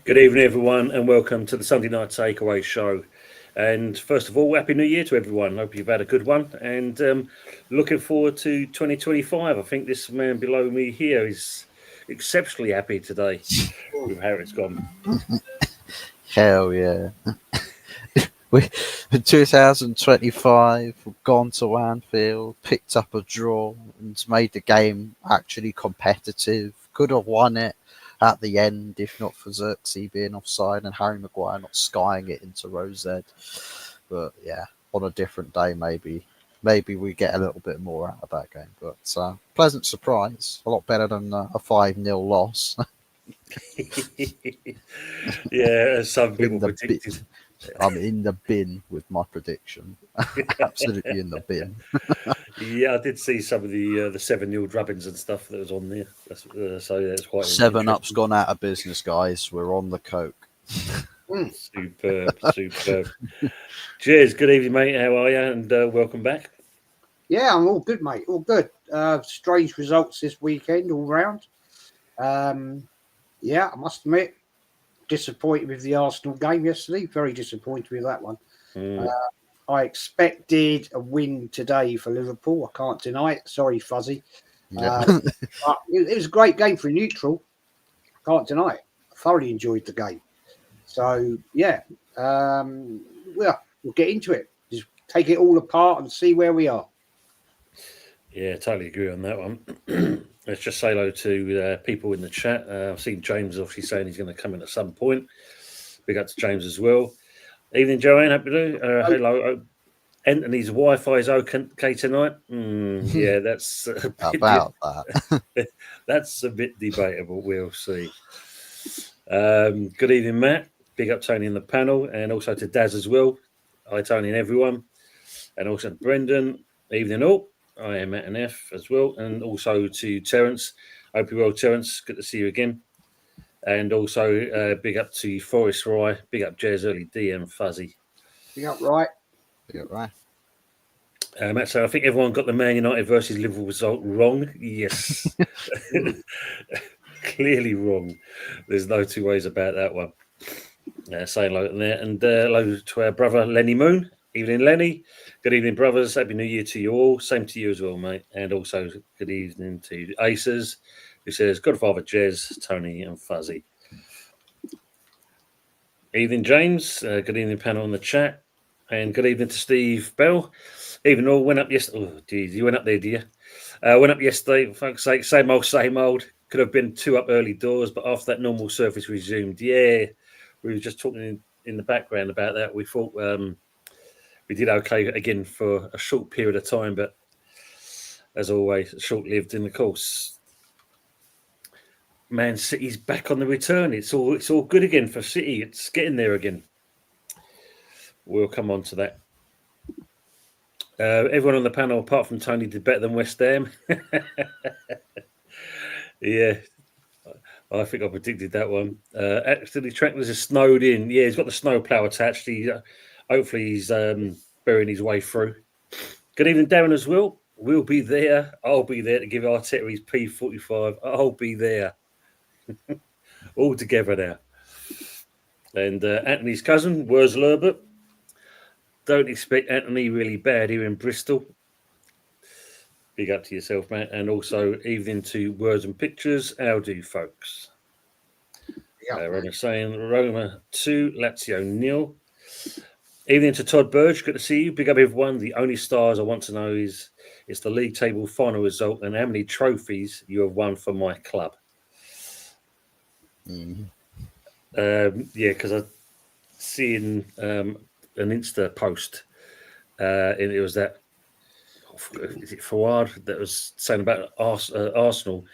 Good evening, everyone, and welcome to the Sunday Night Takeaway Show. And first of all, Happy New Year to everyone. Hope you've had a good one. And looking forward to 2025. I think this man below me here is exceptionally happy today with how it's gone. Hell yeah. We, in 2025, we've gone to Anfield, picked up a draw, and made the game actually competitive. Could have won it at the end if not for Xerxes being offside and Harry Maguire not skying it into Rosed. But yeah, on a different day, maybe we get a little bit more out of that game. But pleasant surprise, a lot better than a 5-0 loss. Yeah, as some in people the bin. predicted. I'm in the bin with my prediction. Absolutely in the bin. Yeah, I did see some of the 7-0 drubbings and stuff that was on there. So yeah, it's quite 7-Up's interesting. gone out of business, guys. We're on the coke. Superb, superb. Cheers, good evening, mate. How are you? And welcome back. Yeah, I'm all good, mate. All good. Strange results this weekend all round. Yeah, I must admit, disappointed with the Arsenal game yesterday. Very disappointed with that one. I expected a win today for Liverpool. I can't deny it. Sorry, Fuzzy. Yeah. But it was a great game for a neutral. I can't deny it. I thoroughly enjoyed the game. So, yeah, we'll get into it. Just take it all apart and see where we are. Yeah, totally agree on that one. Let's just say hello to people in the chat. I've seen James obviously saying he's going to come in at some point. Big up to James as well. Evening, Joanne. Happy to do. Hello. Anthony's Wi-Fi is okay tonight. Yeah, that's a bit About that. that's a bit debatable. We'll see. Good evening, Matt. Big up Tony in the panel, and also to Daz as well. Hi, Tony and everyone, and also to Brendan. Evening all. I am Matt and F as well, and also to Terence. Hope you're well, Terence. Good to see you again. And also big up to Forest Rye. Big up Jez Early, DM Fuzzy. Big up, right? Yeah, right. Matt, so I think everyone got the Man United versus Liverpool result wrong. Yes. Clearly wrong. There's no two ways about that one. Saying hello there. And hello to our brother Lenny Moon. Evening, Lenny. Good evening, brothers. Happy New Year to you all. Same to you as well, mate. And also good evening to Aces, who says, Godfather Jez, Tony, and Fuzzy. Evening, James. Good evening, panel on the chat. And good evening to Steve Bell. Evening all. Went up yesterday. Oh, geez, you went up there, do you? Went up yesterday. For fuck's sake, same old, same old. Could have been 2 up early doors, but after that normal service resumed, yeah, we were just talking in the background about that. We thought we did okay again for a short period of time, but as always, short-lived in the course. Man City's back on the return. It's all good again for City. It's getting there again. We'll come on to that. Everyone on the panel, apart from Tony, did better than West Ham. Yeah, I think I predicted that one. Actually, Tracklers is snowed in. Yeah, he's got the snow plough attached. Hopefully he's burying his way through. Good evening, Darren, as well. We'll be there. I'll be there to give Arteta his P45. I'll be there. All together now. And Anthony's cousin, Wurs Lurbert. Don't expect Anthony really bad here in Bristol. Big up to yourself, Matt. And also evening to Words and Pictures. How do, folks? Roma saying Roma 2, Lazio 0. Evening to Todd Burge. Good to see you. Big up everyone. The only stars I want to know is it's the league table final result and how many trophies you have won for my club. Mm-hmm. Yeah, because I seen an Insta post and it was that, is it Fawad that was saying about Arsenal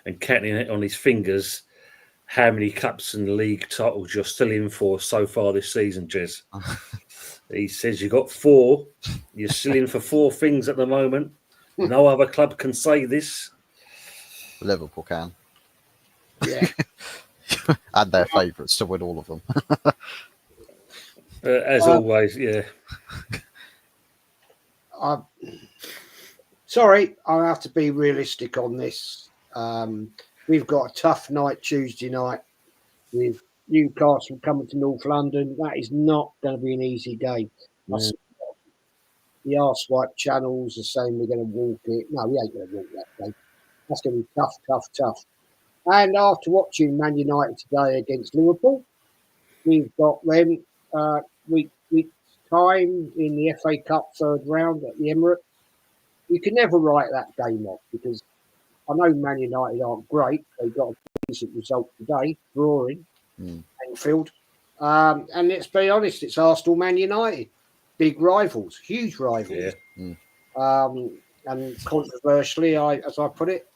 and counting it on his fingers how many cups and league titles you're still in for so far this season, Jez. He says you got 4. You're still in for 4 things at the moment. No other club can say this. Liverpool can. Yeah. And they're favourites to win all of them. As always, yeah. Sorry, I have to be realistic on this. We've got a tough night Tuesday night with Newcastle coming to North London. That is not going to be an easy game. I Mm. see the arsewipe channels are saying we're going to walk it. No, we ain't going to walk that game. That's going to be tough, tough, tough. And after watching Man United today against Liverpool, we've got them week's time in the FA Cup third round at the Emirates. You can never write that game off because I know Man United aren't great. They got a decent result today, drawing Anfield. And let's be honest, it's Arsenal, Man United, big rivals, huge rivals. Yeah. And controversially, as I put it,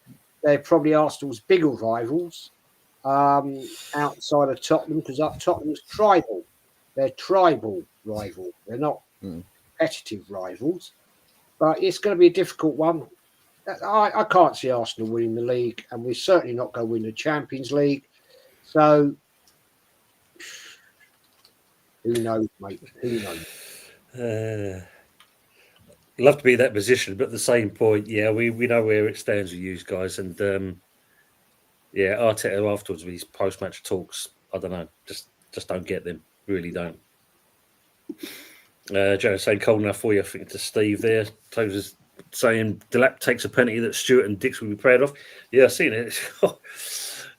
they're probably Arsenal's bigger rivals outside of Tottenham because Tottenham's tribal. They're tribal rivals. They're not competitive rivals. But it's going to be a difficult one. I can't see Arsenal winning the league, and we're certainly not going to win the Champions League. So, who knows, mate? Who knows? Love to be in that position, but at the same point, yeah, we know where it stands with you guys, and yeah, Arteta afterwards with his post-match talks, I don't know, just don't get them, really don't. Joe saying cold enough for you, I think to Steve there. Toes is saying Delap takes a penalty that Stewart and Dix will be proud of. Yeah, I've seen it.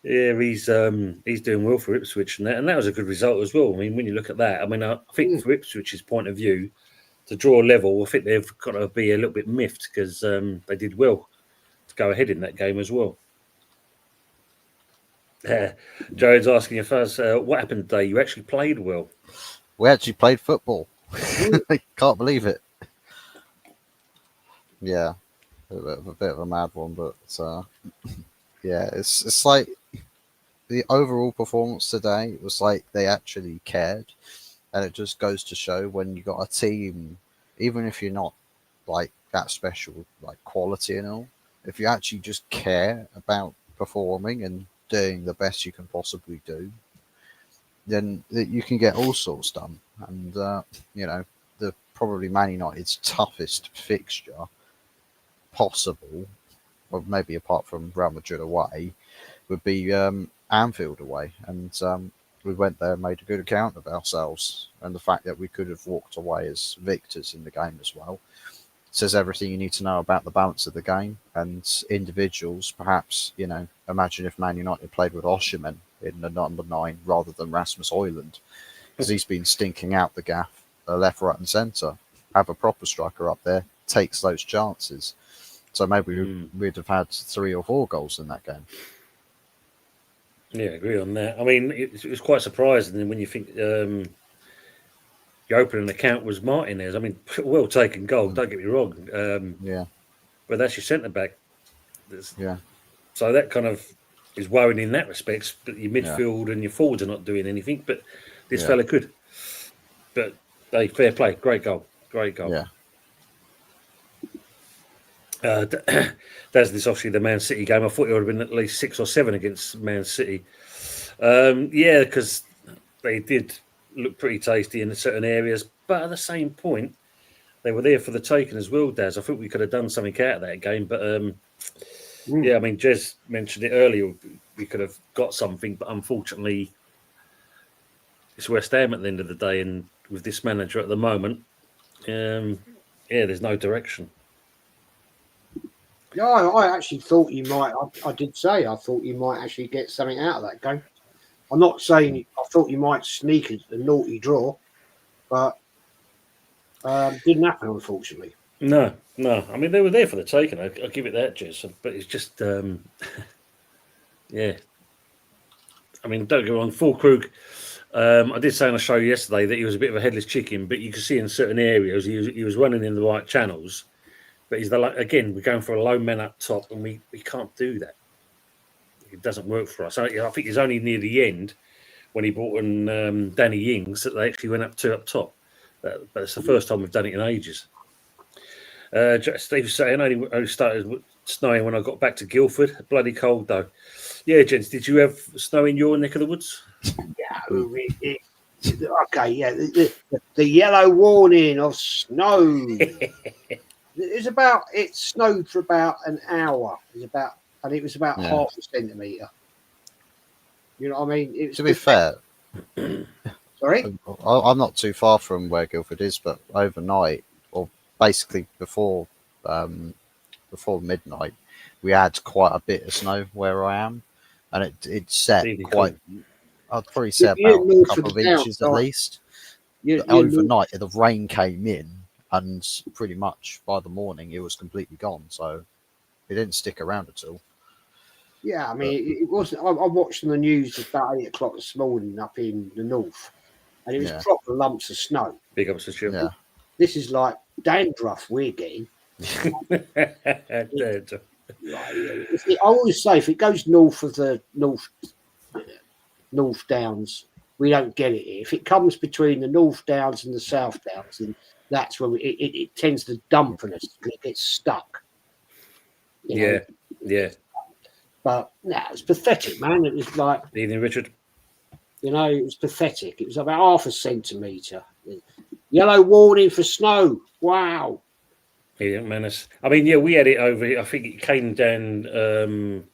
Yeah, he's doing well for Ipswich, and that was a good result as well. I mean, when you look at that, I mean, I think from Ipswich's point of view, to draw level, I think they've got to be a little bit miffed because they did well to go ahead in that game as well. Jared's asking if us what happened today. You actually played well. We actually played football. I can't believe it. Yeah, a bit of a mad one, but yeah, it's like the overall performance today was like they actually cared, and it just goes to show when you got a team, even if you're not like that special, like quality and all, if you actually just care about performing and doing the best you can possibly do, then you can get all sorts done. And you know, the probably Man United's toughest fixture possible, or maybe apart from Real Madrid away, would be Anfield away. And we went there and made a good account of ourselves, and the fact that we could have walked away as victors in the game as well says everything you need to know about the balance of the game and individuals. Perhaps, you know, imagine if Man United played with Osimhen in the number 9 rather than Rasmus Højlund, because he's been stinking out the gaff left, right and centre. Have a proper striker up there, takes those chances. So maybe we'd have had 3 or 4 goals in that game. Yeah, I agree on that. I mean, it was quite surprising when you think your opening account was Martinez. I mean, well taken goal, don't get me wrong. Yeah. But that's your centre back. Yeah. So that kind of is worrying in that respect. But your midfield and your forwards are not doing anything. But this fella could. But hey, fair play, great goal. Yeah. That's this obviously the Man City game. I thought it would have been at least 6 or 7 against Man City. Yeah, because they did look pretty tasty in certain areas, but at the same point, they were there for the taking as well, Daz. I think we could have done something out of that game, but yeah, I mean, Jez mentioned it earlier. We could have got something, but unfortunately, it's West Ham at the end of the day, and with this manager at the moment, yeah, there's no direction. Yeah, I actually thought you might. I did say I thought you might actually get something out of that game. I'm not saying I thought you might sneak a naughty draw, but didn't happen, unfortunately. No. I mean, they were there for the taking. I'll give it that, Jez. But it's just, yeah. I mean, don't get me wrong. Fulkrug, I did say on a show yesterday that he was a bit of a headless chicken, but you can see in certain areas he was running in the right channels. But again, we're going for a low man up top, and we can't do that. It doesn't work for us. I think it's only near the end when he brought in Danny Ings that they actually went up 2 up top. But it's the first time we've done it in ages. Steve's saying only started snowing when I got back to Guildford. Bloody cold though. Yeah, gents, did you have snow in your neck of the woods? Yeah. Okay. Yeah. The yellow warning of snow. It snowed for about an hour. And it was about half a centimetre. You know what I mean? To be fair, Sorry? I'm not too far from where Guildford is, but overnight, or basically before midnight, we had quite a bit of snow where I am, and it set Really quite. cool. I'd probably say You're about a north of couple of the Downs, inches at aren't least. you? But You're north. overnight, the rain came in, and pretty much by the morning, it was completely gone. So it didn't stick around at all. Yeah, I mean, it wasn't. I watched on the news about 8 o'clock this morning up in the north, and it was Yeah, proper lumps of snow. Big ups to Chip. yeah, This is like dandruff we're getting. Dead. Right, yeah. I always say if it goes north of the North Downs, we don't get it here. If it comes between the North Downs and the South Downs, then that's when it tends to dampen us and it gets stuck. You know, Yeah. but it's pathetic, man. It was like, Evening, Richard. it was pathetic. It was about half a centimetre. Yellow warning for snow. Wow. Evening, Menace. I mean, yeah, we had it over. I think it came down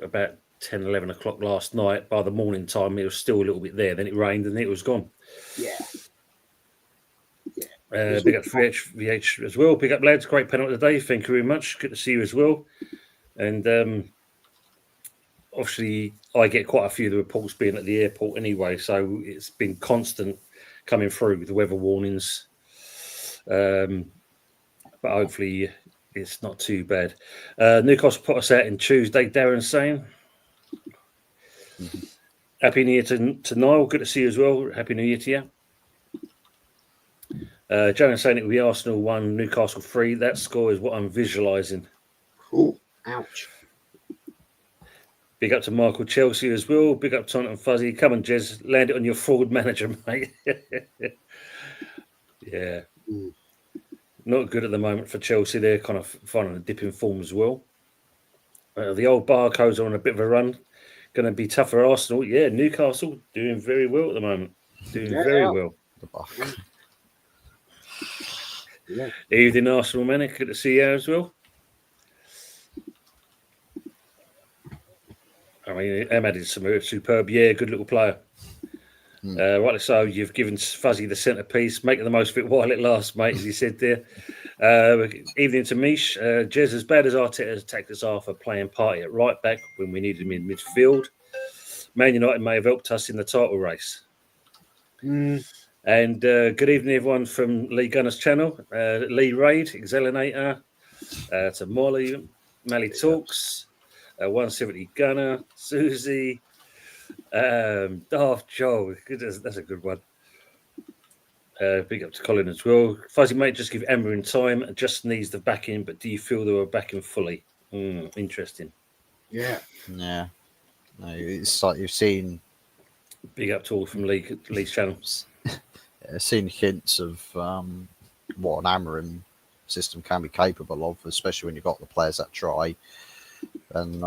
about 10, 11 o'clock last night. By the morning time, it was still a little bit there. Then it rained and it was gone. Yeah. Big up VH as well. Big up, lads. Great panel today. Thank you very much. Good to see you as well. And obviously, I get quite a few of the reports being at the airport anyway, so it's been constant coming through with the weather warnings. But hopefully, it's not too bad. Newcastle put us out in Tuesday. Darren saying, Happy New Year to Niall. Good to see you as well. Happy New Year to you. Jonas saying it will be Arsenal 1, Newcastle 3. That score is what I'm visualising. Oh, ouch. Big up to Michael Chelsea as well. Big up to and Fuzzy. Come on, Jez. Land it on your forward manager, mate. Yeah. Not good at the moment for Chelsea. They're kind of finding a dip in form as well. The old Barcodes are on a bit of a run. Going to be tough for Arsenal. Yeah, Newcastle doing very well at the moment. Doing very well. the buck. Yeah. Evening, Arsenal man. Good to see you as well. I mean, Ahmad is superb. Yeah, good little player. Rightly so. You've given Fuzzy the centrepiece. Making the most of it while it lasts, mate, as he said there. Evening to Mish. Jez, as bad as Arteta's attacked us are for playing party at right back when we needed him in midfield, Man United may have helped us in the title race. And good evening, everyone from Lee Gunner's channel. Lee Raid, Exelinator, to Molly, Mally Talks, 170 Gunner, Susie, Daft Joel. That's a good one. Big up to Colin as well. Fuzzy mate, just give Amber in time. Just needs the backing, but do you feel they were backing fully? Interesting. Yeah. Yeah. No, it's like you've seen. Big up to all from Lee's channels. Seen hints of what an Amarin system can be capable of, especially when you've got the players that try. And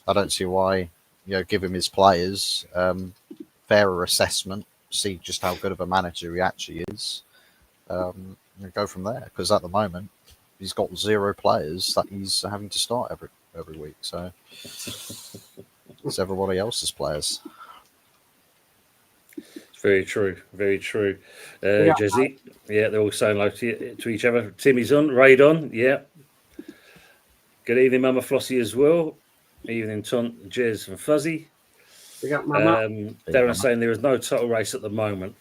I don't see why, give him his players fairer assessment, see just how good of a manager he actually is, and go from there. Because at the moment, he's got 0 players that he's having to start every week. So it's everybody else's players. Very true. Very true. Jezzy, yeah, they're all saying hello to each other. Timmy's on, Raid on, yeah. Good evening, Mama Flossie as well. Evening, Tont, Jez, and Fuzzy. We got Mama. Darren saying there is no title race at the moment.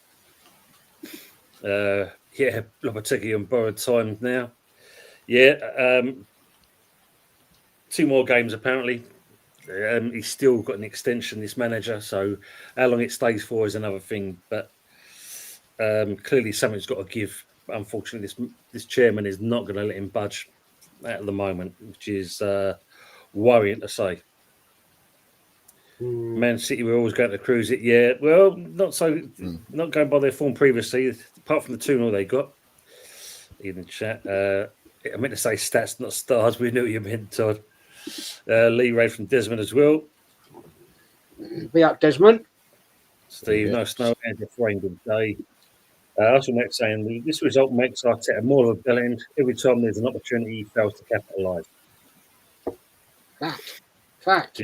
Yeah, Lopetegui on borrowed time now. Yeah, 2 more games apparently. He's still got an extension, this manager, so how long it stays for is another thing. But clearly something's got to give. Unfortunately, this chairman is not going to let him budge at the moment, which is worrying to say. Man City were always going to cruise it. Yeah, well, not going by their form previously, apart from the 2-0 they got. In the chat, I meant to say stats, not stars. We knew what you meant, Todd. Lee Ray from Desmond as well. Be up, Desmond. Steve, no snow and a rain day. Also, next saying this result makes Arteta more of a bellend. Every time there's an opportunity, he fails to capitalise. Fact.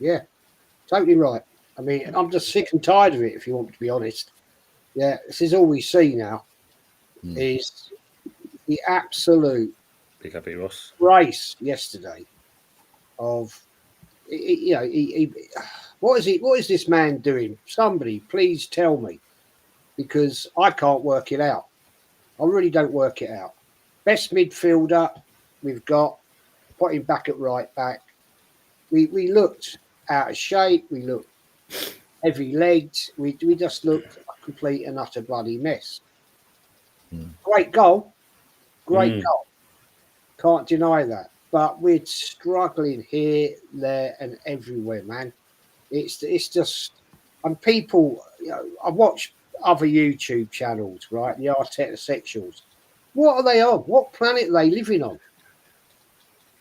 Yeah, totally right. I mean, I'm just sick and tired of it, if you want to be honest. Yeah, this is all we see now, is the absolute Pick up here, Ross. race yesterday of, what is this man doing? Somebody, please tell me, because I can't work it out. I really don't work it out. Best midfielder we've got, put him back at right back. We looked out of shape. We looked heavy legged. We just looked a complete and utter bloody mess. Great goal. Great goal. Can't deny that. But we're struggling here, there, and everywhere, man. It's just, and people, I watch other YouTube channels, right? The Arteta sexuals. What are they on? What planet are they living on?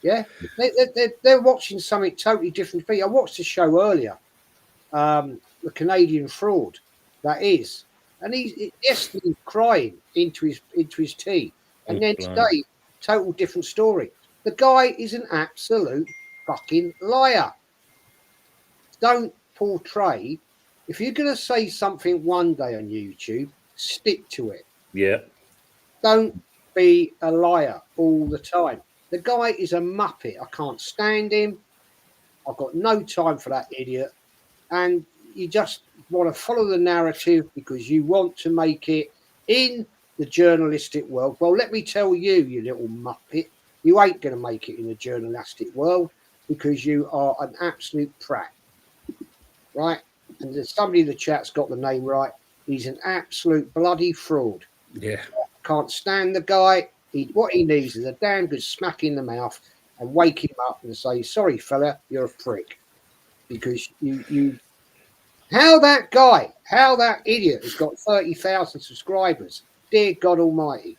Yeah, they're watching something totally different. I watched a show earlier, the Canadian fraud, that is, and he's yesterday crying into his tea, and then today, total different story. The guy is an absolute fucking liar. Don't portray. If you're going to say something one day on YouTube, stick to it. Yeah. Don't be a liar all the time. The guy is a muppet. I can't stand him. I've got no time for that idiot. And you just want to follow the narrative because you want to make it in the journalistic world. Well, let me tell you, you little muppet, you ain't going to make it in the journalistic world because you are an absolute prat. Right? And there's somebody in the chat's got the name right. He's an absolute bloody fraud. Yeah. Can't stand the guy. What he needs is a damn good smack in the mouth and wake him up and say, sorry, fella, you're a prick. Because how that idiot has got 30,000 subscribers, dear God Almighty,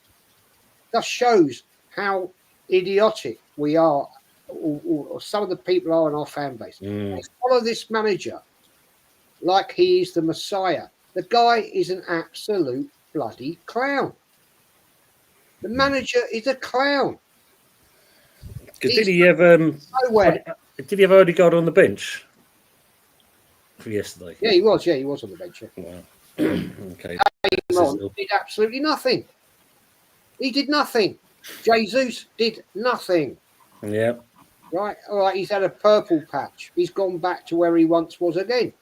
just shows how idiotic we are, or some of the people are in our fan base. They follow this manager like he is the Messiah. The guy is an absolute bloody clown. The manager is a clown. Did he have Odegaard on the bench for yesterday? Yeah, he was. Yeah, he was on the bench. Yeah. Wow. Okay. He did absolutely nothing. He did nothing. Jesus did nothing. Yeah. Right. All right. He's had a purple patch. He's gone back to where he once was again.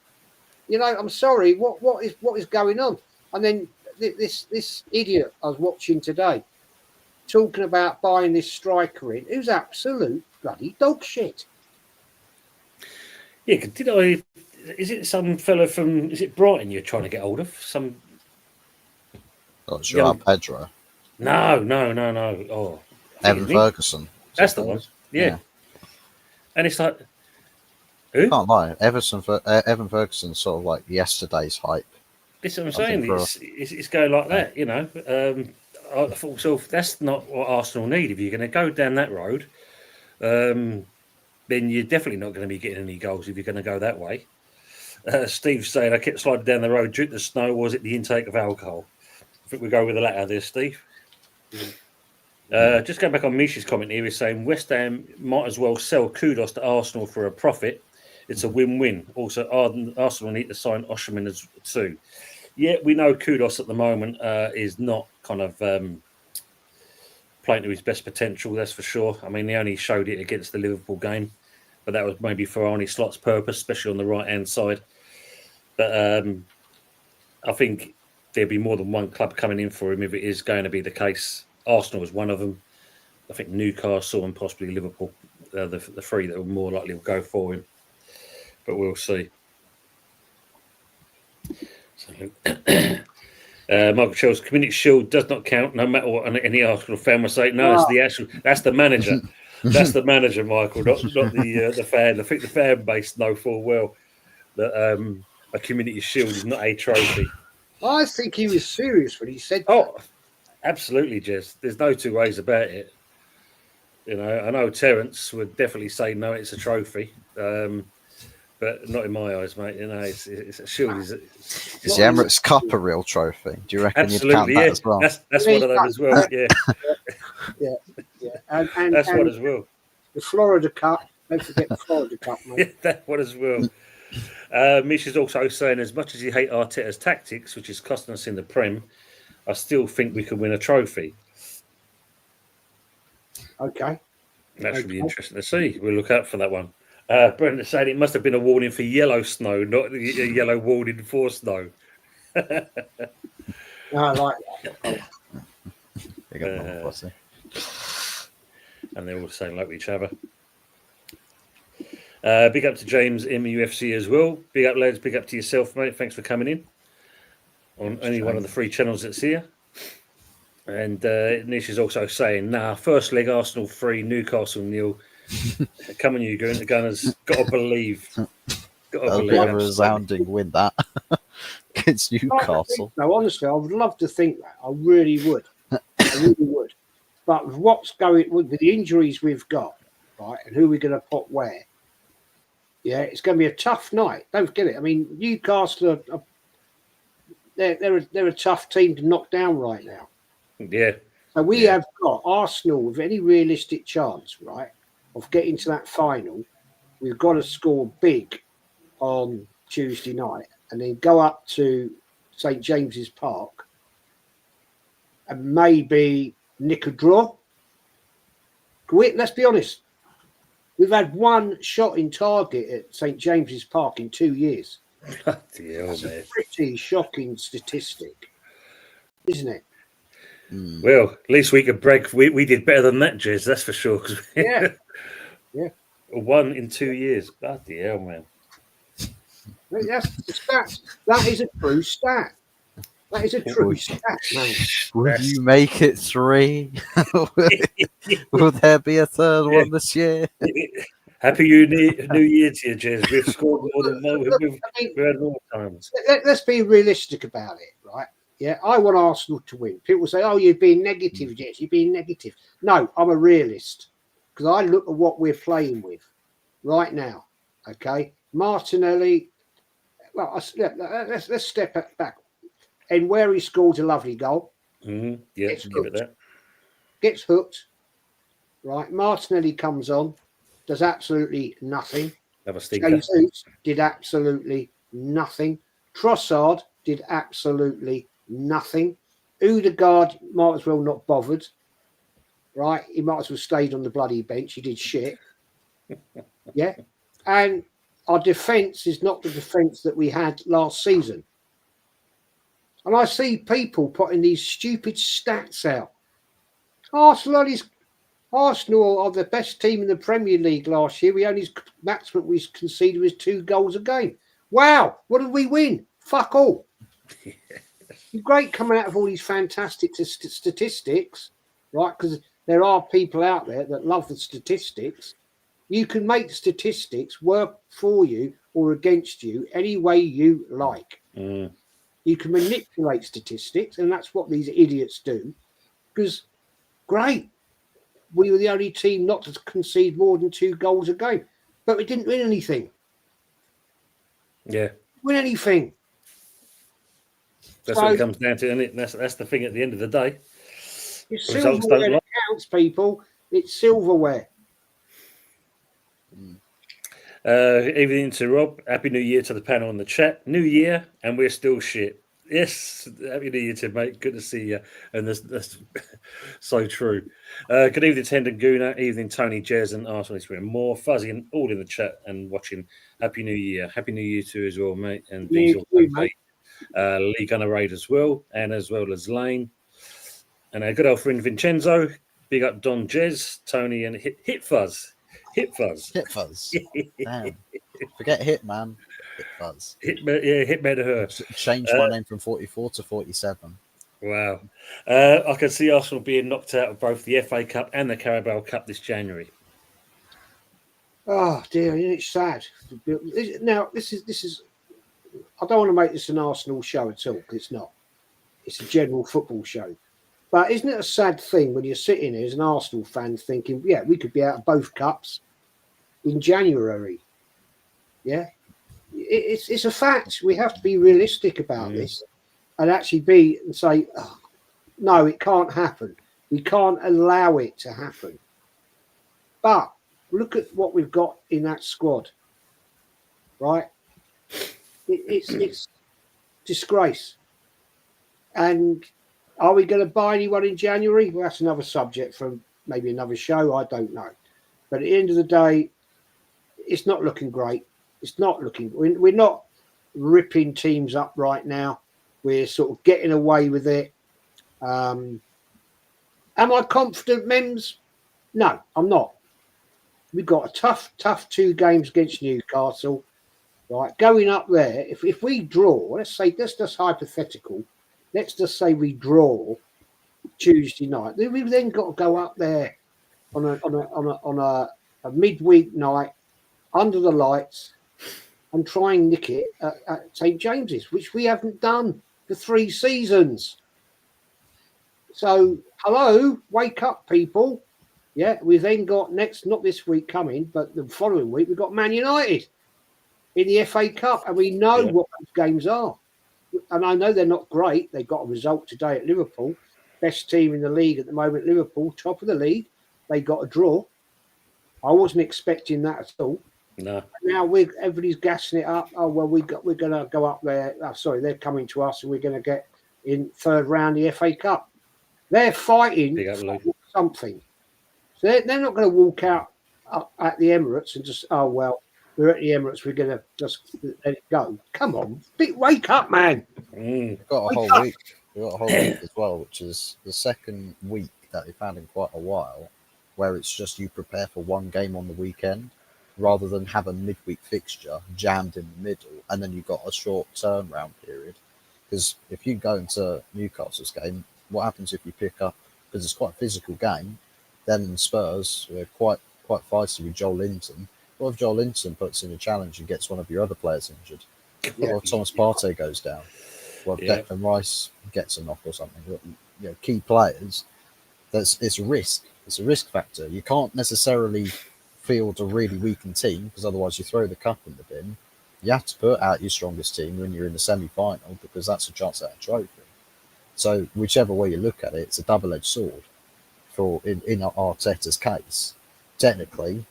I'm sorry. What is going on? And then this idiot I was watching today, talking about buying this striker in, who's absolute bloody dog shit. Yeah, is it some fella from, is it Brighton you're trying to get hold of? Joao Pedro. No. Oh, Evan Ferguson. That's the one. Yeah. And it's like, who? Can't lie. Evan Ferguson's sort of like yesterday's hype. That's what I'm saying. It's going like that, I thought, so that's not what Arsenal need. If you're going to go down that road, then you're definitely not going to be getting any goals if you're going to go that way. Steve's saying, I kept sliding down the road due to the snow. Was it the intake of alcohol? I think we go with the latter there, Steve. Just going back on Misha's comment here, he's saying West Ham might as well sell Kudos to Arsenal for a profit. It's a win-win. Also, Arsenal need to sign Osherman as too. Yeah, we know Kudos at the moment is not kind of playing to his best potential, that's for sure. I mean, he only showed it against the Liverpool game, but that was maybe for Arnie Slot's purpose, especially on the right-hand side. But I think there'll be more than one club coming in for him if it is going to be the case. Arsenal is one of them. I think Newcastle and possibly Liverpool, the three that will more likely will go for him. But we'll see. So, Michael Chell's Community Shield does not count, no matter what any Arsenal fan will say. No, that's the manager. That's the manager, Michael, not the fan. I think the fan base know full well that a Community Shield is not a trophy. I think he was serious when he said that. Absolutely, Jez. There's no two ways about it. I know Terence would definitely say no, it's a trophy. But not in my eyes, mate. It's a shield. Is the Emirates Cup a real trophy? Do you reckon you'd count that as well? That's one of them as well. Yeah. Yeah. And that's one as well. The Florida Cup. Don't forget the Florida Cup, mate. Yeah, that one as well. Mish is also saying, as much as you hate Arteta's tactics, which is costing us in the Prem, I still think we can win a trophy. Okay. That should be Okay. interesting to see. We'll look out for that one. Brendan saying it must have been a warning for yellow snow, not a yellow warning for snow. I like that. Big up, Mum Fussy. And they're all saying like each other. Big up to James MUFC as well. Big up, lads. Big up to yourself, mate. Thanks for coming in on only one of the 3 channels that's here. And Nish is also saying, first leg Arsenal 3, Newcastle 0. Come on, you Gunners. Got to believe. That'll be a resounding win, that. Against Newcastle. No, honestly, I would love to think that. I really would. I really would. But with what's going with the injuries we've got, right, and who we're going to put where, yeah, it's going to be a tough night. Don't forget it. I mean, Newcastle they're a tough team to knock down right now. Yeah. So we have got Arsenal with any realistic chance, right, of getting to that final. We've got to score big on Tuesday night and then go up to St James's Park and maybe nick a draw. Let's be honest. We've had one shot in target at St James's Park in 2 years. That's a pretty shocking statistic, isn't it? Well, at least we could break. We did better than that, Jez, that's for sure. Yeah. 1 in 2 years. Bloody hell, man. That's the stats. That is a true stat. That is a true stat, man. Will you make it 3? Will there be a third one this year? Happy New Year to you, Jez. We've scored more than we've had more times. Let's be realistic about it, right? Yeah, I want Arsenal to win. People say, "Oh, you're being negative, Jez. You're being negative." No, I'm a realist because I look at what we're playing with right now. Okay, Martinelli. Well, let's step back. And where he scores a lovely goal. Yeah, give it that. Gets hooked. Right, Martinelli comes on, does absolutely nothing. Jesus did absolutely nothing. Trossard did absolutely nothing. Odegaard might as well not bothered. Right, he might as well stayed on the bloody bench. He did shit. Yeah, and our defence is not the defence that we had last season. And I see people putting these stupid stats out. Arsenal are the best team in the Premier League last year. Maximum we conceded was 2 goals a game. Wow, what did we win? Fuck all. It's great coming out of all these fantastic statistics, right? Because there are people out there that love the statistics. You can make statistics work for you or against you any way you like. You can manipulate statistics, and that's what these idiots do. Because, great, we were the only team not to concede more than 2 goals a game, but we didn't win anything. Yeah, Win anything. That's what it comes down to, isn't it? That's the thing at the end of the day. It's silverware that counts, people. It's silverware. Evening to Rob. Happy New Year to the panel in the chat. New Year, and we're still shit. Yes, happy New Year to you, mate. Good to see you. And that's so true. Good evening, Tendon Guna. Evening, Tony, Jez, and Arsenal. It's been more fuzzy and all in the chat and watching. Happy New Year. Happy New Year to you as well, mate. And Diesel, Lee Gunner Raid as well, and as well as Lane. And our good old friend Vincenzo. Big up Don, Jez, Tony, and Hit Fuzz. Hit Fuzz. Hit Fuzz. Damn. Forget Hitman. Hit Fuzz. Hitman to her. Change my name from 44 to 47. Wow. I can see Arsenal being knocked out of both the FA Cup and the Carabao Cup this January. Oh dear, it's sad. Now this is. I don't want to make this an Arsenal show at all because it's not. It's a general football show. But isn't it a sad thing when you're sitting here as an Arsenal fan thinking, yeah, we could be out of both cups in January? Yeah, it's a fact. We have to be realistic about this and actually say, oh, no, it can't happen. We can't allow it to happen. But look at what we've got in that squad, right? It's disgrace. And are we going to buy anyone in January? Well, that's another subject for maybe another show. I don't know. But at the end of the day, it's not looking great. It's not looking. We're not ripping teams up right now. We're sort of getting away with it. Am I confident, Mems? No, I'm not. We've got a tough 2 games against Newcastle. Right, going up there. If we draw, let's just hypothetical. Let's just say we draw Tuesday night. We've then got to go up there on a midweek night under the lights and try and nick it at St James's, which we haven't done for 3 seasons. So, hello, wake up, people. Yeah, we've then got not this week coming, but the following week, we've got Man United in the FA Cup, and we know what those games are. And I know they're not great. They got a result today at Liverpool. Best team in the league at the moment, Liverpool, top of the league. They got a draw. I wasn't expecting that at all. No. Now everybody's gassing it up. Oh well, we're going to go up there. Oh, sorry, they're coming to us, and we're going to get in 3rd round the FA Cup. They're fighting for something. So they're not going to walk out at the Emirates and just we're at the Emirates. We're going to just let it go. Come on, wake up, man! We've got a whole week. We've got a whole week as well, which is the second week that we've had in quite a while, where it's just you prepare for one game on the weekend, rather than have a midweek fixture jammed in the middle, and then you've got a short turnaround period. Because if you go into Newcastle's game, what happens if you pick up? Because it's quite a physical game. Then in Spurs, we're quite feisty with Joel Linton. What if Joel Linton puts in a challenge and gets one of your other players injured? Yeah. What if Thomas Partey goes down? What if Declan Rice gets a knock or something? Key players. It's a risk. It's a risk factor. You can't necessarily field a really weakened team, because otherwise you throw the cup in the bin. You have to put out your strongest team when you're in the semi-final, because that's a chance at a trophy. So whichever way you look at it, it's a double-edged sword. In Arteta's case, technically,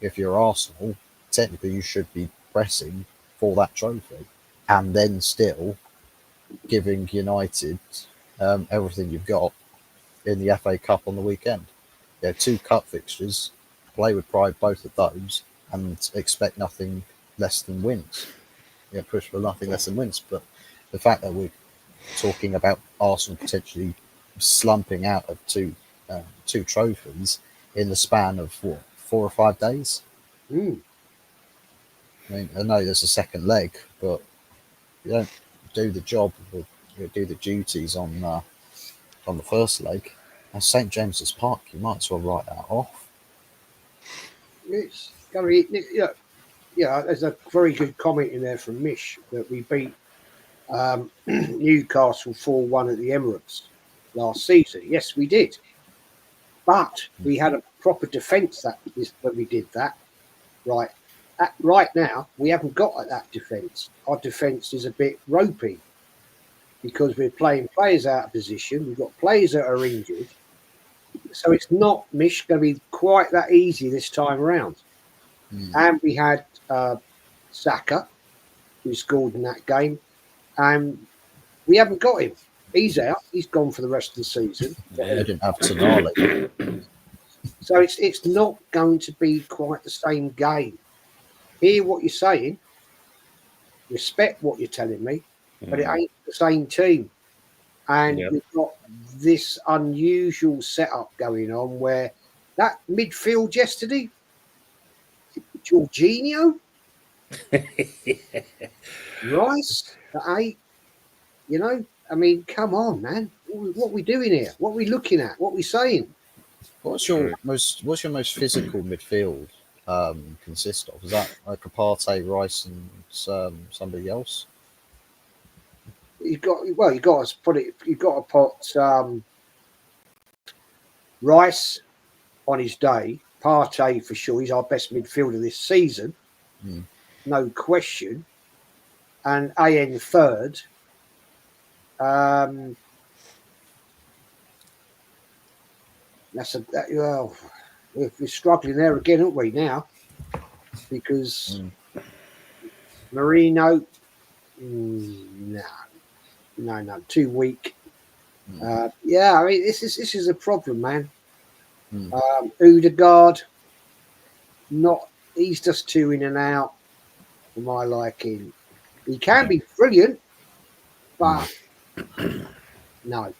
if you're Arsenal, technically you should be pressing for that trophy, and then still giving United everything you've got in the FA Cup on the weekend. 2 cup fixtures, play with pride both of those, and expect nothing less than wins. Push for nothing less than wins. But the fact that we're talking about Arsenal potentially slumping out of two trophies in the span of 4 or 5 days. Mm. I mean, I know there's a second leg, but you don't do the job, or do the duties on the first leg. At St James's Park, you might as well write that off. It's going to be, there's a very good comment in there from Mish that we beat Newcastle 4-1 at the Emirates last season. Yes, we did. But we had a proper defence when we did that. Right. Right now, we haven't got that defence. Our defence is a bit ropey because we're playing players out of position. We've got players that are injured. So it's not, Mish, going to be quite that easy this time around. And we had Saka, who scored in that game, and we haven't got him. He's out. He's gone for the rest of the season. They didn't have Tonali. So it's not going to be quite the same game. Hear what you're saying, respect what you're telling me, but it ain't the same team. And we've got this unusual setup going on where that midfield yesterday, Jorginho, Rice at 8, I mean, come on, man. What are we doing here? What are we looking at? What are we saying? What's your most physical midfield consist of? Is that like a Partey, Rice, and somebody else? You've got to put Rice on his day. Partey for sure. He's our best midfielder this season, no question. And AN third. We're struggling there again, aren't we now? Because Marino, no, too weak. Yeah, I mean, this is a problem, man. Odegaard, he's just too in and out for my liking. He can be brilliant, but no.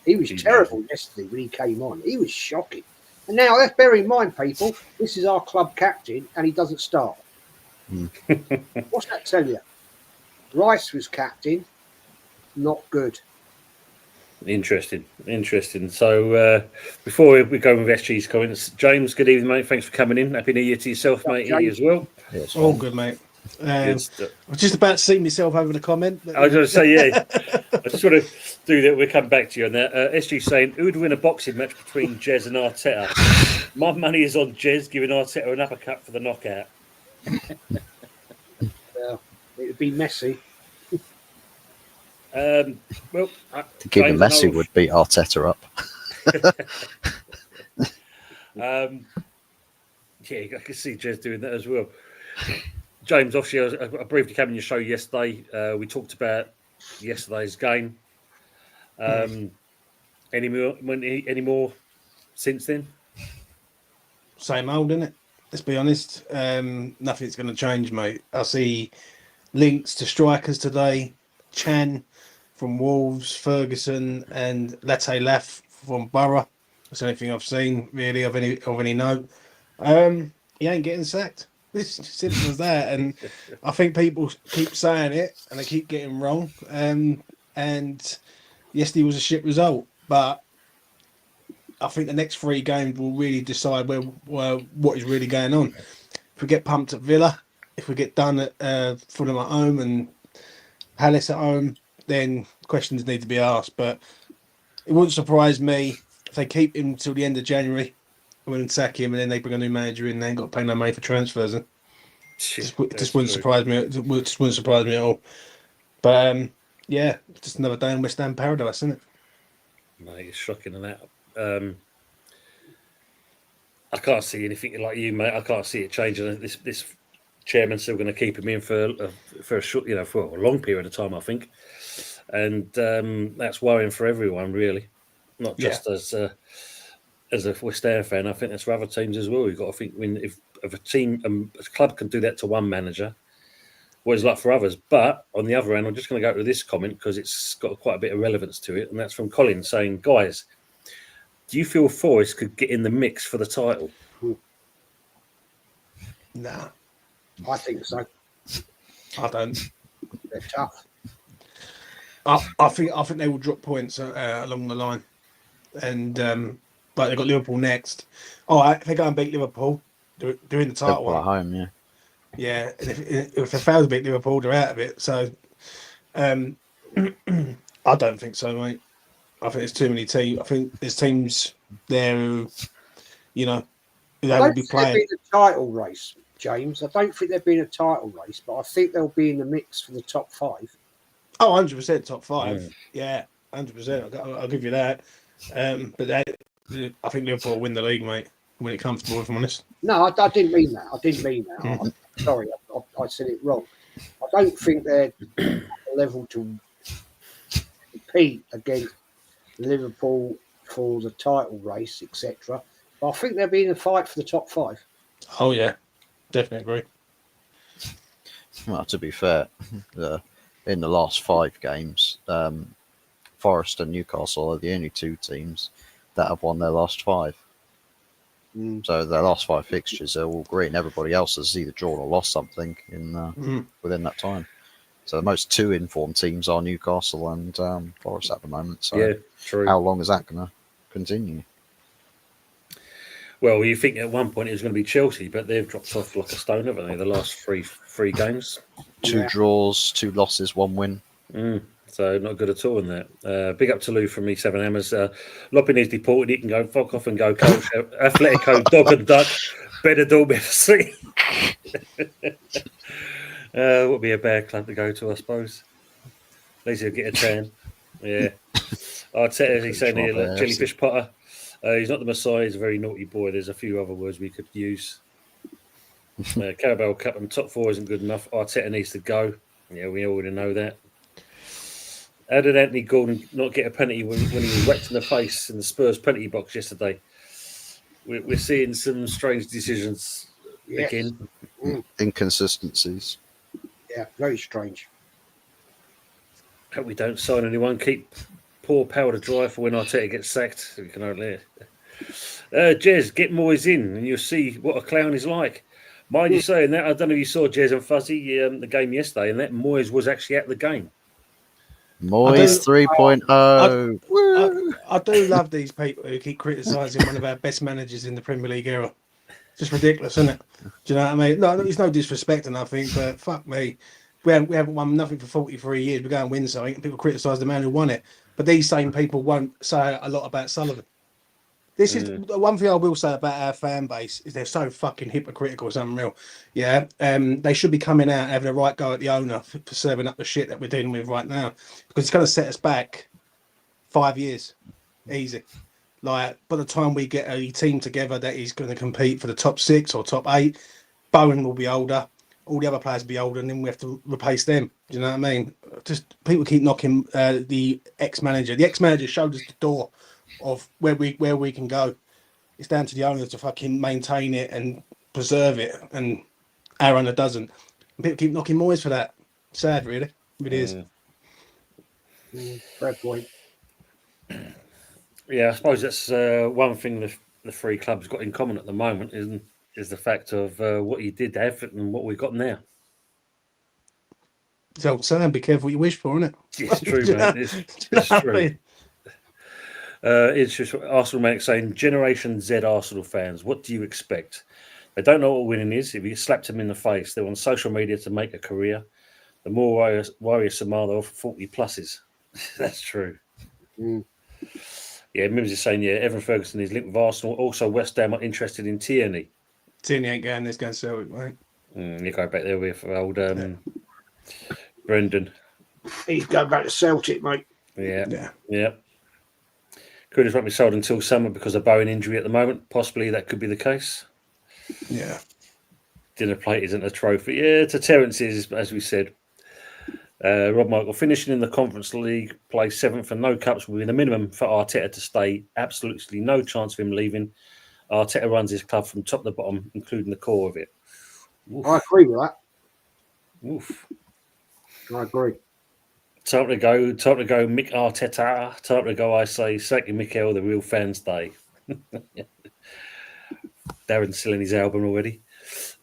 He was terrible yesterday when he came on. He was shocking. And now let's bear in mind, people, this is our club captain and he doesn't start. What's that tell you? Rice was captain, not good. Interesting. So before we go with SG's comments, James, good evening, mate. Thanks for coming in. Happy New Year to yourself, mate, as well. Yes, all good, mate. I was just about to see myself over the comment. I was going to say, yeah. I just want to do that. We'll come back to you on that. SG saying, who would win a boxing match between Jez and Arteta? My money is on Jez giving Arteta an uppercut for the knockout. Well, it would be messy. Well, I think even Messi would beat Arteta up. Yeah, I can see Jez doing that as well. James, obviously, I briefly came on your show yesterday. We talked about yesterday's game. Any more since then? Same old, isn't it? Let's be honest. Nothing's going to change, mate. I see links to strikers today. Chan from Wolves, Ferguson, and Latte Laff from Borough. That's the only thing I've seen really of any note. He ain't getting sacked. It's simple as that. And I think people keep saying it and they keep getting wrong. And yesterday was a shit result, but I think the next 3 games will really decide what is really going on. If we get pumped at Villa, if we get done at Fulham at home and Palace at home, then questions need to be asked. But it wouldn't surprise me if they keep him till the end of January and then sack him, and then they bring a new manager in and they ain't got to pay no money for transfers. It just wouldn't surprise me. It just wouldn't surprise me at all. But yeah, just another day in West Ham paradise, isn't it? Mate, it's shocking and that. I can't see anything like you, mate. I can't see it changing. This chairman's still going to keep him in for a short, for a long period of time, I think, and that's worrying for everyone, really, not just as a West Ham fan. I think that's for other teams as well. You've got to think if a team, a club can do that to one manager, what it's like for others. But on the other hand, I'm just going to go to this comment because it's got quite a bit of relevance to it, and that's from Colin saying, "Guys, do you feel Forest could get in the mix for the title?" Nah, I think so. I don't. They're tough. I think they will drop points along the line, and but they've got Liverpool next. All right, if they go and beat Liverpool, they're in the title. Liverpool at home, yeah. Yeah, and if they fail to beat Liverpool, they're out of it. So, I don't think so, mate. I think there's too many teams. I think there's teams there who, they will be playing. There'll be a title race, James. I don't think there'll be a title race, but I think they'll be in the mix for the top 5. Oh, 100% top 5. Yeah, 100%. I'll give you that. But I think Liverpool will win the league, mate. When it comes to, if I'm honest. No, I didn't mean that. I'm sorry, I said it wrong. I don't think they're level to compete against Liverpool for the title race, etc. But I think they'll be in a fight for the top 5. Oh yeah, definitely agree. Well, to be fair, in the last 5 games, Forest and Newcastle are the only 2 teams that have won their last 5. So their last 5 fixtures are all green. Everybody else has either drawn or lost something within that time. So the most 2 informed teams are Newcastle and Forest at the moment. So yeah, true. How long is that going to continue? Well, you think at one point it was going to be Chelsea, but they've dropped off like a stone, haven't they? The last three games, 2 draws, 2 losses, 1 win. So not good at all in that. Big up to Lou from me, 7 Hammers. Lopping is deported. He can go fuck off and go coach. Atletico, dog and duck. Better do, better see. Would be a bad club to go to, I suppose. At least he'll get a tan. Yeah. Arteta, as he's saying here, like Jellyfish Potter. He's not the Messiah. He's a very naughty boy. There's a few other words we could use. Carabao Cup and top four isn't good enough. Arteta needs to go. Yeah, we already know that. How did Anthony Gordon not get a penalty when he was whacked in the face in the Spurs penalty box yesterday? We're seeing some strange decisions Yes. again. Inconsistencies. Yeah, very strange. Hope we don't sign anyone. Keep poor powder dry for when Arteta gets sacked. We can only. Jez, get Moyes in and you'll see what a clown is like. Mind you saying that, I don't know if you saw Jez and Fuzzy the game yesterday, and that Moyes was actually at the game. Moyes 3.0. Woo! I do love these people who keep criticising one of our best managers in the Premier League era. Just ridiculous, isn't it? Do you know what I mean? No, it's no disrespect or nothing, but fuck me. We haven't won nothing for 43 years. We're going to win something, and people criticise the man who won it. But these same people won't say a lot about Sullivan. This is the one thing I will say about our fan base is they're so fucking hypocritical. It's unreal. Yeah, they should be coming out and having a right go at the owner for serving up the shit that we're dealing with right now, because it's going to set us back 5 years, easy. Like by the time we get a team together that is going to compete for the top 6 or top 8, Bowen will be older, all the other players will be older, and then we have to replace them. Do you know what I mean? Just people keep knocking the ex-manager. The ex-manager showed us the door of where we can go. It's down to the owner to fucking maintain it and preserve it, and our owner doesn't. And people keep knocking Moyes for that. Sad, really. It is. Fair point. Yeah, I suppose that's one thing the three clubs got in common at the moment is the fact of what you did have and what we've got now. So, Sam, be careful what you wish for, isn't it? It's true, man. It's true. It's just Arsenal Manic saying, Generation Z Arsenal fans, what do you expect? They don't know what winning is. If you slapped them in the face, they're on social media to make a career. The more worrisome are they for 40 pluses. That's true. Yeah, Mims is saying, Evan Ferguson is linked with Arsenal. Also, West Ham are interested in Tierney. Tierney ain't going, there's going to sell it, right? You go back there with old Brendan. He's going back to Celtic, mate. Yeah. Could have be sold until summer because of Bowen injury at the moment. Possibly that could be the case. Yeah. Dinner plate isn't a trophy. Yeah, to Terence is, as we said. Rob Michael finishing in the Conference League, play 7th and no cups will be the minimum for Arteta to stay. Absolutely no chance of him leaving. Arteta runs his club from top to bottom, including the core of it. Oof. I agree with that. Oof. I agree. Time to go, Mick Arteta. Time to go, I say, Saki Mikel, the real fans' day. Darren's selling his album already.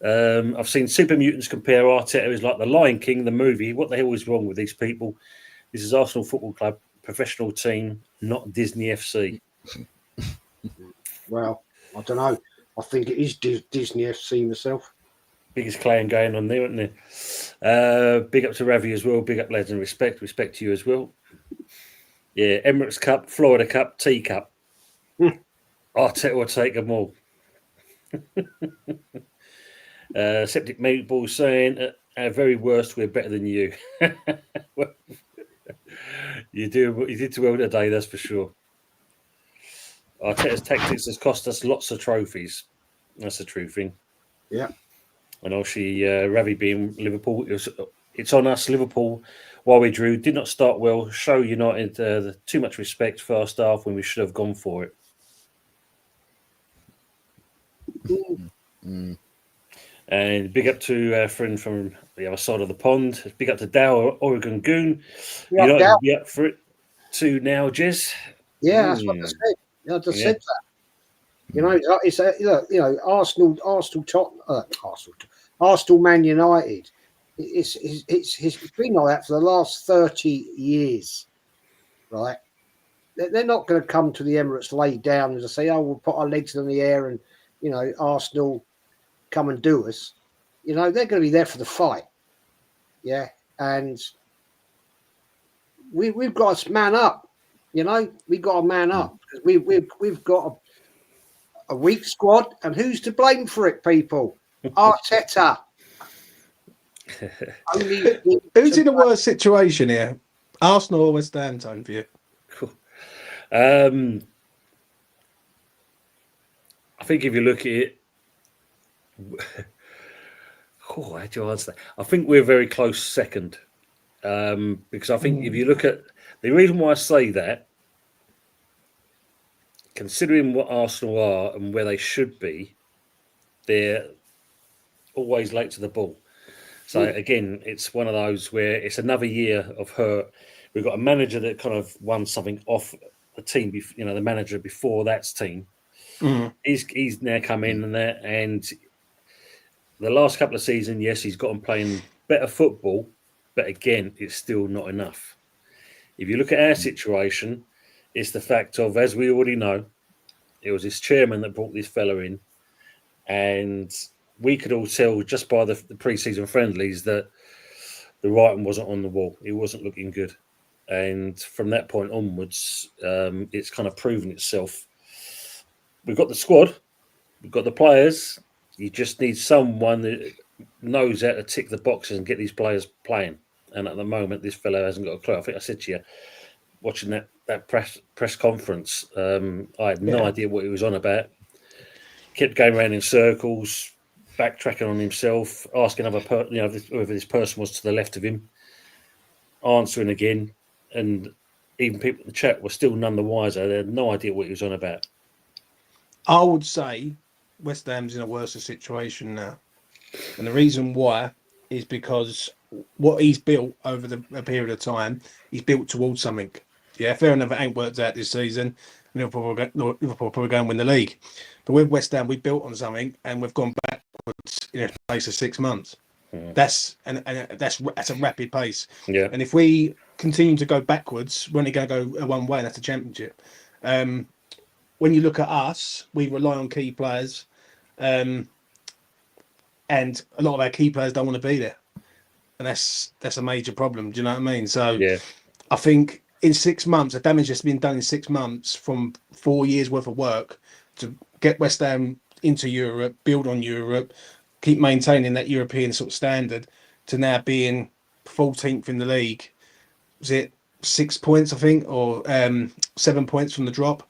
I've seen Super Mutants compare Arteta as like the Lion King, the movie. What the hell is wrong with these people? This is Arsenal Football Club, professional team, not Disney FC. Well, I don't know. I think it is Disney FC myself. Biggest clan going on there, isn't there? Big up to Ravi as well. Big up, lads, and respect. Respect to you as well. Yeah, Emirates Cup, Florida Cup, Tea Cup. Arteta will take them all. Septic Meatball saying, at very worst, we're better than you. Well, you did too well today, that's for sure. Arteta's tactics has cost us lots of trophies. That's the true thing. Yeah. And obviously, Ravi being Liverpool, it's on us, Liverpool, while we drew, did not start well, show United too much respect first half when we should have gone for it. And big up to a friend from the other side of the pond. Big up to Dow, Oregon Goon. United will be up for it too now, Jez. Yeah, that's what I said. I just said that. You know, it's Arsenal, Man United. It's been like that for the last 30 years, right? They're not going to come to the Emirates, lay down and say, "Oh, we'll put our legs in the air and Arsenal come and do us." They're going to be there for the fight. Yeah, and we've got to man up. We've got to man up because we've got a weak squad, and who's to blame for it, people? Arteta. Who's in a worse situation here? Arsenal or West Ham, Tone, for you? Cool. I think if you look at it, how do you answer that? I think we're very close second. Because I think if you look at the reason why I say that, considering what Arsenal are and where they should be, they're always late to the ball. So again, it's one of those where it's another year of hurt. We've got a manager that kind of won something off the team, the manager before that's team. He's now come in and the last couple of seasons, yes, he's got them playing better football, but again, it's still not enough. If you look at our situation, it's the fact of, as we already know, it was his chairman that brought this fella in, and we could all tell just by the pre-season friendlies that the writing wasn't on the wall. It wasn't looking good. And from that point onwards, it's kind of proven itself. We've got the squad, we've got the players. You just need someone that knows how to tick the boxes and get these players playing. And at the moment, this fellow hasn't got a clue. I think I said to you, watching that press conference, I had no idea what he was on about. Kept going around in circles, backtracking on himself, asking whether this person was to the left of him, answering again, and even people in the chat were still none the wiser. They had no idea what he was on about. I would say West Ham's in a worse situation now, and the reason why is because what he's built over a period of time, he's built towards something. Yeah, fair enough, it ain't worked out this season. Liverpool probably go and win the league. But with West Ham, we built on something and we've gone backwards in a space of 6 months. That's a rapid pace. Yeah. And if we continue to go backwards, we're only going to go one way, and that's the Championship. When you look at us, we rely on key players, and a lot of our key players don't want to be there, and that's a major problem. Do you know what I mean? So yeah. I think in 6 months, the damage that's been done in 6 months from 4 years worth of work to get West Ham into Europe, build on Europe, keep maintaining that European sort of standard, to now being 14th in the league. Was it 6 points, I think, or 7 points from the drop?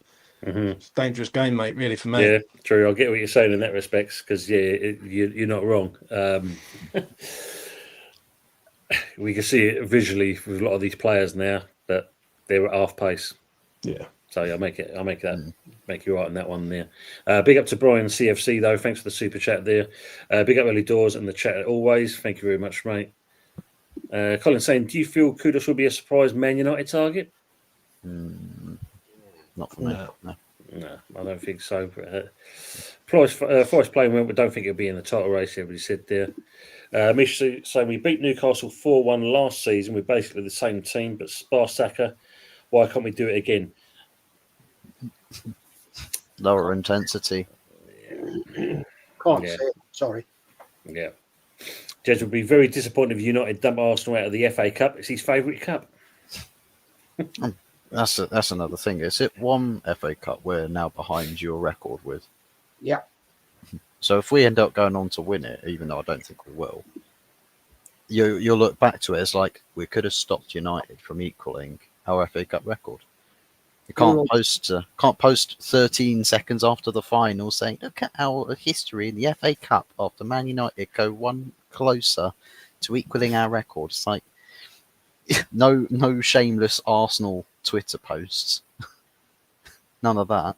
It's a dangerous game, mate, really, for me. Yeah, true. I get what you're saying in that respect, because you're not wrong. We can see it visually with a lot of these players now that they're at half pace. Yeah. So I'll make you right on that one there. Big up to Brian CFC though. Thanks for the super chat there. Big up early doors and the chat always. Thank you very much, mate. Colin saying, do you feel Kudus will be a surprise Man United target? Not for me. No, I don't think so. Forest playing well, but don't think it'll be in the title race. Everybody said there. Mish saying we beat Newcastle 4-1 last season. We're basically the same team, but Spartaka. Why can't we do it again? Lower intensity. Can't say it. Sorry. Yeah. Jez would be very disappointed if United dump Arsenal out of the FA Cup. It's his favourite cup. That's another thing. Is it one FA Cup we're now behind your record with? Yeah. So if we end up going on to win it, even though I don't think we will, you'll look back to it as like we could have stopped United from equaling our FA Cup record. You can't post 13 seconds after the final saying, look at our history in the FA Cup after Man United go one closer to equaling our record. It's like no shameless Arsenal Twitter posts. None of that.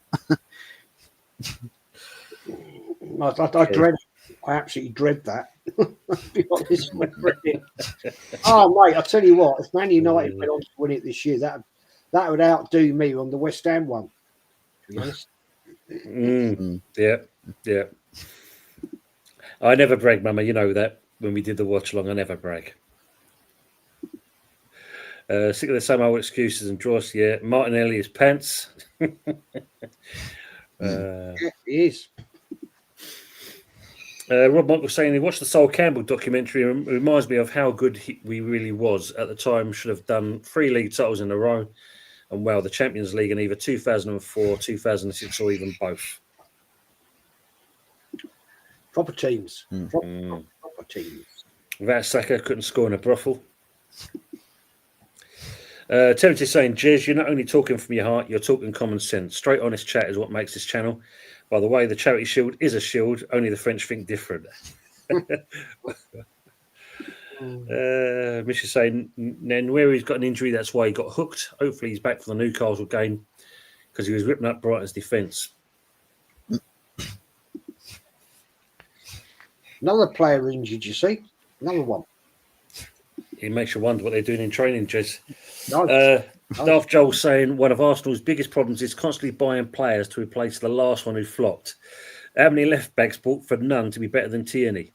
I absolutely dread that. Be honest, oh mate, I tell you what, if Man United went on to win it this year, that would outdo me on the West Ham one, to be honest. Yeah. I never brag, Mama. You know that. When we did the watch along, I never brag. Sick of the same old excuses and draws. Yeah, Martinelli is pants. Yeah, he is. Rob Monk was saying he watched the Sol Campbell documentary and it reminds me of how good we really was at the time. Should have done 3 league titles in a row, and well, the Champions League in either 2004, 2006, or even both. Proper teams. Proper teams. Without Saka, couldn't score in a brothel. Terence is saying, Jez, you're not only talking from your heart, you're talking common sense. Straight, honest chat is what makes this channel. By the way, the Charity Shield is a shield. Only the French think different. Mish is saying, then where he's got an injury, that's why he got hooked. Hopefully he's back for the Newcastle game because he was ripping up Brighton's defence. Another player injured, you see. Another one. It makes you wonder what they're doing in training, Jez. No. Daft Joel saying one of Arsenal's biggest problems is constantly buying players to replace the last one who flopped. How many left backs bought for none to be better than Tierney?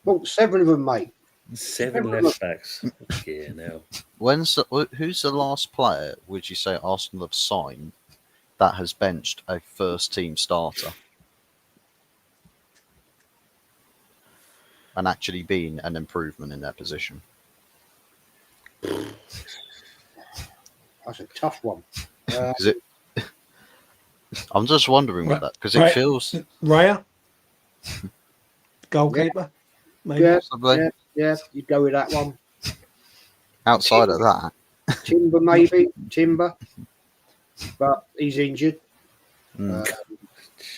Well, 7 of them, mate. 7 left backs. Yeah, now. Who's the last player, would you say, Arsenal have signed that has benched a first-team starter and actually been an improvement in their position? That's a tough one. Is it? I'm just wondering with that because it Right. feels Raya, goalkeeper, maybe. Yeah, possibly yeah, you'd go with that one. outside of that. Timber, maybe. Timber. But he's injured. Mm.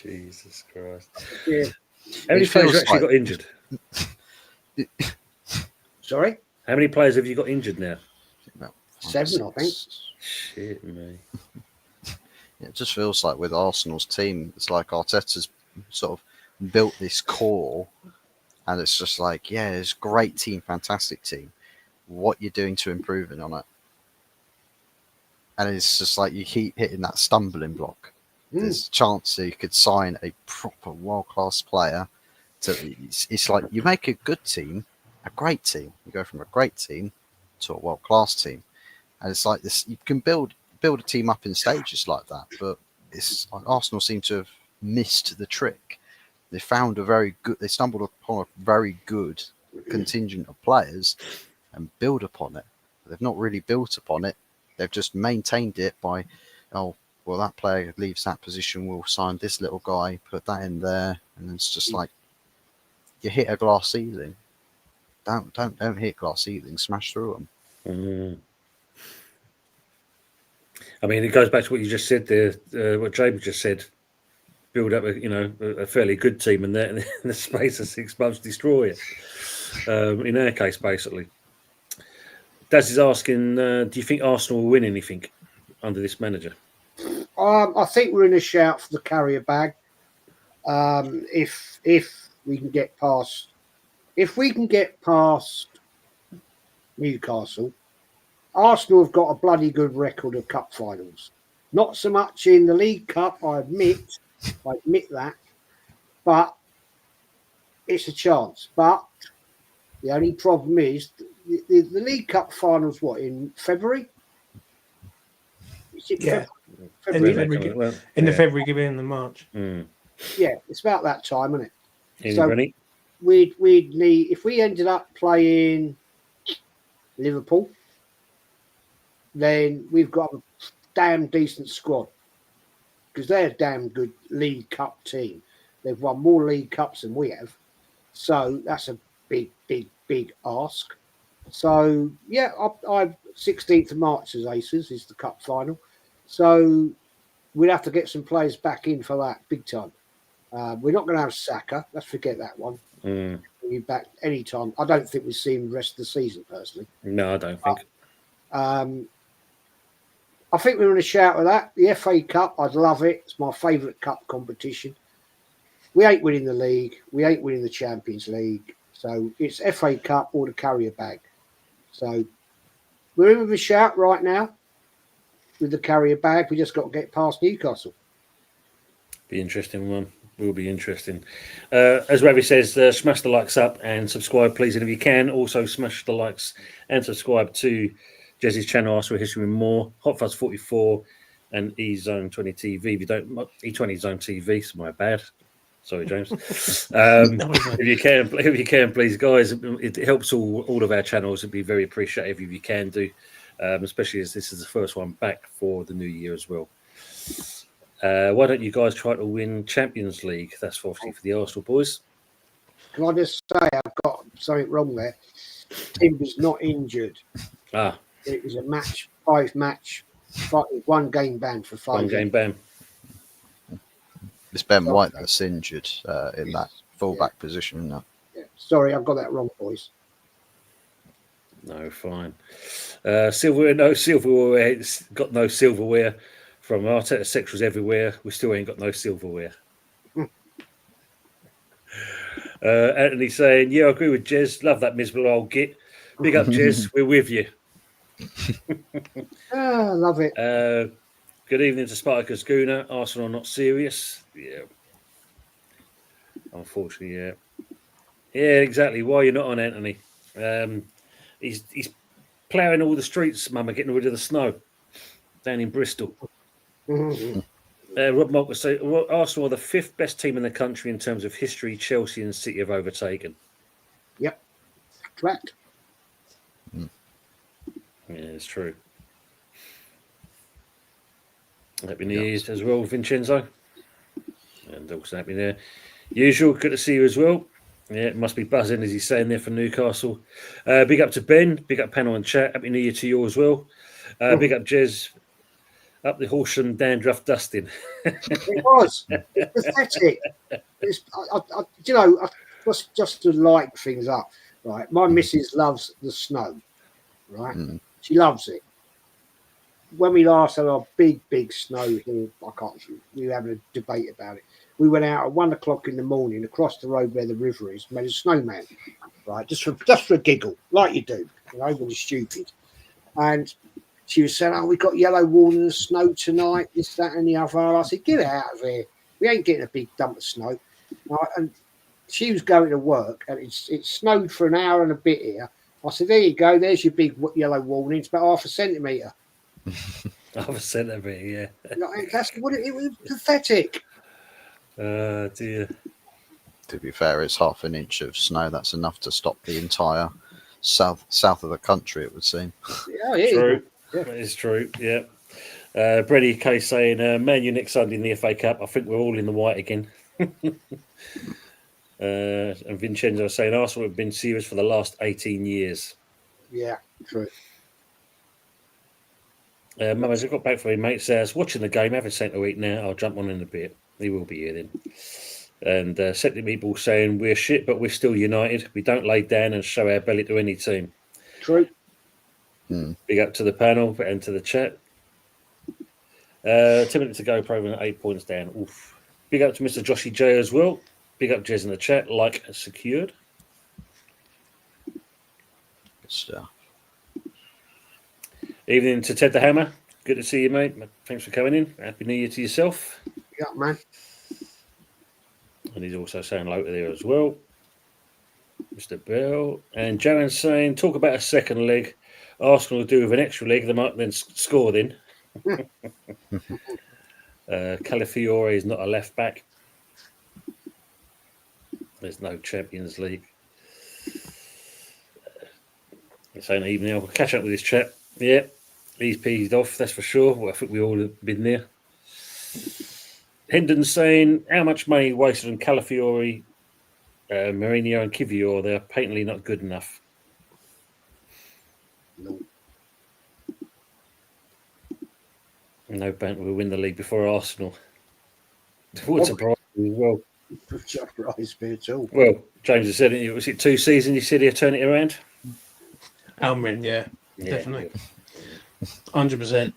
Jesus Christ. Yeah. How many It players feels have actually like- got injured? Sorry? How many players have you got injured now? 7, I think. Shit, me. It just feels like with Arsenal's team, it's like Arteta's sort of built this core, and it's just like, yeah, it's a great team, fantastic team. What you're doing to improving on it, and it's just like you keep hitting that stumbling block. There's a chance that you could sign a proper world-class player. It's like you make a good team, a great team. You go from a great team to a world-class team, and it's like this. You can build a team up in stages like that, but it's like Arsenal seem to have missed the trick. They found they stumbled upon a very good contingent of players and build upon it. They've not really built upon it. They've just maintained it by, oh, well, that player leaves that position, we'll sign this little guy, put that in there, and it's just like you hit a glass ceiling. Don't hit glass ceilings, smash through them. Mm. I mean, it goes back to what you just said there, what James just said. Build up a fairly good team, and then in the space of 6 months destroy it. In our case, basically. Daz is asking, do you think Arsenal will win anything under this manager? I think we're in a shout for the carrier bag. If we can get past Newcastle, Arsenal have got a bloody good record of cup finals. Not so much in the League Cup, I admit that, but it's a chance. But the only problem is the League Cup finals. What, in February? Is it Yeah. February? In the February, give in the March. Mm. Yeah, it's about that time, isn't it? Anybody? We'd need, if we ended up playing Liverpool, then we've got a damn decent squad because they're a damn good League Cup team. They've won more League Cups than we have, so that's a big ask. So yeah, I 16th of March as Aces is the cup final, so we'd have to get some players back in for that big time. We're not going to have Saka. Let's forget that one. Mm. We'll be back any time. I don't think we'll see him the rest of the season, personally. No, I don't think. I think we're in a shout with that. The FA Cup, I'd love it. It's my favourite cup competition. We ain't winning the league. We ain't winning the Champions League. So it's FA Cup or the carrier bag. So we're in with a shout right now with the carrier bag. We just got to get past Newcastle. Be interesting one. Will be interesting. As Ravi says, smash the likes up and subscribe, please. And if you can, also smash the likes and subscribe to Jezzy's channel, Arsenal History and More, Hot Fuzz 44 and E-Zone 20 TV. If you don't, E20 Zone TV, it's my bad. Sorry, James. If you can, please, guys, it helps all of our channels. It'd be very appreciative if you can do, especially as this is the first one back for the new year as well. Why don't you guys try to win Champions League? That's obviously for the Arsenal boys. Can I just say I've got something wrong there? Timber's not injured. It was a one game ban for 5 One game ban. It's Ben White that's injured in that fullback position, isn't it? Sorry, I've got that wrong, boys. No, fine. Silverware, no silverware. It's got no silverware from Arteta. Sexuals everywhere. We still ain't got no silverware. Anthony saying, yeah, I agree with Jez. Love that miserable old git. Big up, Jez. We're with you. Love it. Good evening to Spartacus Guna. Arsenal not serious. Yeah. Unfortunately, yeah. Yeah, exactly. Why you're not on, Anthony? He's ploughing all the streets, Mama, getting rid of the snow down in Bristol. Rob Mock was saying, well, Arsenal are the 5th best team in the country in terms of history. Chelsea and City have overtaken. Yep. Correct. Yeah, it's true. Happy New Year's as well, Vincenzo. And also happy there. Usual, good to see you as well. Yeah, it must be buzzing, as he's saying there for Newcastle. Big up to Ben. Big up panel and chat. Happy New Year to you as well. Big up Jez. Up the Horsham dandruff dusting. It was pathetic. Just to light things up, right? My missus loves the snow, right? She loves it. When we last had our big snow here, we were having a debate about it. We went out at 1 o'clock in the morning across the road where the river is, made a snowman, right? Just for a giggle, like you do, when you're stupid. And she was saying, "Oh, we got yellow warning of snow tonight, this, that, and the other." I said, "Get it out of here. We ain't getting a big dump of snow." Right? And she was going to work, and it snowed for an hour and a bit here. I said, "There you go. There's your big yellow warning. It's about half a centimetre." Half a centimetre, yeah. That's what it was. Pathetic. Dear. To be fair, it's half an inch of snow. That's enough to stop the entire south of the country, it would seem. Yeah, True. Yeah. That is true, yeah. Brady K saying, Man U next Sunday in the FA Cup. I think we're all in the white again. And Vincenzo saying, Arsenal have been serious for the last 18 years. Yeah, true. Mama's got back for me, mate. Says, watching the game, haven't sent a week now. I'll jump on in a bit. He will be here then. And Septic Meatball saying, we're shit, but we're still united. We don't lay down and show our belly to any team. True. Big up to the panel and to the chat. 10 minutes to go, Proven at 8 points down. Oof. Big up to Mr. Joshy J as well. Big up Jez in the chat, like secured. Good stuff. Evening to Ted the Hammer. Good to see you, mate. Thanks for coming in. Happy New Year to yourself. Yeah, man. And he's also saying hello to there as well. Mr. Bell. And Jaren's saying, talk about a second leg. Arsenal will do with an extra leg. They might then score then. Calafiore is not a left back. There's no Champions League. Saying evening, I'll catch up with this chap. Yeah, he's peeved off, that's for sure. Well, I think we all have been there. Hendon's saying, how much money wasted on Calafiore, Mourinho and Kivior? They're patently not good enough. No bank will win the league before Arsenal. Would surprise me as well. Surprise me at all. Well, James has said it. Was it 2 seasons? You said he'll turn it around. Almiron, yeah, definitely, 100%.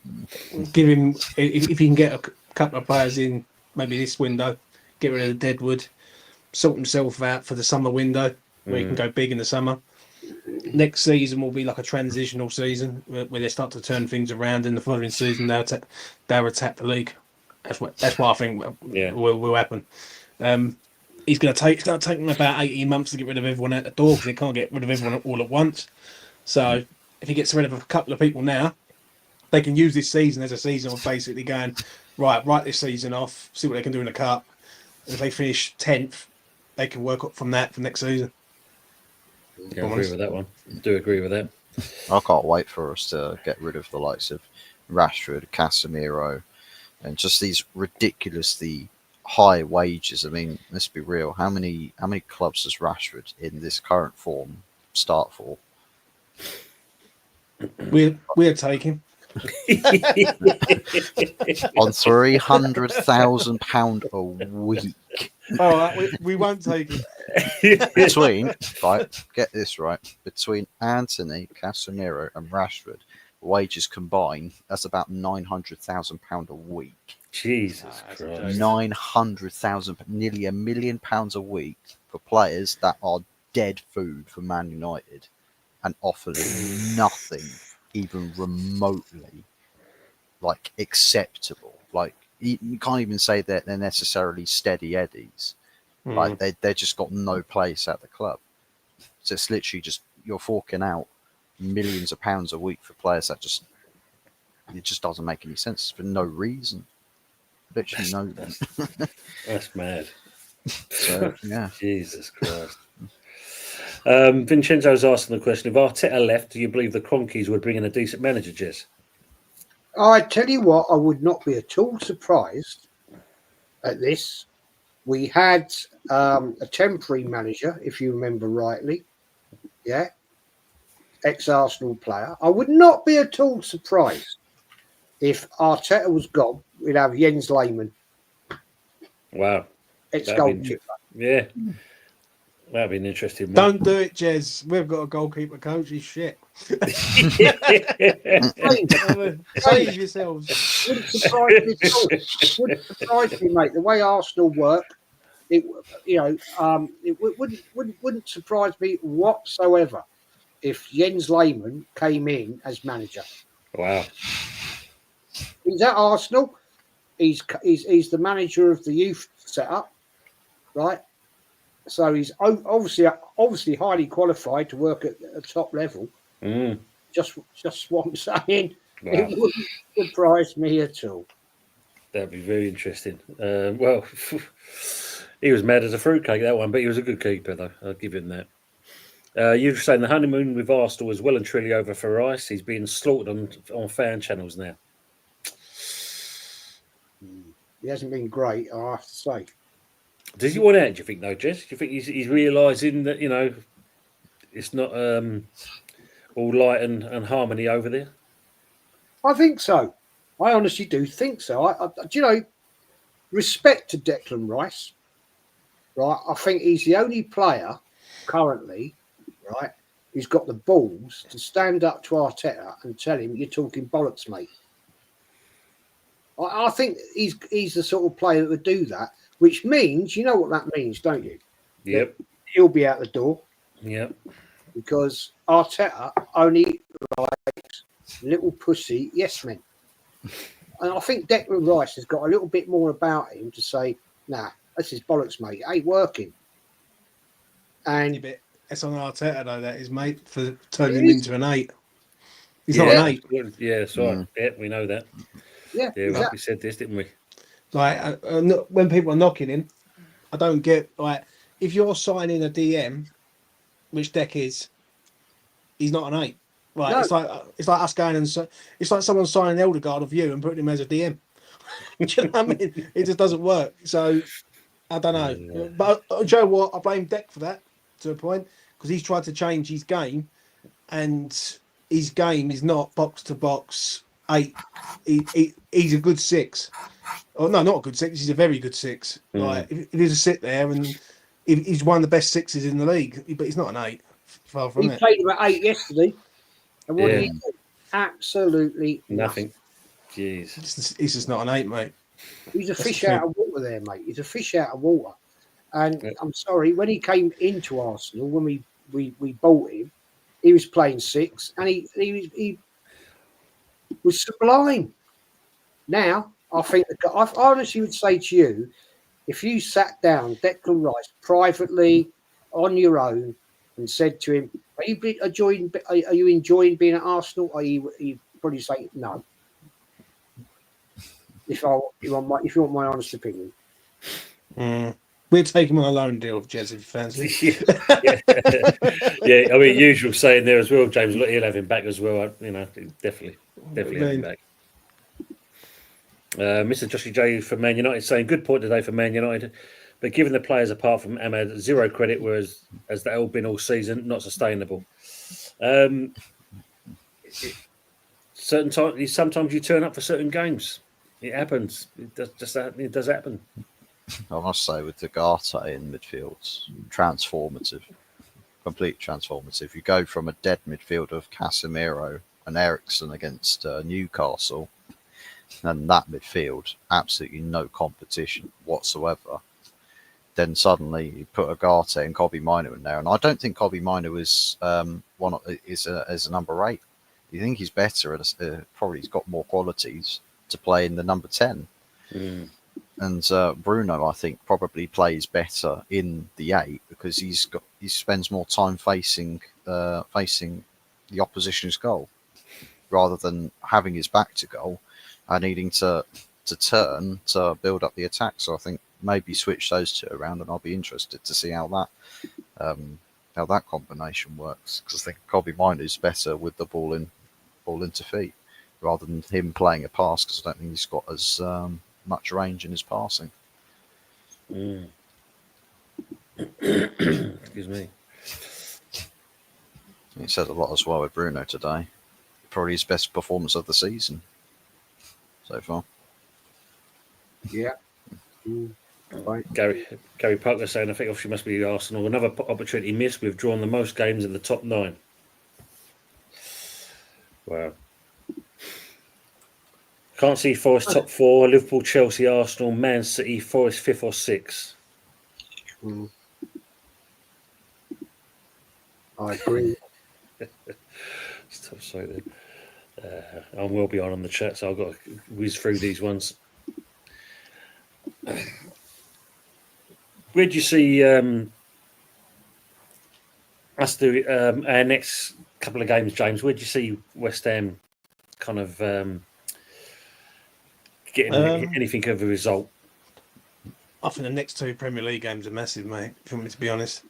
Give him if he can get a couple of players in, maybe this window, get rid of the Deadwood, sort himself out for the summer window where he can go big in the summer. Next season will be like a transitional season where they start to turn things around. In the following season, they'll attack the league. That's what I think will happen. It's going to take them about 18 months to get rid of everyone out the door because they can't get rid of everyone all at once. So if he gets rid of a couple of people now, they can use this season as a season of basically going, write this season off, see what they can do in the cup. And if they finish 10th, they can work up from that for next season. Yeah, I agree with that one. I do agree with that. I can't wait for us to get rid of the likes of Rashford, Casemiro, and just these ridiculously high wages. I mean, let's be real. How many clubs does Rashford in this current form start for? We'll take him. on £300,000 a week. All right, we won't take it. Between, right, get this right, between Anthony, Casemiro, and Rashford, wages combined, that's about £900,000 a week. Jesus that's a Christ. joke. 900,000, nearly £1 million a week for players that are dead food for Man United and offers nothing even remotely like acceptable. Like you can't even say that they're necessarily steady eddies. Like they just got no place at the club. So it's literally just you're forking out millions of pounds a week for players that just it just doesn't make any sense for no reason. Literally no. That's mad. So yeah. Jesus Christ. Vincenzo's asking the question: if Arteta left, do you believe the Cronkies would bring in a decent manager, Jez? I tell you what, I would not be at all surprised at this. We had a temporary manager, if you remember rightly, yeah, ex-Arsenal player. I would not be at all surprised if Arteta was gone. We'd have Jens Lehmann, Wow. ex-goalkeeper. Yeah. That'd be an interesting one. Don't do it, Jez. We've got a goalkeeper coach. He's shit. Save yourselves. Wouldn't surprise me at all. Wouldn't surprise me, mate. The way Arsenal work, it wouldn't surprise me whatsoever if Jens Lehmann came in as manager. Wow. He's at Arsenal. He's the manager of the youth setup, right? So he's obviously highly qualified to work at a top level. Just what I'm saying. Wow. It wouldn't surprise me at all. That'd be very interesting. Well, he was mad as a fruitcake, that one, but he was a good keeper, though. I'll give him that. You're saying the honeymoon with Arsenal is well and truly over for Rice. He's being slaughtered on fan channels now. He hasn't been great, I have to say. Does he want out, do you think, though, Jess? Do you think he's realising that, it's not all light and harmony over there? I think so. I honestly do think so. Respect to Declan Rice, right? I think he's the only player currently, right, who's got the balls to stand up to Arteta and tell him, you're talking bollocks, mate. I think he's the sort of player that would do that, which means, you know what that means, don't you? Yep. He'll be out the door. Yep. Because Arteta only likes little pussy yes men. And I think Declan Rice has got a little bit more about him to say, nah, this is bollocks, mate. It ain't working. And it's on Arteta, though, that is, mate, for turning him into an 8. He's not an 8. Yeah, that's right. Yeah, we know that. Yeah, exactly. We said this, didn't we? Like, when people are knocking him, I don't get, like, if you're signing a DM, which Deck is, he's not an 8. Right? No. It's like us going and it's like someone signing Eldegaard of you and putting him as a DM. Do you know what I mean? It just doesn't work. So I don't know. Yeah. But do you know what? I blame Deck for that to a point because he's tried to change his game, and his game is not box to box 8. He's a good 6. Oh no, not a good 6. He's a very good 6. Like if he's a sit there, and he's one of the best 6s in the league, but he's not an 8. Far from it. He played about 8 yesterday. And what did he do? Absolutely nothing. Jeez. He's just not an 8, mate. He's a fish out of water there, mate. He's a fish out of water. And I'm sorry, when he came into Arsenal, when we bought him, he was playing 6 and he was sublime. Now, I think I honestly would say to you, if you sat down Declan Rice privately on your own and said to him, are you enjoying being at Arsenal? Or he'd probably say no. If you want my honest opinion. We'll take him on a loan deal, Jez, if you fancy. Yeah, I mean, usual saying there as well, James. Look, he'll have him back as well. Definitely have him back. Mr. Joshy J from Man United saying, good point today for Man United. But given the players apart from Ahmad, 0 credit, whereas as they all been all season, not sustainable. certain times, sometimes you turn up for certain games. It happens. It does happen. I must say, with the Garte in midfield, transformative, complete transformative. You go from a dead midfield of Casemiro and Ericsson against Newcastle, and that midfield, absolutely no competition whatsoever. Then suddenly you put Agate and Kobbie Mainoo in there, and I don't think Kobbie Mainoo is as a number 8. You think he's better at probably he's got more qualities to play in the number 10. Mm. And Bruno, I think, probably plays better in the 8 because he spends more time facing the opposition's goal rather than having his back to goal and needing to turn to build up the attack. So I think maybe switch those two around, and I'll be interested to see how that combination works, because I think Kobbie Mainoo is better with the ball into feet rather than him playing a pass, because I don't think he's got as much range in his passing. Mm. Excuse me. He said a lot as well with Bruno today. Probably his best performance of the season so far. Yeah. Mm. Right. Gary Parker saying, I think obviously must be Arsenal. Another opportunity missed. We've drawn the most games in the top 9. Wow. Can't see Forest top 4. Liverpool, Chelsea, Arsenal, Man City, Forest 5th or 6th. Mm. I agree. Stop so I'm well behind on the chat, so I've got to whiz through these ones. Where do you see us do our next couple of games, James? Where do you see West Ham kind of getting anything of a result? I think the next 2 Premier League games are massive, mate, if you want me to be honest.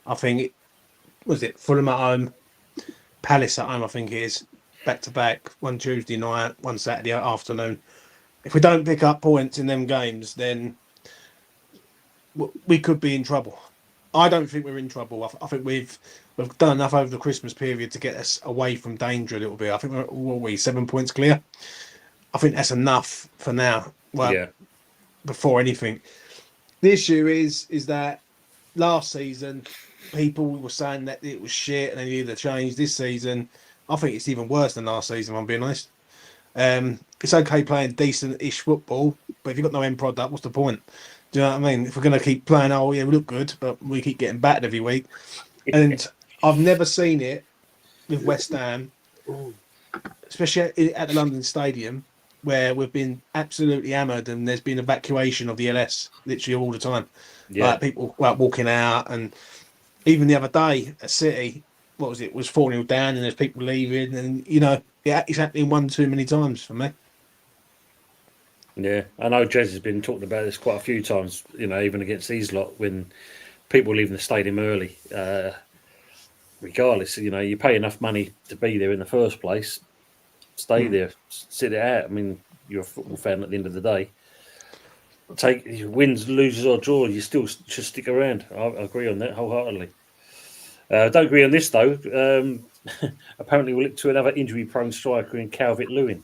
I think, Fulham at home, Palace at home, I think it is, back-to-back, one Tuesday night, one Saturday afternoon. If we don't pick up points in them games, then we could be in trouble. I don't think we're in trouble. I think we've done enough over the Christmas period to get us away from danger a little bit. I think we're 7 points clear. I think that's enough for now. Well, Yeah. Before anything, the issue is that last season people were saying that it was shit and they needed to change. This season, I think it's even worse than last season, if I'm being honest. It's okay playing decent-ish football, but if you've got no end product, what's the point? Do you know what I mean? If we're going to keep playing, oh yeah, we look good, but we keep getting battered every week. And I've never seen it with West Ham, especially at the London Stadium, where we've been absolutely hammered and there's been evacuation of the LS literally all the time. Yeah. Like people walking out, and even the other day at City, what was it? Was 4-0 down and there's people leaving, and it's happening one too many times for me. Yeah, I know Jez has been talking about this quite a few times, even against these lot, when people leaving the stadium early. Regardless, you pay enough money to be there in the first place. Stay there, sit it out. I mean, you're a football fan at the end of the day. Take wins, loses or draws, you still should stick around. I agree on that wholeheartedly. Don't agree on this though. Apparently, we'll look to another injury-prone striker in Calvert-Lewin.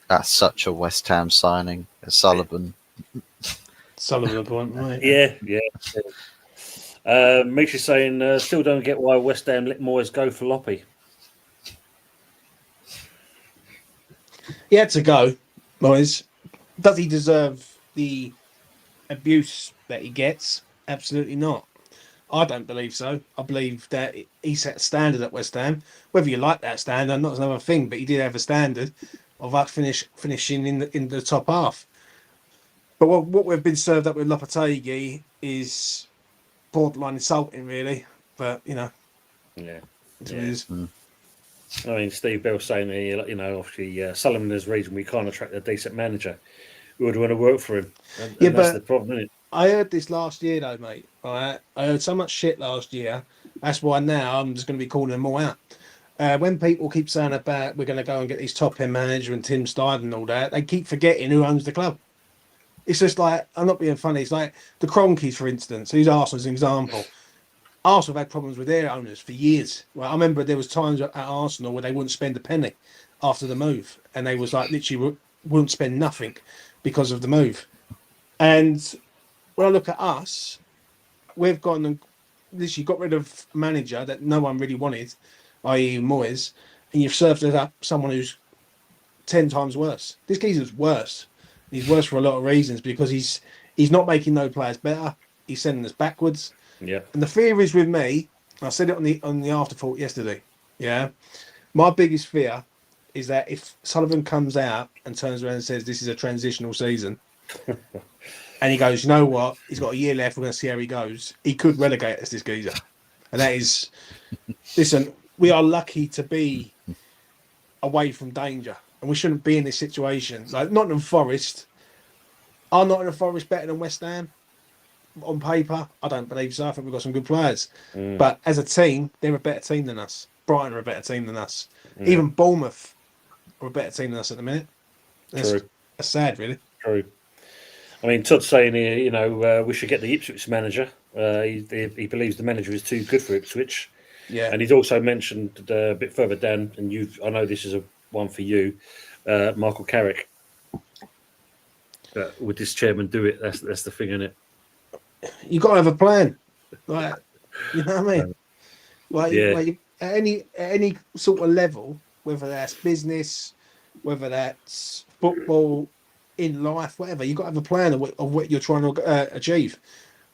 That's such a West Ham signing. Sullivan appointment, right? Yeah. Misha saying, still don't get why West Ham let Moyes go for Loppy. He had to go, Moyes. Does he deserve the abuse that he gets? Absolutely not. I don't believe so. I believe that he set a standard at West Ham. Whether you like that standard, not another thing, but he did have a standard of us finishing in the top half. But what we've been served up with Lopetegui is borderline insulting, really. But Yeah. It is. I mean, Steve Bell saying, obviously Sullivan is the reason we can't attract a decent manager who would want to work for him. And that's the problem, isn't it? I heard this last year, though, mate. Right? I heard so much shit last year. That's why now I'm just going to be calling them all out. When people keep saying about we're going to go and get these top-end manager and Tim Stein and all that, they keep forgetting who owns the club. It's just like, I'm not being funny, it's like the Cronkies, for instance. Use Arsenal as an example. Arsenal have had problems with their owners for years. Well, I remember there was times at Arsenal where they wouldn't spend a penny after the move, and they was like literally wouldn't spend nothing because of the move. And when I look at us, we've gone and literally got rid of a manager that no one really wanted, i.e. Moyes, and you've served it up someone who's 10 times worse. This geezer's worse. He's worse for a lot of reasons because he's not making no players better. He's sending us backwards. Yeah. And the fear is with me, I said it on the afterthought yesterday. Yeah. My biggest fear is that if Sullivan comes out and turns around and says this is a transitional season, and he goes, you know what, he's got a year left, we're going to see how he goes, he could relegate us, this geezer. And that is, listen, we are lucky to be away from danger, and we shouldn't be in this situation. Like Nottingham Forest, are Nottingham Forest better than West Ham? On paper, I don't believe so. I think we've got some good players. But as a team, they're a better team than us. Brighton are a better team than us. Even Bournemouth are a better team than us at the minute. That's sad, really. True. I mean, Todd's saying here, you know, we should get the Ipswich manager. He believes the manager is too good for Ipswich. Yeah. And he's also mentioned a bit further down, and I know this is a one for you, Michael Carrick. Would this chairman do it? That's the thing, isn't it? You got to have a plan, like, you know what I mean? Like at any sort of level, whether that's business, whether that's football, in life, whatever, you got to have a plan of what you're trying to achieve.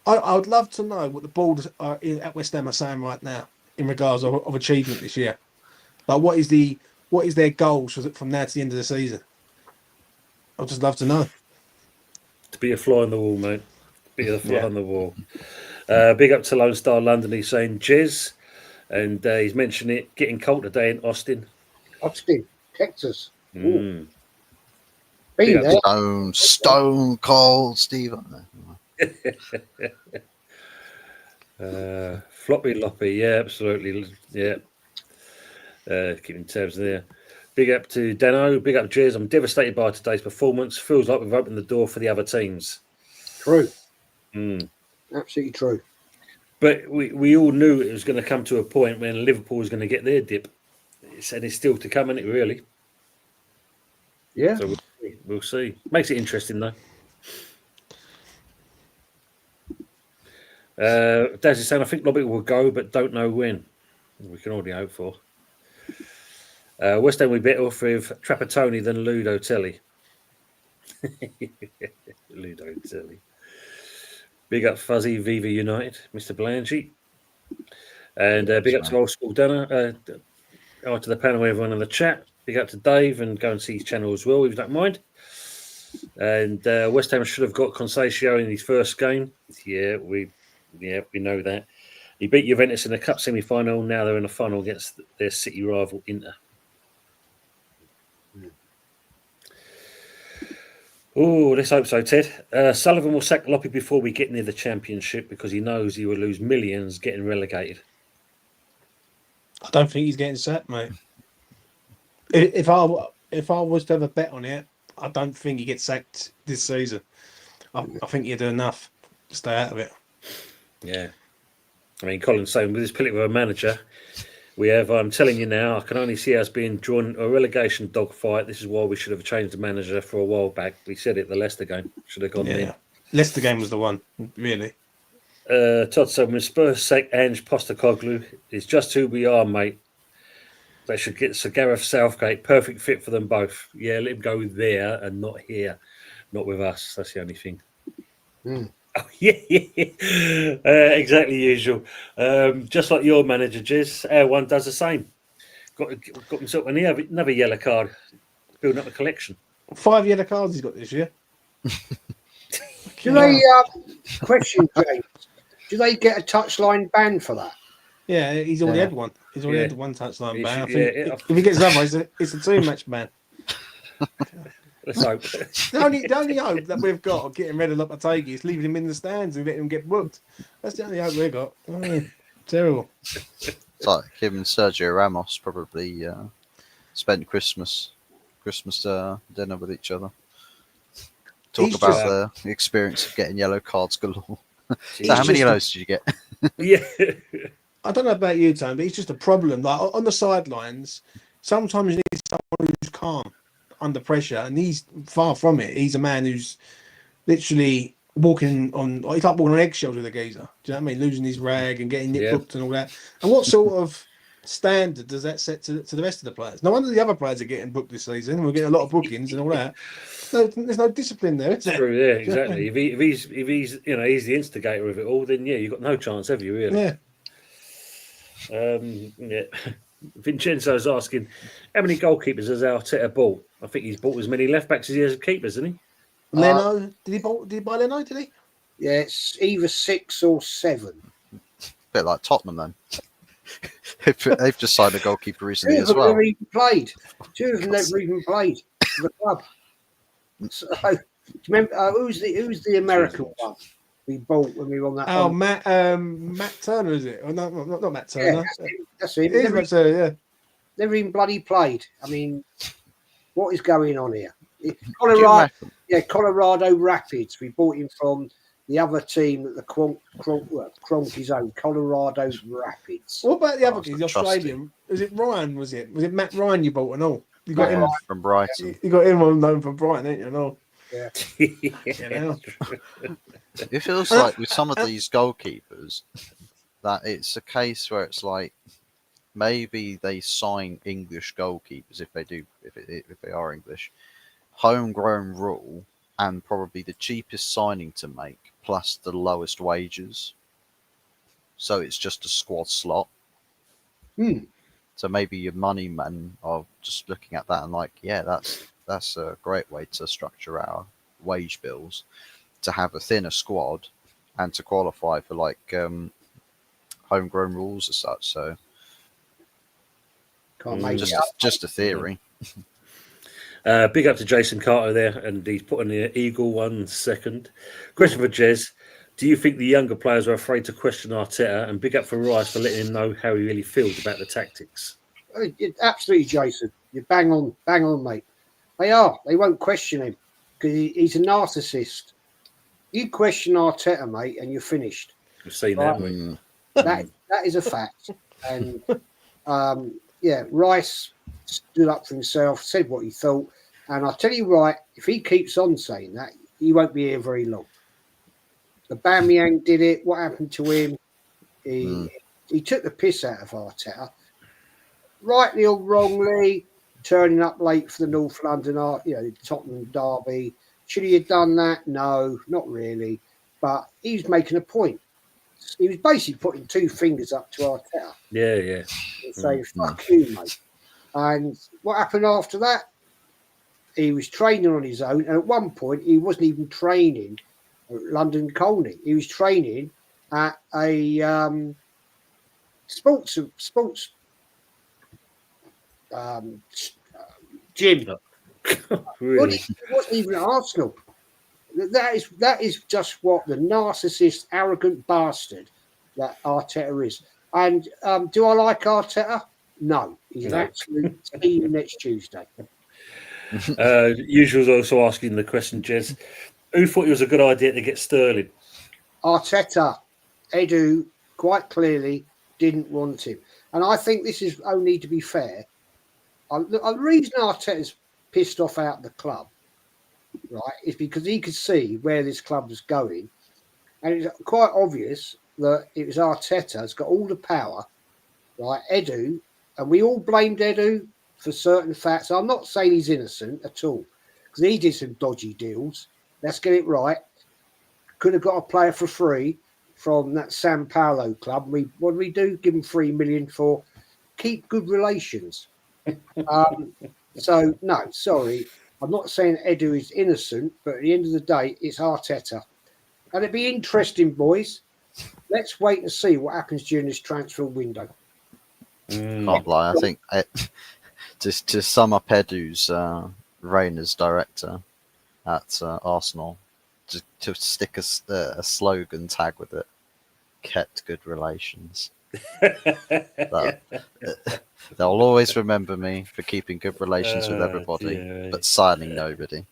I would love to know what the board at West Ham are saying right now in regards of achievement this year. Like, what is their goals from now to the end of the season? I'd just love to know. To be a fly on the wall, mate. Be a fly on the wall. Big up to Lone Star London. He's saying jizz, and he's mentioned it getting cold today in Austin, Texas. Been there. Stone cold, Steve. Floppy loppy, yeah, absolutely, yeah. Keeping tabs there. Big up to Dano. Big up, Jez. I'm devastated by today's performance. Feels like we've opened the door for the other teams. True. Absolutely true. But we all knew it was going to come to a point when Liverpool was going to get their dip. And it's still to come, isn't it, really? Yeah. So we'll see. Makes it interesting, though. Daz is saying, I think Lobby will go, but don't know when. We can already hope for. West Ham, we better off with Trapattoni than Ludo Telly. Ludo Telly. Big up Fuzzy, Viva United, Mr. Blangy. And big up to Old School Dunner. To the panel, everyone in the chat. Big up to Dave, and go and see his channel as well, if you don't mind. And West Ham should have got Conceição in his first game. Yeah, we know that. He beat Juventus in the cup semi-final. Now they're in the final against their city rival Inter. Oh, let's hope so, Ted. Sullivan will sack Loppy before we get near the championship because he knows he will lose millions getting relegated. I don't think he's getting sacked, mate. If I was to have a bet on it, I don't think he gets sacked this season. I think he'd do enough to stay out of it. Yeah. I mean, Colin's saying with this political manager, we have, I'm telling you now, I can only see us being drawn a relegation dogfight. This is why we should have changed the manager for a while back. We said it, the Leicester game should have gone in. Leicester game was the one, really. Todd said, when Spurs sack Ange Postecoglou, it's just who we are, mate. They should get Sir Gareth Southgate, perfect fit for them both. Yeah, let him go there and not here, not with us. That's the only thing. Oh, yeah. Exactly usual. Just like your manager, Jez, our one does the same. Got himself another yellow card, building up a collection. 5 yellow cards he's got this year. Do they question, James? Do they get a touchline ban for that? Yeah, he's already had one. He's already had one touchline ban. I think if he gets another, it's a 2-match ban. Let's hope. The only hope that we've got of getting rid of Lopetegui is leaving him in the stands and letting him get booked. That's the only hope we've got. Terrible. It's like him and Sergio Ramos probably spent Christmas dinner with each other. Talk about the experience of getting yellow cards galore. So how many of those did you get? Yeah. I don't know about you, Tony, but he's just a problem. Like on the sidelines, sometimes you need someone who's calm under pressure, and he's far from it. He's a man who's literally walking on. He's like walking on eggshells with a geezer. Do you know what I mean? Losing his rag and getting nick booked and all that. And what sort of standard does that set to the rest of the players? No wonder the other players are getting booked this season. We're getting a lot of bookings and all that. There's no discipline there, is there? True, yeah, exactly. If he's he's the instigator of it all, then you've got no chance, have you? Really? Yeah. Vincenzo's asking, how many goalkeepers has Arteta bought? I think he's bought as many left backs as he has keepers, hasn't he? Leno, did he buy Leno? Did he? Yeah, it's either 6 or 7. Bit like Tottenham then. They've just signed a goalkeeper recently as Two of them well. never even played. Two of them never even played for the club. So, do you remember who's the American one we bought when we were on that? Oh, one? Matt Turner, is it? Oh, no, not Matt Turner. Yeah, that's him. It is Matt Turner, yeah. Never even bloody played. I mean, what is going on here? Colorado Rapids. We bought him from the other team that the Cronkies own, Colorado Rapids. What about the other kid, the Australian? Was it Ryan? Was it Matt Ryan you bought and all? You got him from Brighton. You got him on loan from Brighton, ain't you? And all. Yeah. It feels like with some of these goalkeepers that it's a case where it's like maybe they sign English goalkeepers if they are English, homegrown rule, and probably the cheapest signing to make plus the lowest wages. So it's just a squad slot. So maybe your money men are just looking at that and like, yeah, that's a great way to structure our wage bills, to have a thinner squad and to qualify for like homegrown rules as such. So Can't make just a theory. Big up to Jason Carter there, and he's putting the Eagle 1 second. Question for Jez. Do you think the younger players are afraid to question Arteta? And big up for Rice for letting him know how he really feels about the tactics. Absolutely, Jason. You're bang on, mate. They are. They won't question him because he's a narcissist. You question Arteta, mate, and you're finished. We've seen that. That is a fact. And Rice stood up for himself, said what he thought. And I'll tell you right, if he keeps on saying that, he won't be here very long. The Aubameyang did it. What happened to him? He took the piss out of Arteta. Rightly or wrongly, turning up late for the North London, Tottenham derby. Should he have done that? No, not really. But he was making a point. He was basically putting 2 fingers up to Arteta. Yeah. And saying, fuck you, mate. And what happened after that? He was training on his own. And at one point, he wasn't even training at London Colney. He was training at a sports gym. Really? It wasn't even at Arsenal. That is just what the narcissist, arrogant bastard that Arteta is. And do I like Arteta? No, he's an absolute team next Tuesday. Usual's also asking the question, Jez. Who thought it was a good idea to get Sterling? Arteta. Edu quite clearly didn't want him. And I think this is only to be fair. The reason Arteta's pissed off out the club, right, is because he could see where this club was going. And it's quite obvious that it was Arteta has got all the power, right? Edu, and we all blamed Edu for certain facts. I'm not saying he's innocent at all, because he did some dodgy deals. Let's get it right. Could have got a player for free from that San Paulo club. What did we do? Give him 3 million for keep good relations. So, no, sorry. I'm not saying Edu is innocent, but at the end of the day, it's Arteta. And it'd be interesting, boys. Let's wait and see what happens during this transfer window. Can't lie. I think just to sum up Edu's reign as director at Arsenal, to stick a slogan tag with it, kept good relations. They'll always remember me for keeping good relations with everybody, but signing nobody.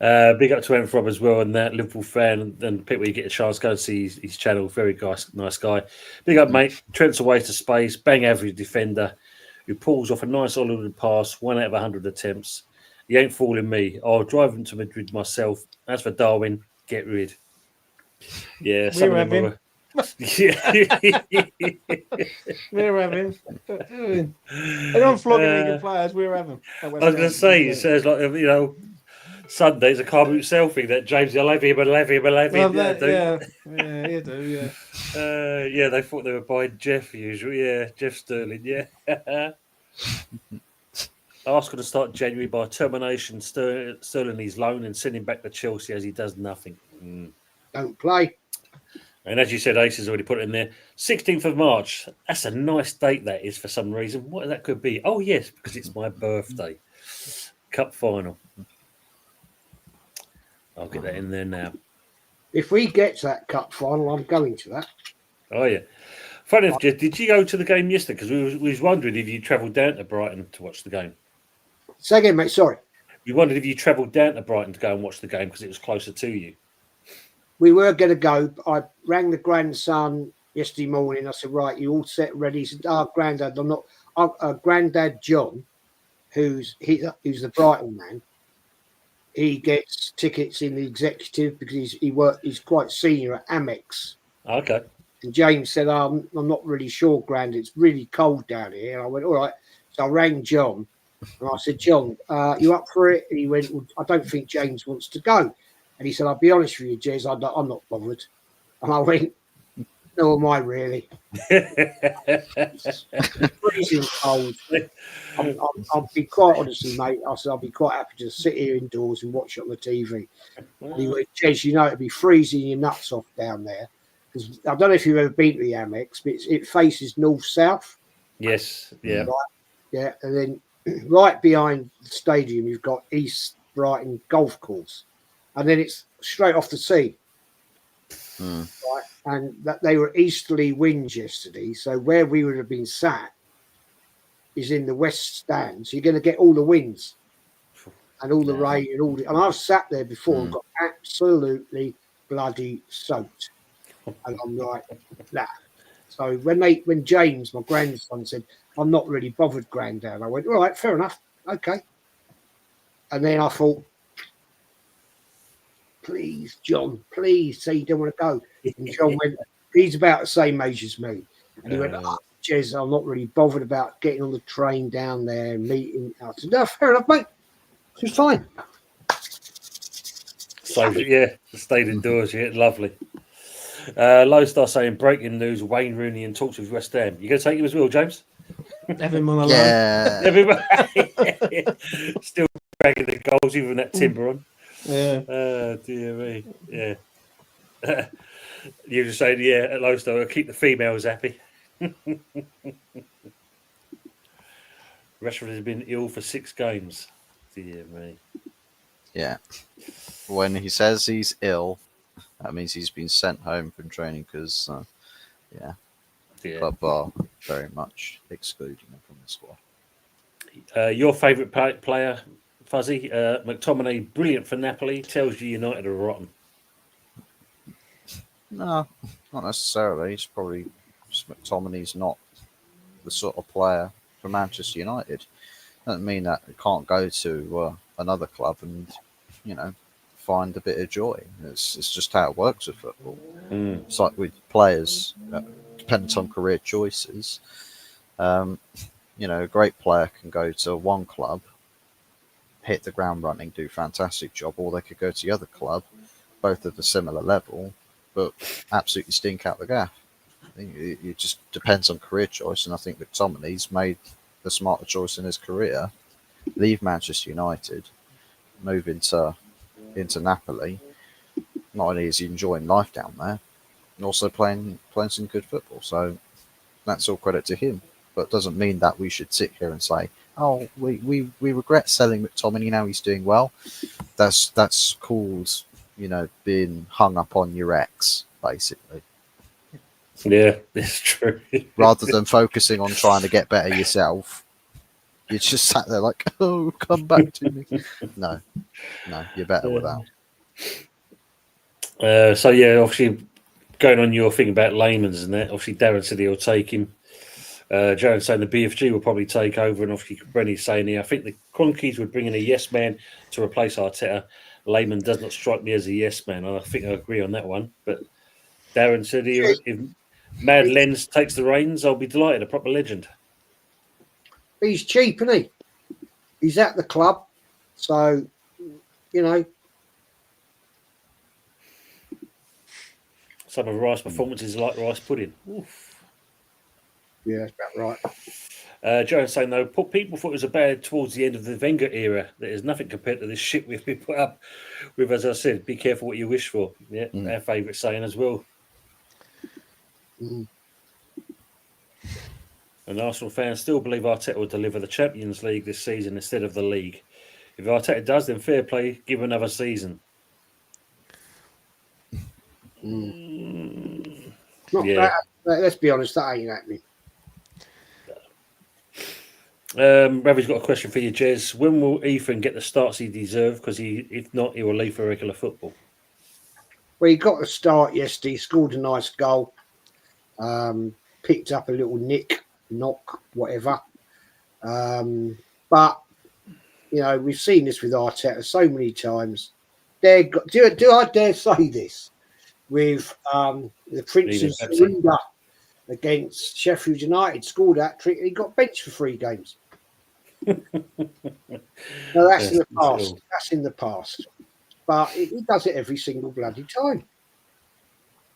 Big up to him Rob as well, and that Liverpool fan, and people you get a chance go and see his channel. Very nice guy. Big up, mate. Trent's a waste of space. Bang average defender who pulls off a nice solid pass, 1 out of 100 attempts. He ain't fooling me. I'll drive him to Madrid myself. As for Darwin, get rid. Yeah, some of them were. We're having. They're on flogging league players. We're having. I was going to say, it says like Sunday's a car boot selfie that James, I love him. Well, you do, yeah. Yeah, they thought they were buying Jeff usually. Yeah, Jeff Sterling. Yeah. Arsenal to start January by termination Sterling his loan and send him back to Chelsea as he does nothing. Don't play. And as you said, Ace has already put it in there. 16th of March. That's a nice date, that is, for some reason. What that could be? Oh, yes, because it's my birthday. Cup final. I'll get that in there now. If we get to that cup final, I'm going to that. Oh, yeah. Funny enough, Jed, did you go to the game yesterday? Because we was wondering if you travelled down to Brighton to watch the game. Say again, mate. Sorry. We wondered if you travelled down to Brighton to go and watch the game because it was closer to you. We were going to go. I rang the grandson yesterday morning. I said, right, you all set, ready? He said, Grandad, I'm not. Grandad John, who's the Brighton man, he gets tickets in the executive because he's quite senior at Amex. Okay. And James said, I'm not really sure, Grand. It's really cold down here. And I went, all right. So I rang John and I said, John, you up for it? And he went, well, I don't think James wants to go. And he said, I'll be honest with you, Jez, I'm not bothered. And I went, no, am I really? It's freezing cold. I'll be quite honestly, mate. I said, I'll be quite happy to sit here indoors and watch it on the TV. And he went, Jez, you know, it'd be freezing your nuts off down there. Because I don't know if you've ever been to the Amex, but it faces north-south. Yes, yeah. Right? Yeah, and then right behind the stadium, you've got East Brighton Golf Course. And then it's straight off the sea. Right? And they were easterly winds yesterday. So where we would have been sat is in the west stand. So you're going to get all the winds and all the rain and all the. And I've sat there before and got absolutely bloody soaked. And I'm like, nah. So when James, my grandson, said, I'm not really bothered, Grandad, I went, all right, fair enough. Okay. And then I thought, please, John, please say you don't want to go. And John went, he's about the same age as me. And he went, Jez, I'm not really bothered about getting on the train down there and meeting. I said, no, fair enough, mate. It's fine. So, yeah, stayed indoors. Yeah, lovely. Low Star saying, breaking news, Wayne Rooney in talks with West Ham. You going to take him as well, James? Have him on a loan. Yeah. Everybody. Still dragging the goals, even that timber on. Yeah. Dear me. Yeah. You just saying, yeah, at Low Star, keep the females happy. Rashford has been ill for 6 games. Dear me. Yeah. When he says he's ill, that means he's been sent home from training because, Club are very much excluding him from the squad. Your favourite player, Fuzzy, McTominay, brilliant for Napoli, tells you United are rotten. No, not necessarily. It's probably just McTominay's not the sort of player for Manchester United. Doesn't mean that it can't go to another club and, find a bit of joy. It's just how it works with football. It's like with players, dependent on career choices. A great player can go to one club, hit the ground running, do a fantastic job, or they could go to the other club, both at a similar level, but absolutely stink out the gaff. I think it just depends on career choice, and I think McTominay's made the smarter choice in his career. Leave Manchester United, move into Napoli. Not only is he enjoying life down there, and also playing some good football. So that's all credit to him. But it doesn't mean that we should sit here and say, "Oh, we regret selling McTominay. Now he's doing well." That's called being hung up on your ex, basically. Yeah, it's true. Rather than focusing on trying to get better yourself. You just sat there like, oh, come back to me. No, you're better without. So yeah, obviously going on your thing about Layman's and that. Obviously, Darren said he'll take him. Jaren's saying the BFG will probably take over, and obviously Brenny's saying here, I think the Cronkies would bring in a yes man to replace Arteta. Layman does not strike me as a yes man, and I think I agree on that one. But Darren said here, if Mad Lens takes the reins, I'll be delighted. A proper legend. He's cheap, isn't he? He's at the club, so you know. Some of Rice performances are like rice pudding. Oof. Yeah, that's about right. Jaren's saying though, people thought it was a bad towards the end of the Wenger era. There is nothing compared to this shit we've been put up with. As I said, be careful what you wish for. Yeah, our favourite saying as well. Mm. And Arsenal fans still believe Arteta will deliver the Champions League this season instead of the league. If Arteta does, then fair play, give him another season. Not Yeah. that, let's be honest, that ain't happening. Ravi's got a question for you, Jez. When will Ethan get the starts he deserves? Because if not, he will leave for regular football. Well, he got a start yesterday, scored a nice goal, picked up a little knock, whatever. But, you know, we've seen this with Arteta so many times. Do I dare say this? With the Prince's surrender against Sheffield United, scored that trick, and he got benched for 3 games. No, that's in the past. That's in the past. But he does it every single bloody time.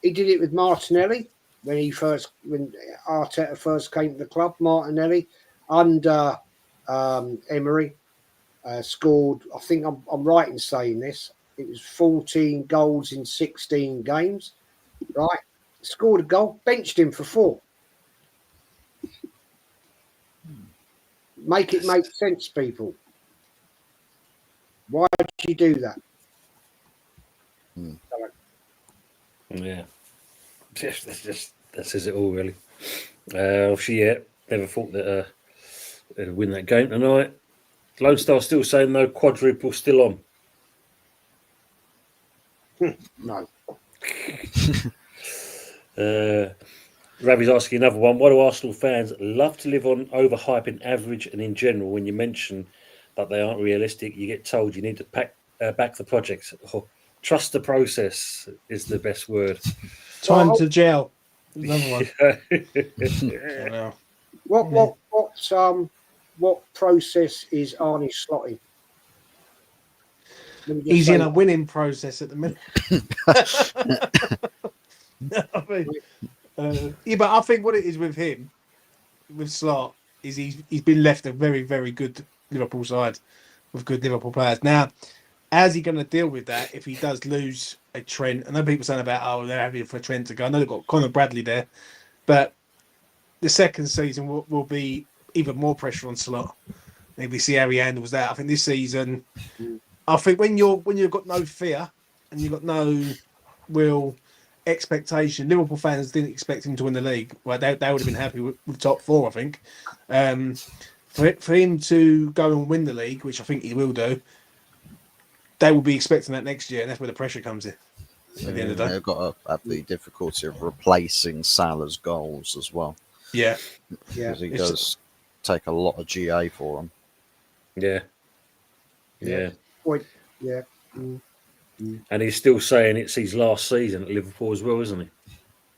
He did it with Martinelli when Arteta first came to the club. Martinelli under Emery scored. I think I'm right in saying this. It was 14 goals in 16 games, right? Scored a goal, benched him for 4. Make it make sense, people. Why did you do that? Yeah. That says it all, really. Obviously, never thought that they'd win that game tonight. Lone Star still saying no, quadruple still on. No. Ravi's asking another one. Why do Arsenal fans love to live on overhyping average and in general? When you mention that they aren't realistic, you get told you need to back the project. Oh, trust the process is the best word. Time to gel. Another one. I know. What process is Arnie slotting? He's in a winning process at the minute. But I think what it is with him, with Slot, is he's been left a very, very good Liverpool side with good Liverpool players. Now, how's he going to deal with that if he does lose a Trent? I know people saying about, they're happy for Trent to go. I know they've got Conor Bradley there, but the second season will be even more pressure on Slot. Maybe see how he handles that. I think this season, I think when you've got no fear and you've got no real expectation, Liverpool fans didn't expect him to win the league. Well, they would have been happy with top 4, I think. For him to go and win the league, which I think he will do, they will be expecting that next year, and that's where the pressure comes in. At the end of the day, They've got the difficulty of replacing Salah's goals as well. Yeah. Because he does take a lot of GA for them. Yeah. Yeah. And he's still saying it's his last season at Liverpool as well, isn't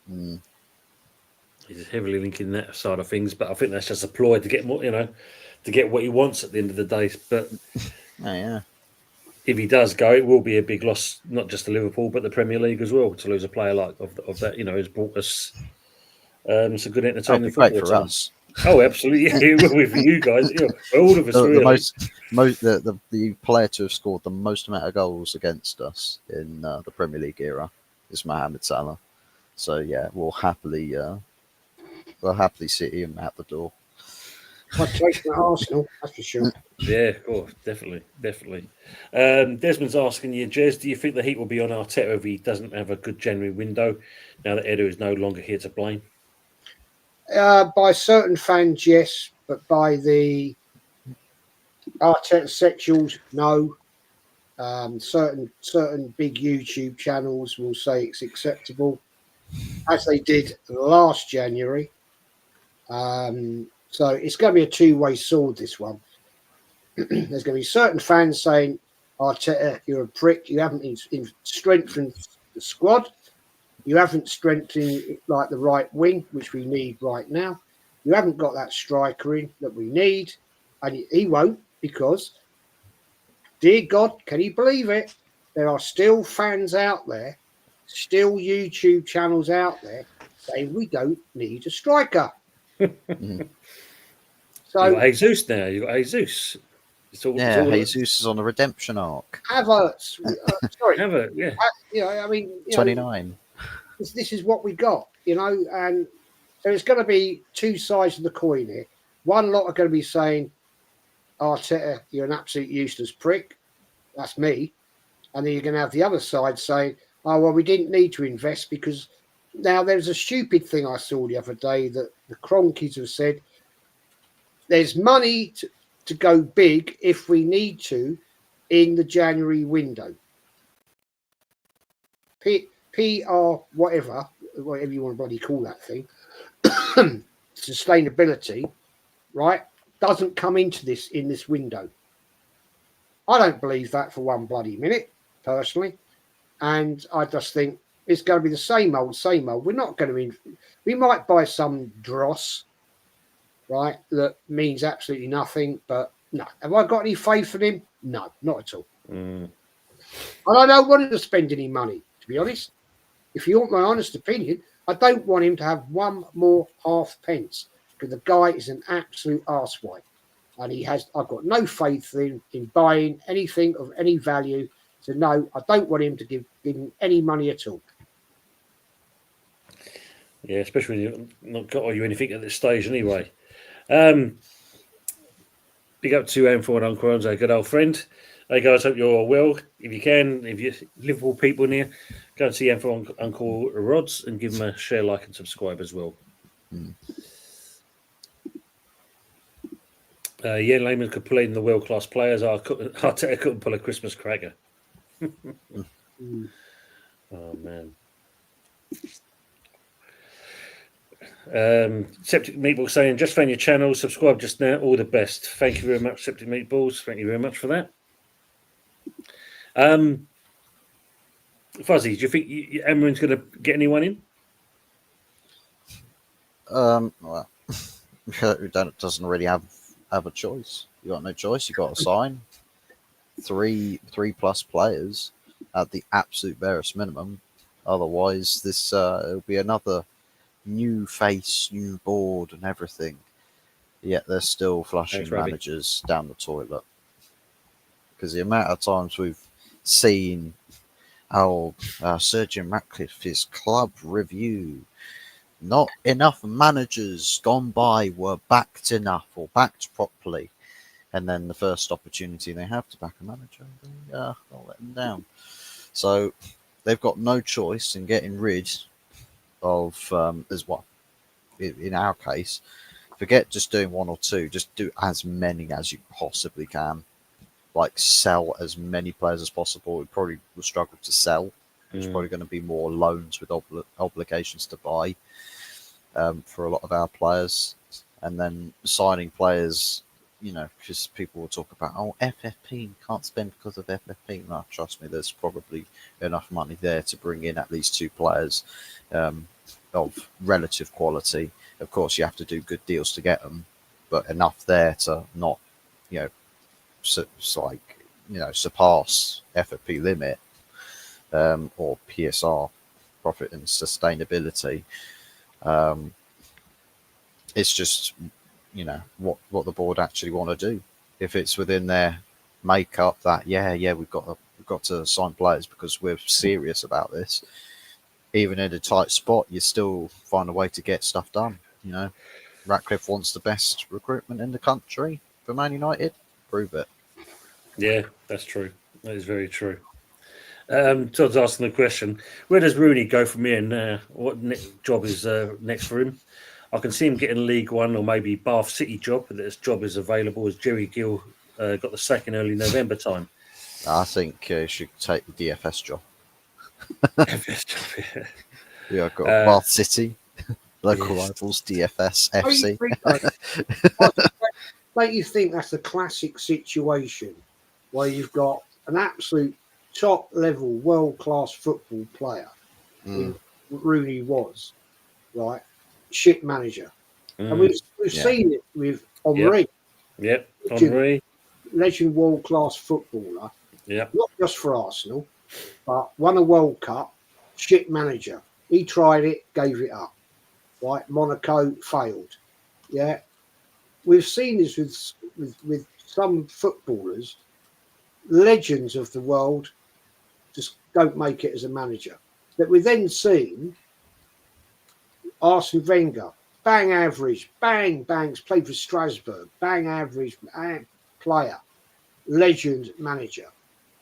he? He's heavily linking that side of things, but I think that's just a ploy to get more, to get what he wants at the end of the day. But if he does go, it will be a big loss, not just to Liverpool, but the Premier League as well, to lose a player like of that. Has brought us some good entertainment Great football for time. us. Oh, absolutely! Yeah, it will be for you guys. All of us. The player to have scored the most amount of goals against us in the Premier League era is Mohamed Salah. So yeah, we'll happily see him at the door. I'd take him at Arsenal, that's for sure. Yeah, of course, definitely. Desmond's asking you, Jez, do you think the heat will be on Arteta if he doesn't have a good January window now that Edu is no longer here to blame? By certain fans, yes, but by the Arteta sexuals, no. Certain big YouTube channels will say it's acceptable, as they did last January. So it's going to be a two-way sword, this one. There's going to be certain fans saying, Arteta, you're a prick. You haven't strengthened the squad. You haven't strengthened like the right wing, which we need right now. You haven't got that striker in that we need. And he won't, because, dear God, can you believe it? There are still fans out there, still YouTube channels out there saying we don't need a striker. So You've got Jesus now. You've got Jesus. Jesus is on a redemption arc. Havertz, sorry, Have it, yeah. I mean, 29. This is what we got, and so it's going to be two sides of the coin here. One lot are going to be saying, Arteta, you're an absolute useless prick. That's me. And then you're going to have the other side saying, oh, well, we didn't need to invest because now there's a stupid thing I saw the other day that the Cronkies have said there's money to go big if we need to in the January window. PR, whatever you want to bloody call that thing, sustainability, right, doesn't come into this in this window. I don't believe that for one bloody minute, personally. And I just think it's going to be the same old. We're not going to we might buy some dross, right, that means absolutely nothing, but no. Have I got any faith in him? No, not at all. And I don't want him to spend any money, to be honest. If you want my honest opinion, I don't want him to have one more half pence because the guy is an absolute arsewite. And I've got no faith in buying anything of any value. So no, I don't want him to give him any money at all. Yeah, especially when you've not got you anything at this stage anyway. Big up to Amphor and Uncle Ron's, our good old friend. Hey guys, hope you're all well. If you can, if you're Liverpool people near, go and see Amphor and Uncle Rods and give them a share, like, and subscribe as well. Yeah, Lehman could pull in the world-class players. Arteta couldn't pull a Christmas cracker. Oh, man. Septic Meatball saying, just found your channel, subscribe just now, all the best. Thank you very much, Septic Meatballs. Thank you very much for that. Fuzzy, do you think Amarin's going to get anyone in? Well, doesn't really have a choice. You got no choice. You got to sign three plus players at the absolute barest minimum. Otherwise, this it'll be another new face, new board, and everything. Yet they're still flushing managers down the toilet because the amount of times we've seen Sir Ratcliffe's club review. Not enough managers gone by were backed enough or backed properly. And then the first opportunity they have to back a manager, they'll let them down. So they've got no choice in getting rid of, in our case, forget just doing one or two, just do as many as you possibly can. Like sell as many players as possible. We probably will struggle to sell. There's probably going to be more loans with obligations to buy for a lot of our players. And then signing players, because people will talk about, FFP, can't spend because of FFP. No, trust me, there's probably enough money there to bring in at least two players of relative quality. Of course, you have to do good deals to get them, but enough there to not, surpass FFP limit or PSR, profit and sustainability. It's just, what the board actually want to do. If it's within their makeup that, we've got to sign players because we're serious about this. Even in a tight spot, you still find a way to get stuff done. Ratcliffe wants the best recruitment in the country for Man United. Prove it. Yeah, that's true. That is very true. Todd's asking the question, where does Rooney go from here now? What job is next for him? I can see him getting League One or maybe Bath City job, but this job is available as Jerry Gill got the sack in early November time. I think he should take the DFS job. Yeah, I've got Bath City, local rivals, DFS, FC. Don't you think that's a classic situation where you've got an absolute top level, world class football player, who Rooney was, right? Shit manager. And we've seen it with Henry. Yep, Henry. Legend world class footballer. Yep. Not just for Arsenal, but won a World Cup, shit manager. He tried it, gave it up. Right? Monaco failed. Yeah. We've seen this with some footballers, legends of the world, just don't make it as a manager. That we've then seen Arsene Wenger, bang average, bang bangs, played for Strasbourg, bang average player, legend manager.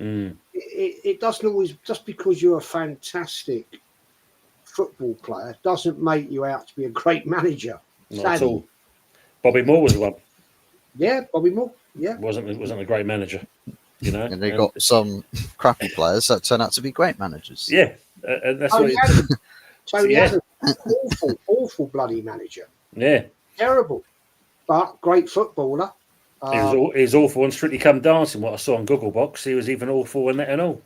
It doesn't always, just because you're a fantastic football player, doesn't make you out to be a great manager. Not at all. Bobby Moore was one. Yeah, Bobby Moore. Yeah, wasn't a great manager, you know. And they got some crappy players that turn out to be great managers. Yeah, and that's Tony what. Adams. Tony Adams, awful bloody manager. Yeah, terrible, but great footballer. He was awful on Strictly Come Dancing. What I saw on Googlebox, he was even awful in that and all.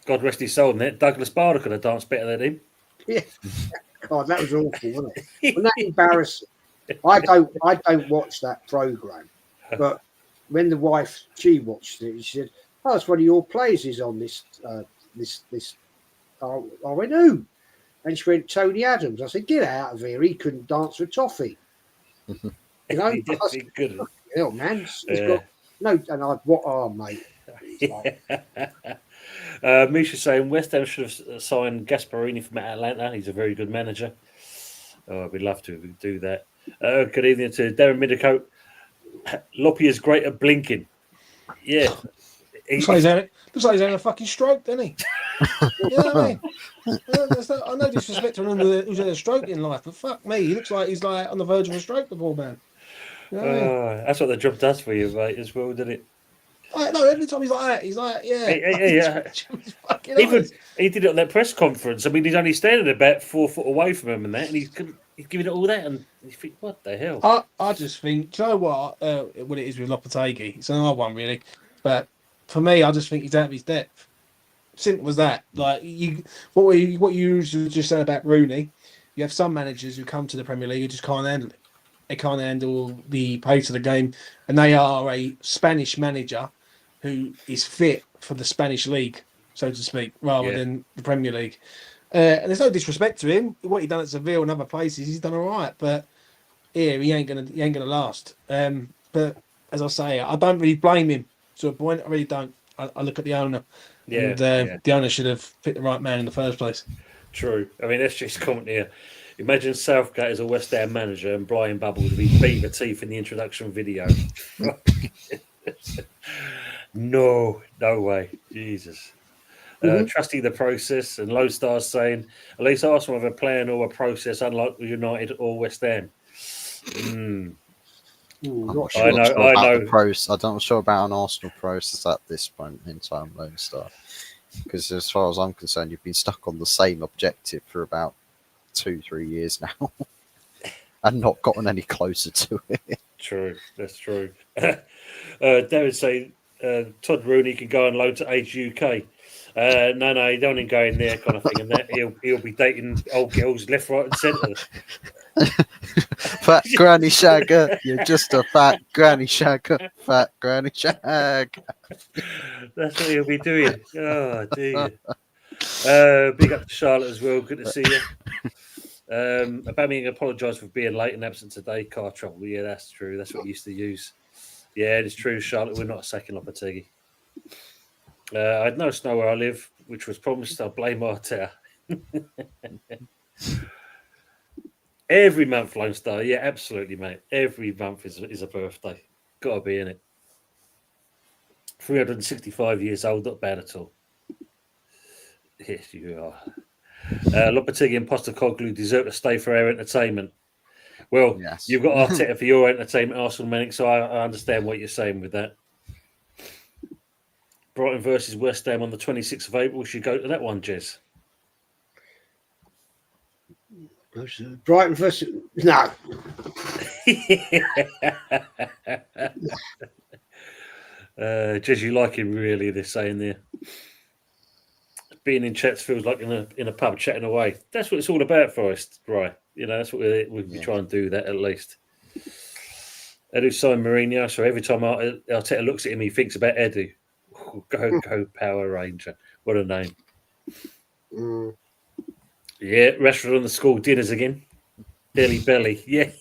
God rest his soul. Net Douglas Bader could have danced better than him. Yeah, God, that was awful, wasn't it? Wasn't that embarrassing? I don't watch that program, but when the wife she watched it, she said, "Oh, it's one of your players is on this." I went, "Who?" And she went, "Tony Adams." I said, "Get out of here! He couldn't dance for toffee." You know, He definitely couldn't. Hell, man, he's got no. And mate. Misha saying West Ham should have signed Gasparini from Atlanta. He's a very good manager. Oh, we'd love to if we could do that. Good evening to Darren Middlecote. Loppy is great at blinking. Yeah. Looks like he's having a fucking stroke, doesn't he? You know what I mean? I know disrespect to anyone who's had a stroke in life, but fuck me, he looks like he's like on the verge of a stroke, the poor man. You know what I mean? That's what the job does for you, mate, as well, doesn't it? No, every time he's like, yeah. Even he did it on that press conference. I mean, he's only standing about 4 foot away from him and that, and he's giving it all that, and you think, what the hell? I just think, do you know what it is with Lopetegui? It's another one, really. But for me, I just think he's out of his depth. Simple as that. Like what you just said about Rooney, you have some managers who come to the Premier League who just can't handle it. They can't handle the pace of the game, and they are a Spanish manager who is fit for the Spanish league, so to speak, rather than the Premier League. And there's no disrespect to him. What he done at Seville and other places, he's done all right. But here, he ain't gonna last. But as I say, I don't really blame him to a point. I really don't. I look at the owner. And the owner should have picked the right man in the first place. True. I mean, that's just comment here. Imagine Southgate as a West Ham manager and Brian Bubble would be beating the teeth in the introduction video. No way. Jesus. Trusting the process, and Low Stars saying, at least Arsenal have a plan or a process unlike United or West Ham. I'm not sure about the process. I'm not sure about an Arsenal process at this point in time, Lone Star. Because as far as I'm concerned, you've been stuck on the same objective for about 2-3 years now and not gotten any closer to it. True, that's true. David say Todd Rooney can go on loan to Age UK. No, he don't even go in there, kind of thing. And that he'll be dating old girls left, right, and centre. Fat granny shagger, you're just a fat granny shagger, fat granny shag. That's what he'll be doing. Oh dear. Big up to Charlotte as well. Good to see you. Aubameyang apologised for being late and absent today. Car trouble. Yeah, that's true. That's what he used to use. Yeah, it's true, Charlotte. We're not sacking Lopetegui. I had no snow where I live, which was promised. I'll blame Arteta. Every month, Lone Star. Yeah, absolutely, mate. Every month is a birthday. Got to be in it. 365 years old, not bad at all. Yes, you are. Lopetegui and Postecoglou deserve to stay for our entertainment. Well, Yes. you've got Arteta for your entertainment, Arsenal Manic, so I understand what you're saying with that. Brighton versus West Ham on the 26th of April. Should go to that one, Jez. Brighton versus no. Jez, you like him really? They're saying there. Being in chats feels like in a pub chatting away. That's what it's all about for us, right? You know, that's what we Yeah. try and do that at least. Edu signed Mourinho, so every time Arteta looks at him, he thinks about Edu. Go Power Ranger. What a name. Mm. Yeah, Rashford on the school dinners again. Dilly belly. Yeah.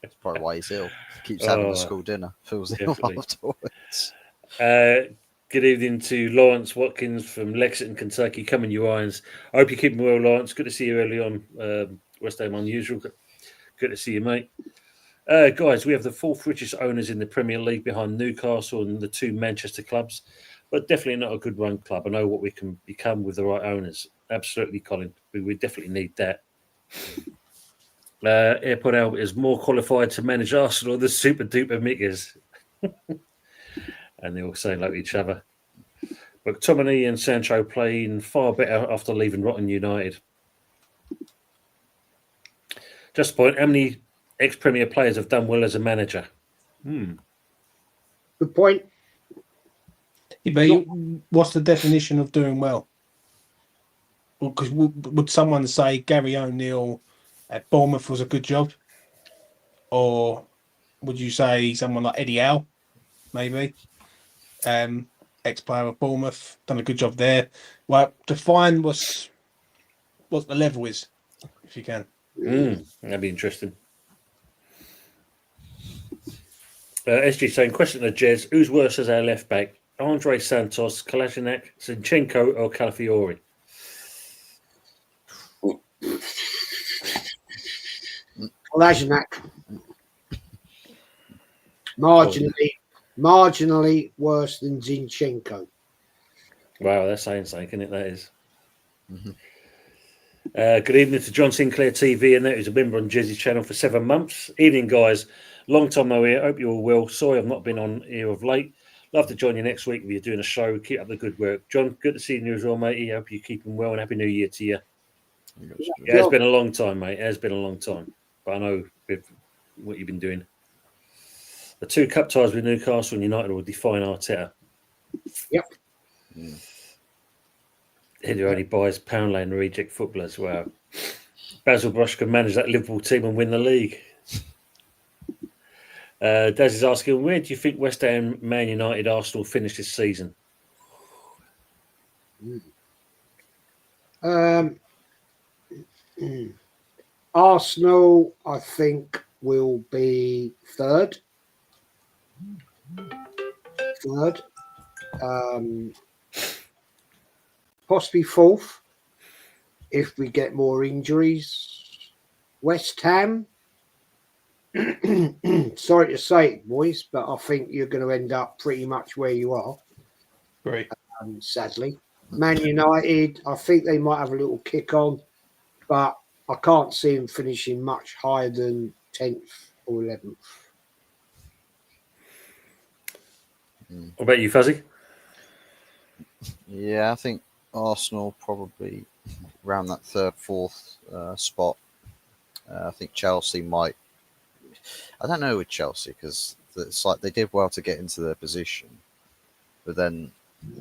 That's probably why he's ill. Keeps having Oh, a school dinner. Feels definitely. ill afterwards. Good evening to Lawrence Watkins from Lexington, Kentucky. Coming, you irons. I hope you're keeping well, Lawrence. Good to see you early on. West Ham Unusual. Good to see you, mate. Guys, we have the fourth richest owners in the Premier League behind Newcastle and the two Manchester clubs, but definitely not a good run club. I know what we can become with the right owners. Absolutely, Colin. We definitely need that. Airport Albert is more qualified to manage Arsenal than Super Duper Mickers. And they're all saying like each other. But Tomini and Sancho playing far better after leaving Rotten United. Just a point, how many ex-Premier players have done well as a manager? Good point. Yeah, but what's the definition of doing well? Because would someone say Gary O'Neill at Bournemouth was a good job? Or would you say someone like Eddie Howe, maybe? Ex-player of Bournemouth, done a good job there. Well, define what the level is, if you can. That'd be interesting. SG saying, question to Jez, who's worse as our left back? Andre Santos, Kalashnikov, Zinchenko or Calafiori? Kalashnikov. Marginally worse than Zinchenko. Wow, that's saying something, isn't it? That is. Good evening to John Sinclair TV and that who's a member on Jezzy's channel for 7 months. Evening, guys. Long time no here. Hope you're all well. Sorry I've not been on here of late. Love to join you next week if you're doing a show. Keep up the good work. John, good to see you as well, mate. Hope you're keeping well and Happy New Year to you. It has been a long time, mate. It has been a long time. But I know what you've been doing. The 2 cup ties with Newcastle and United will define Arteta. Yep. Who only buys pound lane reject footballers. Wow. Basil Brush can manage that Liverpool team and win the league. Daz is asking, where do you think West Ham, Man United, Arsenal finish this season? Arsenal, I think, will be third. Possibly fourth if we get more injuries. West Ham, sorry to say it, boys, but I think you're going to end up pretty much where you are. Great. Sadly. Man United, I think they might have a little kick on, but I can't see them finishing much higher than 10th or 11th. What about you, Fuzzy? Yeah, I think Arsenal probably around that third, fourth spot. I think Chelsea might. I don't know with Chelsea because it's like they did well to get into their position, but then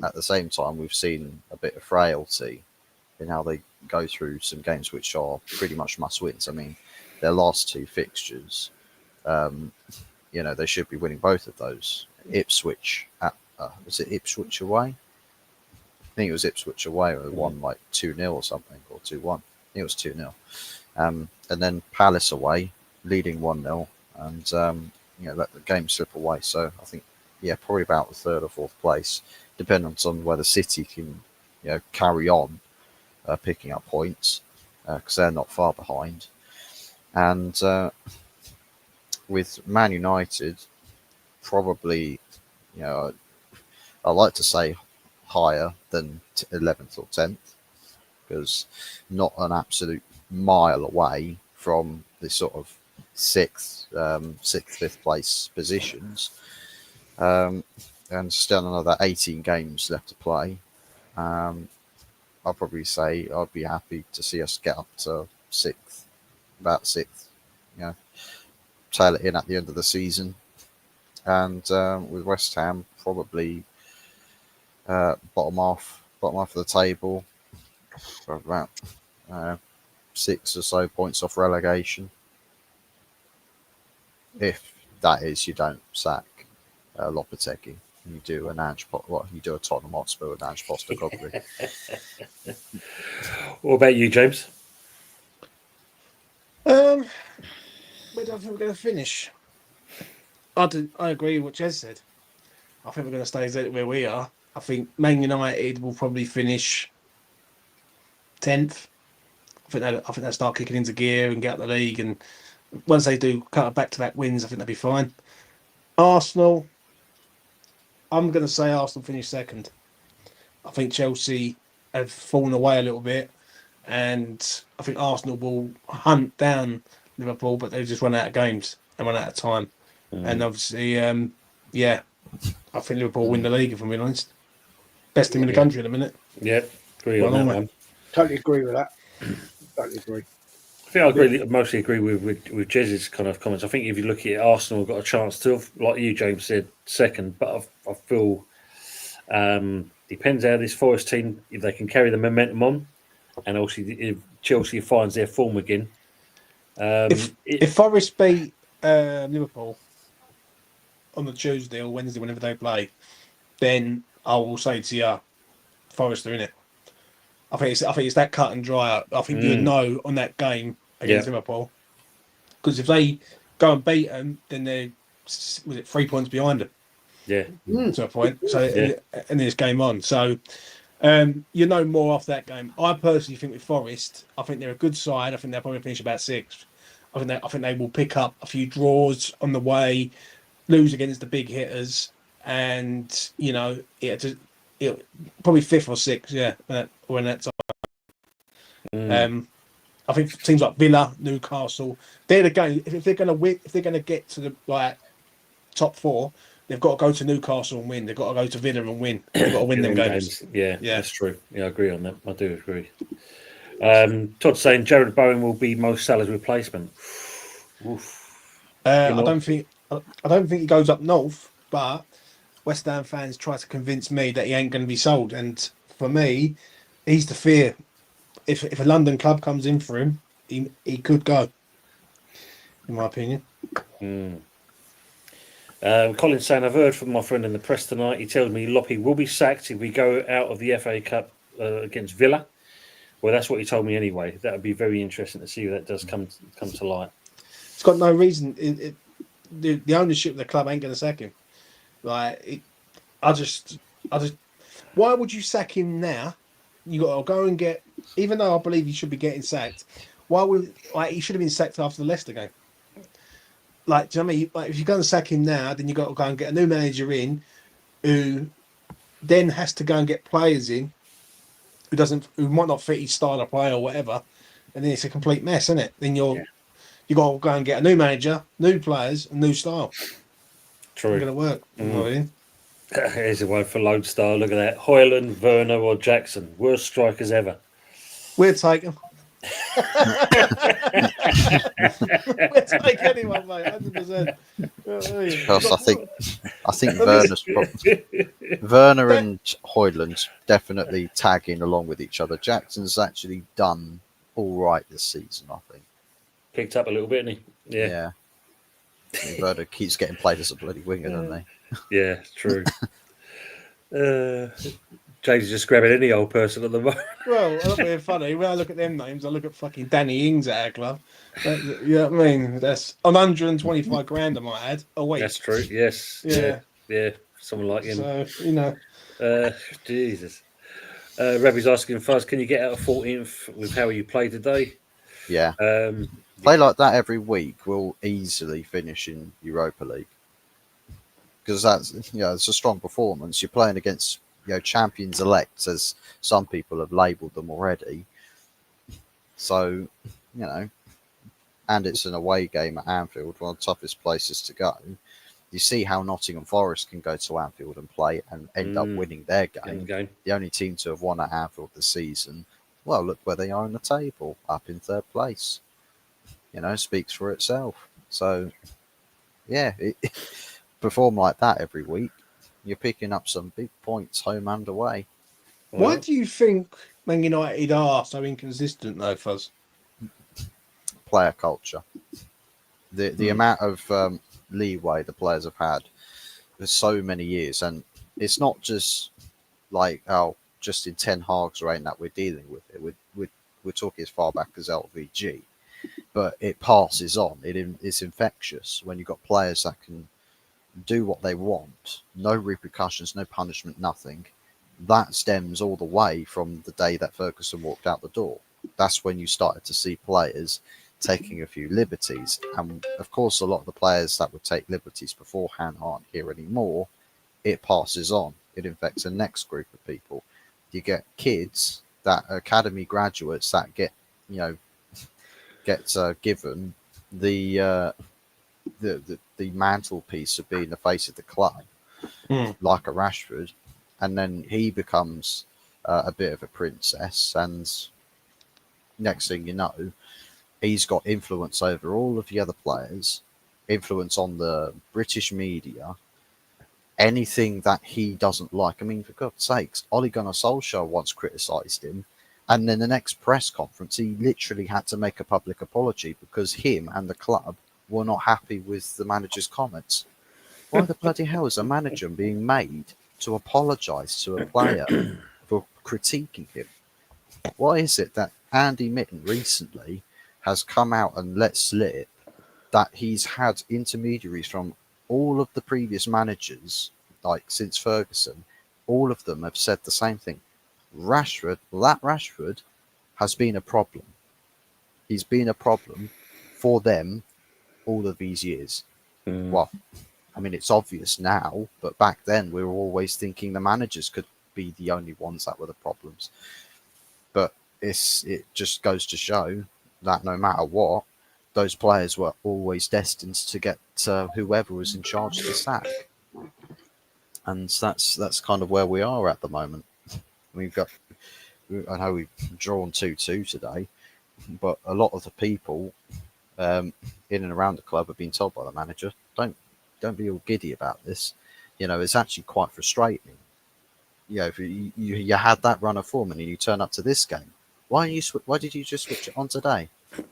at the same time we've seen a bit of frailty in how they go through some games which are pretty much must wins. I mean, their last 2 fixtures, they should be winning both of those. Ipswich was it Ipswich away? I think it was Ipswich away where they won like 2-0 or something, or 2-1. I think it was 2-0. And then Palace away, leading 1-0, and let the game slip away. So I think, probably about the third or fourth place, depending on whether City can, carry on picking up points because they're not far behind. And with Man United, probably, I like to say higher than 11th or 10th, because not an absolute mile away from the sort of sixth, fifth place positions. And still another 18 games left to play. I'll probably say I'd be happy to see us get up to sixth, about sixth, tail it in at the end of the season. And with West Ham, probably bottom half of the table for about 6 or so points off relegation. If that is, you don't sack Lopetegui. You do you do a Tottenham Hotspur with Ange Postecoglou. What about you, James? Where do I think we're going to finish? I agree with what Jez said. I think we're going to stay exactly where we are. I think Man United will probably finish 10th. I think they'll start kicking into gear and get out the league. And once they do cut back-to-back wins, I think they'll be fine. Arsenal, I'm going to say Arsenal finish second. I think Chelsea have fallen away a little bit. And I think Arsenal will hunt down Liverpool, but they've just run out of games and run out of time. And obviously, I think Liverpool will win the league, if I'm being honest. Best team in the country at the minute. Yeah, agree on that one. Totally agree with that. Totally agree. I think I mostly agree with Jez's kind of comments. I think if you look at it, Arsenal have got a chance to, like you, James, said, second. But I feel depends how this Forest team, if they can carry the momentum on, and also if Chelsea finds their form again. If Forest beat Liverpool on the Tuesday or Wednesday, whenever they play, then I will say to you, Forest are in it. I think it's that cut and dry. I think you would know on that game against Liverpool, because if they go and beat them, then they're 3 points behind them. Yeah, to a point. So and this game on. So you know more off that game. I personally think with Forest, I think they're a good side. I think they'll probably finish about sixth. I think they will pick up a few draws on the way, lose against the big hitters, and it probably fifth or sixth. Yeah, when that's. I think teams like Villa, Newcastle, they're the game. If they're going to win, if they're going to get to the top four, they've got to go to Newcastle and win. They've got to go to Villa and win. They've got to win them games. Yeah, that's true. Yeah, I agree on that. I do agree. Todd's saying Jared Bowen will be Mo Salah's replacement. I don't think he goes up north, but West Ham fans try to convince me that he ain't going to be sold, and for me, he's the fear. If a London club comes in for him, he could go. In my opinion. Colin's saying, I've heard from my friend in the press tonight. He tells me Loppy will be sacked if we go out of the FA Cup against Villa. Well, that's what he told me anyway. That would be very interesting to see if that does come to light. It's got no reason. The ownership of the club ain't going to sack him. Why would you sack him now? You got to go and get. Even though I believe he should be getting sacked, he should have been sacked after the Leicester game. Do you know what I mean? If you're going to sack him now, then you've got to go and get a new manager in, who then has to go and get players in, who might not fit his style of play or whatever, and then it's a complete mess, isn't it? Then you got to go and get a new manager, new players, and new style. True. It's going to work. You know what I mean? Here's a one for Lodestar. Look at that. Hoyland, Werner, or Jackson. Worst strikers ever. We'll take them. We'll take anyone, mate. 100%. Because I think Werner and Hoyland definitely tagging along with each other. Jackson's actually done all right this season, I think. Picked up a little bit, hasn't he? Yeah. Werner keeps getting played as a bloody winger, doesn't he? Yeah, true. James is just grabbing any old person at the moment. Well, I'm being funny. When I look at them names, I look at fucking Danny Ings at our club. You know what I mean? That's 125 grand, I might add, a week. That's true. Yes. Yeah. Someone like him. So Jesus. Rabbi's asking Fuzz, can you get out of 14th with how you play today? Yeah. Play like that every week, we'll easily finish in Europa League. Because that's it's a strong performance. You're playing against champions elect, as some people have labelled them already. So and it's an away game at Anfield, one of the toughest places to go. You see how Nottingham Forest can go to Anfield and play and end up winning their game. The only team to have won at Anfield this season. Well, look where they are in the table, up in third place. Speaks for itself. So, yeah, perform like that every week. You're picking up some big points home and away. Why do you think Man United are so inconsistent, though, Fuzz? Player culture. The amount of leeway the players have had for so many years, and it's not just like just in Ten Hag's reign that we're dealing with it. We're talking as far back as LVG, but it passes on. It's infectious when you've got players that can do what they want, no repercussions, no punishment, nothing. That stems all the way from the day that Ferguson walked out the door. That's when you started to see players taking a few liberties. And of course, a lot of the players that would take liberties beforehand aren't here anymore. It passes on. It infects the next group of people. You get kids, that academy graduates that get given the mantelpiece of being the face of the club, like a Rashford, and then he becomes a bit of a princess, and next thing you know, he's got influence over all of the other players, influence on the British media, anything that he doesn't like. I mean, for God's sakes, Ole Gunnar Solskjaer once criticised him, and then the next press conference, he literally had to make a public apology because him and the club were not happy with the manager's comments. Why the bloody hell is a manager being made to apologise to a player for critiquing him? Why is it that Andy Mitten recently has come out and let slip that he's had intermediaries from all of the previous managers, like since Ferguson, all of them have said the same thing. Rashford has been a problem. He's been a problem for them all of these years. Well, I mean, it's obvious now, but back then we were always thinking the managers could be the only ones that were the problems. But it just goes to show that no matter what, those players were always destined to get whoever was in charge of the sack. And that's kind of where we are at the moment. I know we've drawn 2-2 today, but a lot of the people in and around the club have been told by the manager, don't be all giddy about this. It's actually quite frustrating. If you had that run of form and you turn up to this game, why did you just switch it on today?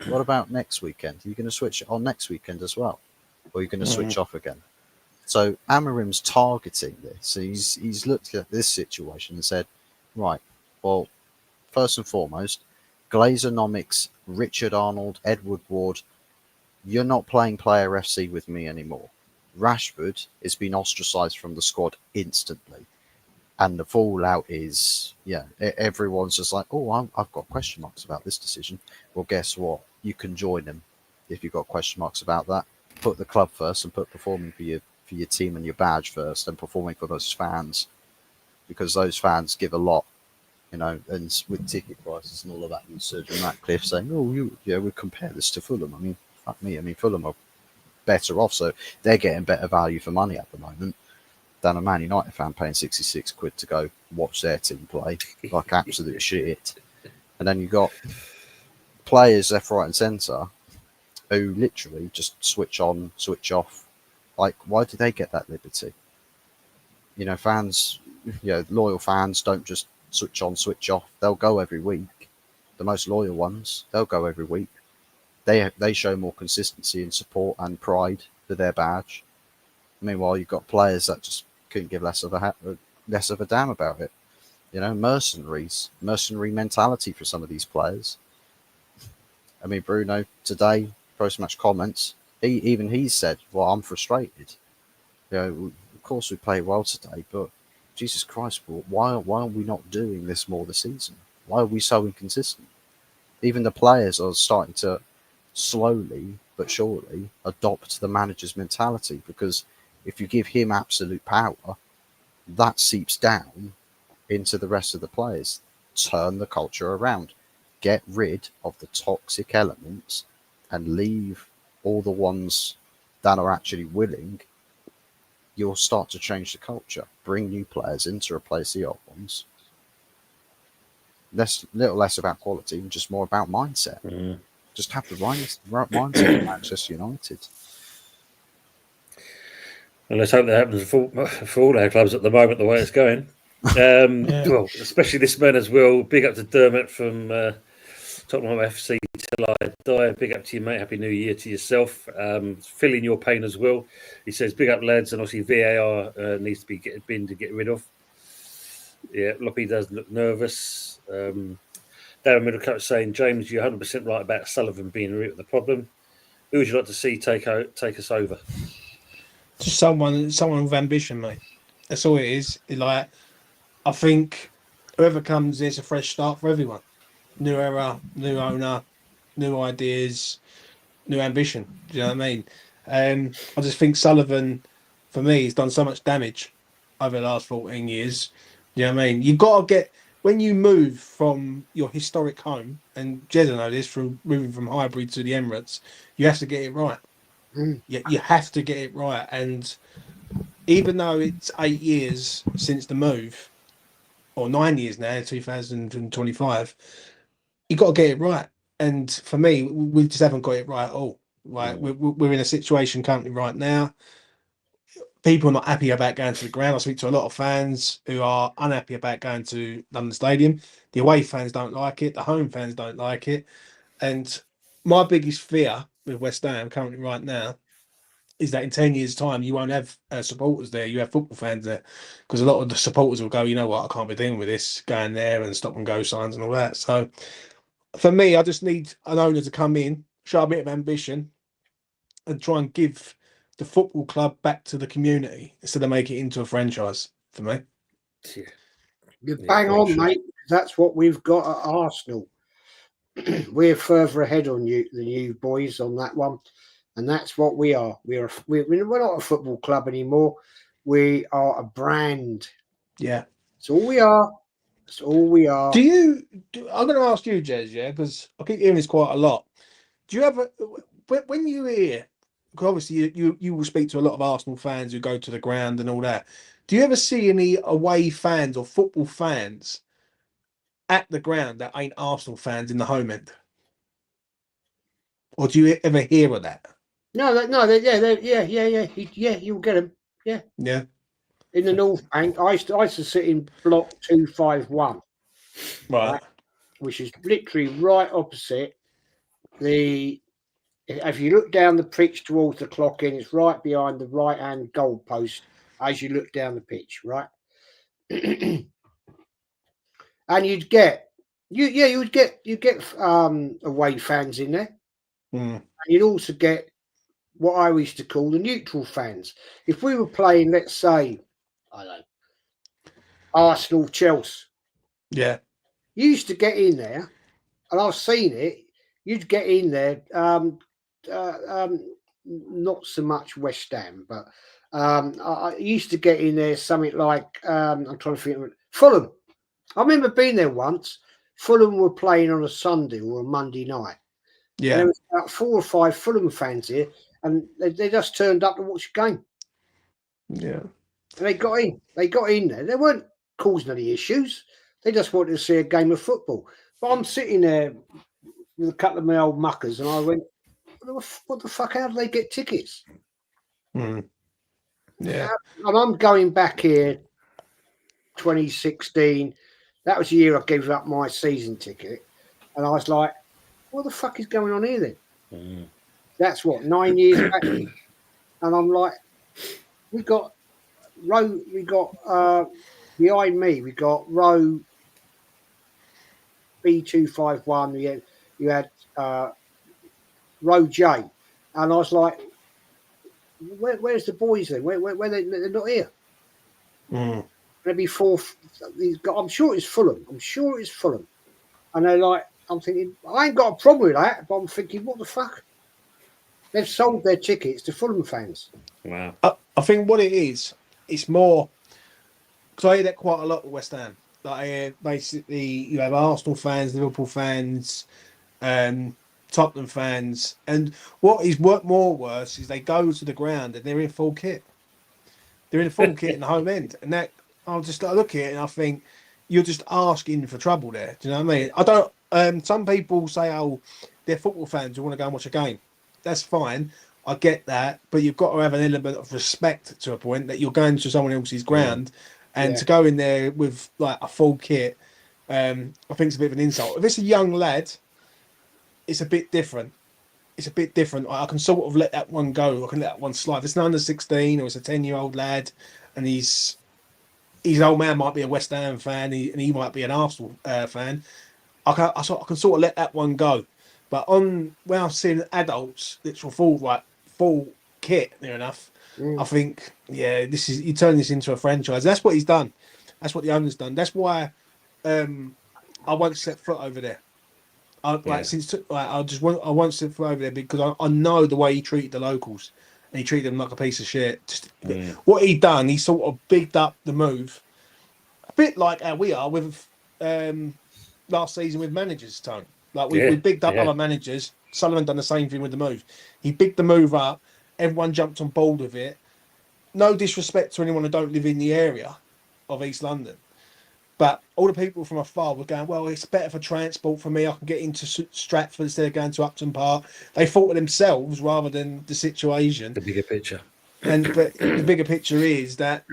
What about next weekend? Are you going to switch it on next weekend as well? Or are you going to switch off again? So Amarim's targeting this. He's looked at this situation and said, right, well, first and foremost, Glazonomics, Richard Arnold, Edward Ward, you're not playing Player FC with me anymore. Rashford has been ostracised from the squad instantly. And the fallout is, everyone's just like, oh, I've got question marks about this decision. Well, guess what? You can join them if you've got question marks about that. Put the club first and put performing for your team and your badge first, and performing for those fans, because those fans give a lot, and with ticket prices and all of that, and Sir Jim Ratcliffe saying, oh, we compare this to Fulham. I mean, fuck me. I mean, Fulham are better off, so they're getting better value for money at the moment than a Man United fan paying 66 quid to go watch their team play like absolute shit. And then you got players left, right, and centre who literally just switch on, switch off. Like, why do they get that liberty? Fans, loyal fans don't just switch on, switch off. They'll go every week. The most loyal ones, they'll go every week. They show more consistency and support and pride for their badge. Meanwhile, you've got players that just couldn't give less of a damn about it. Mercenary mentality for some of these players. I mean, Bruno today, post-match comments, he said, well, I'm frustrated. Of course we played well today, but Jesus Christ, why are we not doing this more this season? Why are we so inconsistent? Even the players are starting to slowly but surely adopt the manager's mentality, because if you give him absolute power, that seeps down into the rest of the players. Turn the culture around. Get rid of the toxic elements and leave all the ones that are actually willing, you'll start to change the culture. Bring new players in to replace the old ones. Little less about quality and just more about mindset. Just have the right mindset of Manchester United. And let's hope that happens for all our clubs at the moment, the way it's going. Well, especially this man as well. Big up to Dermot from Tottenham FC till I die. Big up to you, mate. Happy New Year to yourself. Feeling your pain as well. He says, big up, lads. And obviously VAR needs to be bin to get rid of. Yeah, Loppy does look nervous. Darren Middlecoat saying, James, you're 100% right about Sullivan being the root of the problem. Who would you like to see take us over? Just someone with ambition, mate. That's all it is. Like, I think whoever comes, it's a fresh start for everyone. New era, new owner, new ideas, new ambition. Do you know what I mean? I just think Sullivan, for me, has done so much damage over the last 14 years. Do you know what I mean? You've got to get, when you move from your historic home, and Jez will know this, from moving from Highbury to the Emirates, you have to get it right. You have to get it right. And even though it's 8 years since the move, or 9 years now, 2025, you got to get it right. And for me, we just haven't got it right at all. Right, we're in a situation currently right now. People are not happy about going to the ground. I speak to a lot of fans who are unhappy about going to London Stadium. The away fans don't like it. The home fans don't like it. And my biggest fear with West Ham currently right now is that in 10 years' time, you won't have supporters there. You have football fans there, because a lot of the supporters will go, you know what, I can't be dealing with this, going there and stop and go signs and all that. So for me, I just need an owner to come in, show a bit of ambition, and try and give the football club back to the community instead of make it into a franchise, for me. Yeah. You're bang on, mate. That's what we've got at Arsenal. We're further ahead on you than you boys on that one. And that's what we are. We're not a football club anymore. We are a brand. Yeah. That's all we are. That's all we are. I'm going to ask you, Jez, yeah, because I keep hearing this quite a lot. Do you ever, when you hear, because obviously you will speak to a lot of Arsenal fans who go to the ground and all that, do you ever see any away fans or football fans at the ground that ain't Arsenal fans in the home end? Or do you ever hear of that? No, you'll get them. Yeah. Yeah. In the North Bank, I used to sit in block 251. Right. Which is literally right opposite the. If you look down the pitch towards the clock in, it's right behind the right-hand goal post as you look down the pitch, right? And you'd get away fans in there. And you'd also get what I used to call the neutral fans. If we were playing, let's say, I don't know, Arsenal, Chelsea. Yeah. You used to get in there, and I've seen it. You'd get in there, not so much West Ham, but I used to get in there something like, I'm trying to think, Fulham. I remember being there once. Fulham were playing on a Sunday or a Monday night. Yeah. And there was about 4 or 5 Fulham fans here, and they just turned up to watch the game. Yeah. And they got in. They got in there. They weren't causing any issues. They just wanted to see a game of football. But I'm sitting there with a couple of my old muckers, and I went, what the fuck, how do they get tickets? Yeah. And I'm going back here 2016. That was the year I gave up my season ticket. And I was like, what the fuck is going on here then? That's what, 9 years back. And I'm like, we got behind me, we got row B251. You had row J. And I was like, where's the boys then? Where they're not here? There'd be 4. I'm sure it's Fulham. And they're like, I'm thinking, I ain't got a problem with that, but I'm thinking, what the fuck? They've sold their tickets to Fulham fans. Wow. I think what it is, it's more, because I hear that quite a lot with West Ham. Like, basically, you have Arsenal fans, Liverpool fans, Tottenham fans. And what is more worse is they go to the ground and they're in full kit. They're in full kit in the home end, and that I'll just look at it and I think you're just asking for trouble there. Do you know what I mean? I don't. Some people say, "Oh, they're football fans who want to go and watch a game." That's fine. I get that, but you've got to have an element of respect to a point that you're going to someone else's ground, and to go in there with like a full kit, I think it's a bit of an insult. If it's a young lad, it's a bit different. It's a bit different. I can sort of let that one go. I can let that one slide. If it's an under 16 or it's a 10-year-old lad, and his old man might be a West Ham fan, and he might be an Arsenal fan. I can sort of let that one go. But when I've seen adults that will full kit near enough, I think you turn this into a franchise. That's what he's done. That's what the owner's done. That's why I won't set foot over there. I won't sit for over there because I know the way he treated the locals, and he treated them like a piece of shit. What he done, he sort of bigged up the move, a bit like how we are with last season with managers. Tone, like we bigged up other managers. Sullivan done the same thing with the move. He bigged the move up. Everyone jumped on board with it. No disrespect to anyone who don't live in the area of East London. But all the people from afar were going, well, it's better for transport for me. I can get into Stratford instead of going to Upton Park. They thought of themselves rather than the situation. The bigger picture. But the bigger picture is that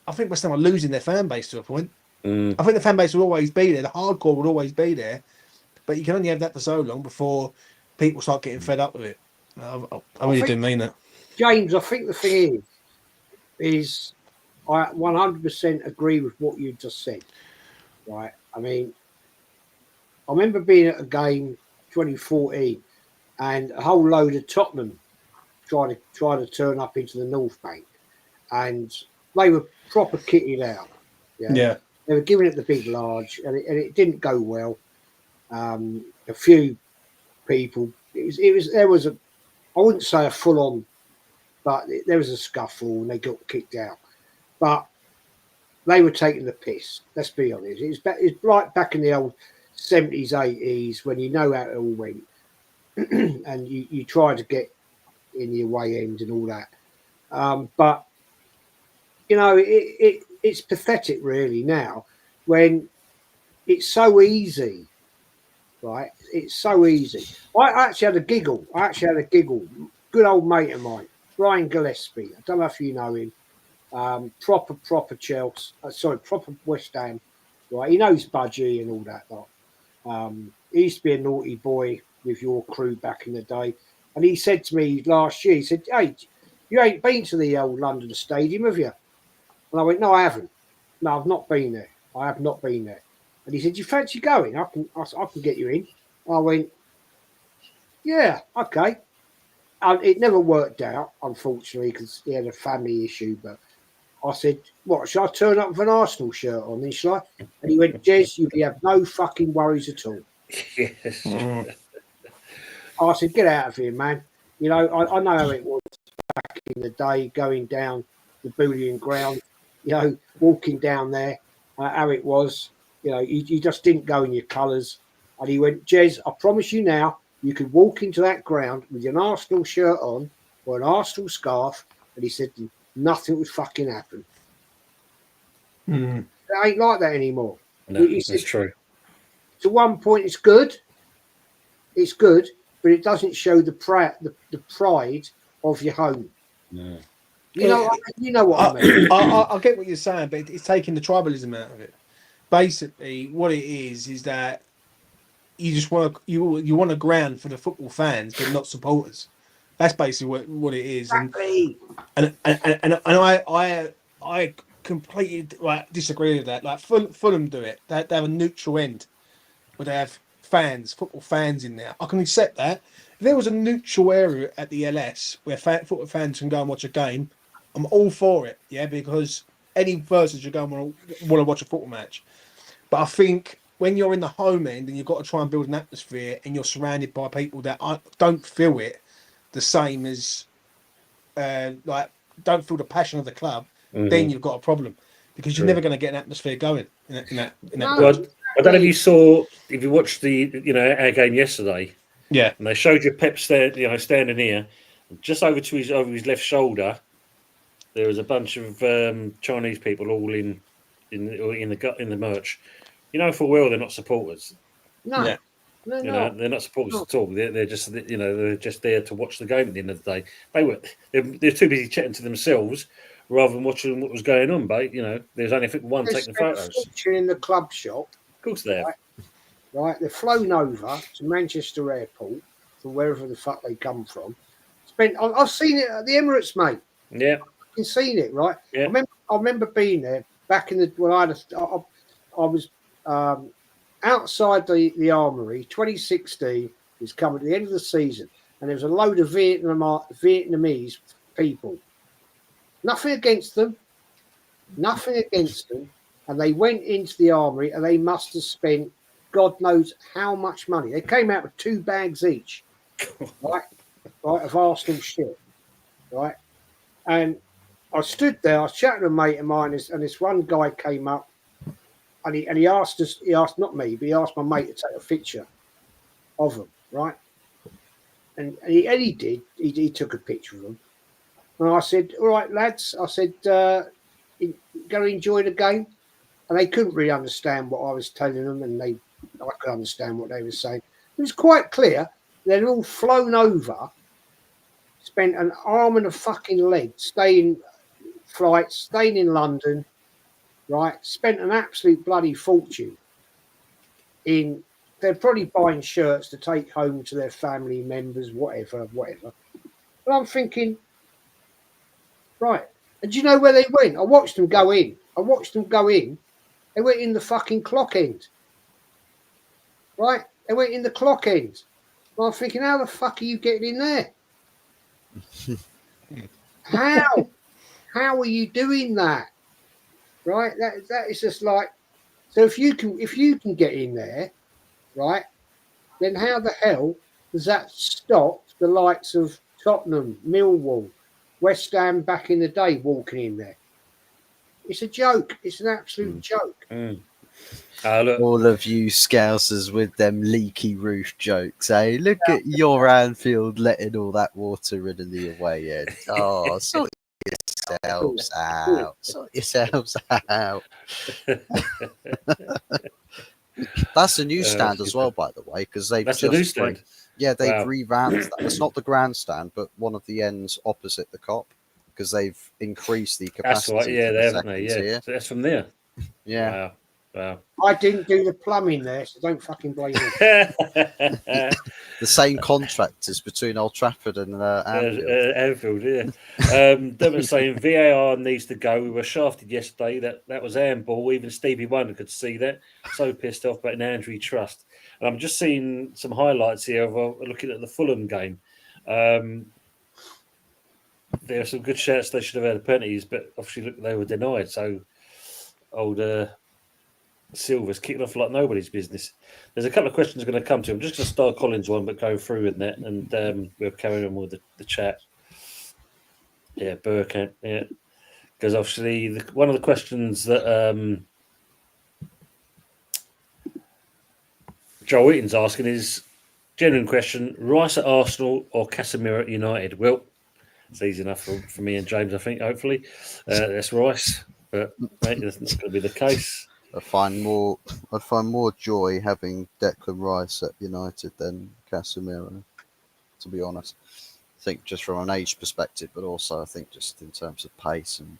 I think West Ham are losing their fan base to a point. I think the fan base will always be there. The hardcore will always be there. But you can only have that for so long before people start getting fed up with it. I really do mean that. James, I think the thing is I 100% agree with what you just said, right? I mean, I remember being at a game 2014 and a whole load of Tottenham tried to turn up into the North Bank, and they were proper kitted out. Yeah. They were giving it the big large, and it didn't go well. A few people, there was a, I wouldn't say a full on, but there was a scuffle and they got kicked out. But they were taking the piss. Let's be honest. It's right back in the old 70s, 80s when you know how it all went, and you try to get in the away end and all that. But you know, it's pathetic really now when it's so easy, right? It's so easy. I actually had a giggle. Good old mate of mine, Brian Gillespie. I don't know if you know him. Proper Chelsea, proper West Ham, right? He knows Budgie and all that lot. He used to be a naughty boy with your crew back in the day, and he said to me last year, he said, "Hey, you ain't been to the old London Stadium, have you?" And I went, "No, I haven't. No, I've not been there. I have not been there." And he said, "You fancy going? I can get you in." I went, "Yeah, okay." It never worked out, unfortunately, because he had a family issue, but I said, "What, shall I turn up with an Arsenal shirt on this?" And he went, "Jez, you have no fucking worries at all." Yes. I said, "Get out of here, man. You know, I know how it was back in the day, going down the Bullion Ground, you know, walking down there, how it was. You know, you just didn't go in your colours." And he went, "Jez, I promise you now, you could walk into that ground with an Arsenal shirt on or an Arsenal scarf." And he said, "Nothing would fucking happen." It ain't like that anymore. No, that's true. To one point, it's good, but it doesn't show the pride of your home. No. You know what I mean. I get what you're saying, but it's taking the tribalism out of it. Basically, what it is that you just want a ground for the football fans, but not supporters. That's basically what it is. Exactly. And I completely disagree with that. Like Fulham do it. They have a neutral end where they have football fans in there. I can accept that. If there was a neutral area at the LS where football fans can go and watch a game, I'm all for it. Yeah, because any person should go and want to watch a football match. But I think when you're in the home end and you've got to try and build an atmosphere and you're surrounded by people that don't feel it the same as don't feel the passion of the club, then you've got a problem because you're never going to get an atmosphere going in that. Well, I don't know if you watched our game yesterday. Yeah. And they showed you Pep standing here, just over his left shoulder. There was a bunch of Chinese people all in the merch. You know, for well, they're not supporters. No, Yeah. no, You no. know, they're not supporters at all. They're just they're just there to watch the game at the end of the day. They're too busy chatting to themselves rather than watching what was going on. But there's only one They taking spent a photos. fortune in the club shop. Of course they have. Right, they've flown over to Manchester Airport from wherever the fuck they come from. I've seen it at the Emirates, mate. Yeah, I've seen it, right? Yeah. I remember being there back in when I was outside the Armory. 2016 was coming to the end of the season, and there was a load of Vietnamese people. Nothing against them, and they went into the Armory, and they must have spent God knows how much money. They came out with 2 bags each, right, of Arsenal shit, right. And I stood there, I was chatting to a mate of mine, and this one guy came up, and he asked us. He asked not me, but he asked my mate to take a picture of them, right. And he did. He took a picture of them, and I said, "All right, lads," I said, "Going to enjoy the game." And they couldn't really understand what I was telling them, and I could understand what they were saying. It was quite clear they'd all flown over, spent an arm and a fucking leg, staying in London, right? Spent an absolute bloody fortune they're probably buying shirts to take home to their family members, whatever. But I'm thinking, right, and do you know where they went? I watched them go in. They went in the fucking clock end. Right? They went in the clock end. And I'm thinking, how the fuck are you getting in there? How? How are you doing that? Right? That is just like, so if you can get in there, right, then how the hell does that stop the likes of Tottenham, Millwall, West Ham back in the day walking in there? It's a joke. It's an absolute joke. Look. All of you Scousers with them leaky roof jokes, eh? Look at your Anfield letting all that water in the away end. Oh, sort yourselves out. Sort yourselves out. That's a new stand as well, by the way, because they've That's the new stand. They've revamped that. It's not the grandstand, but one of the ends opposite the Cop, because they've increased the capacity. That's right. Yeah, they haven't they? Yeah, so that's from there. Yeah. Wow. I didn't do the plumbing there, so don't fucking blame me. The same contractors between Old Trafford and Anfield. Anfield, yeah. They were saying VAR needs to go. We were shafted yesterday. That was handball. Even Stevie Wonder could see that. So pissed off about an Andrew Trust. And I'm just seeing some highlights here of looking at the Fulham game. There are some good shots. They should have had penalties, but obviously they were denied. So old Silver's kicking off like nobody's business. There's a couple of questions going to come to. I'm just going to start Collins one, but go through in that, and we'll carry on with the chat. Yeah, Burkamp. Yeah, because obviously one of the questions that Joe Eaton's asking is genuine question: Rice at Arsenal or Casemiro at United? Well, it's easy enough for me and James, I think. Hopefully, that's Rice, but mate, that's not going to be the case. I'd find more joy having Declan Rice at United than Casemiro, to be honest. I think just from an age perspective, but also I think just in terms of pace and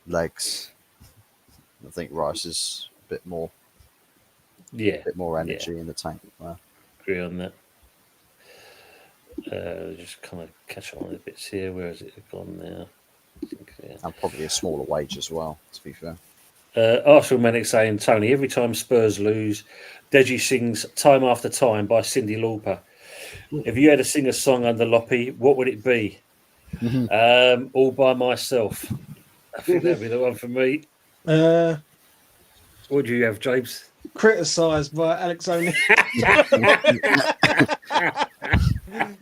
legs, I think Rice is a bit more energy in the tank. Agree on that. Just kind of catch on the bits here. Where has it gone now? And probably a smaller wage as well, to be fair. Arsenal Manic saying, Tony, every time Spurs lose, Deji sings Time After Time by Cyndi Lauper. If you had to sing a song under Loppy, what would it be? All by Myself. I think that'd be the one for me. What do you have, James? Criticised by Alex O'Neill.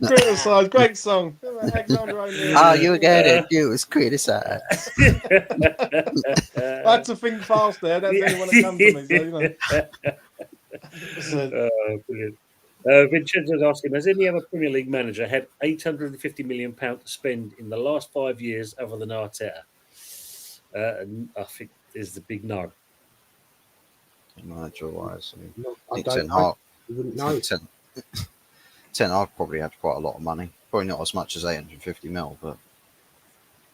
Criticised, great song. Oh, you were going to do was criticised. I had to think fast there. That's the only one that comes to me. So, Brilliant. Vincenzo's asking, has any other Premier League manager had £850 million to spend in the last 5 years other than Arteta? And I think is the big no. Manager wise, I I think don't Ten know. Hag. You wouldn't I know. think Ten Hag probably had quite a lot of money. Probably not as much as 850 mil, but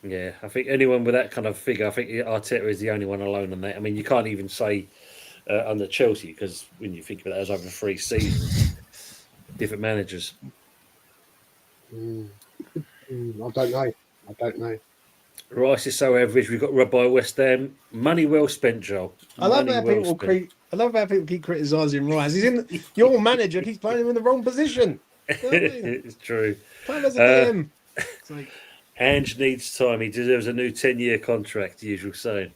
Yeah, I think anyone with that kind of figure, I think Arteta is the only one alone on that. I mean, you can't even say under Chelsea because when you think about it, as over 3 seasons, different managers. I don't know. I don't know. Rice is so average. We got robbed by West Ham. Money well spent, Joel. I love Money how well people spent. I love how people keep criticising Rice. He's in your manager keeps playing him in the wrong position. You know what I mean? It's true. Play him as a DM. It's like, Ange needs time. He deserves a new 10-year contract, the usual saying.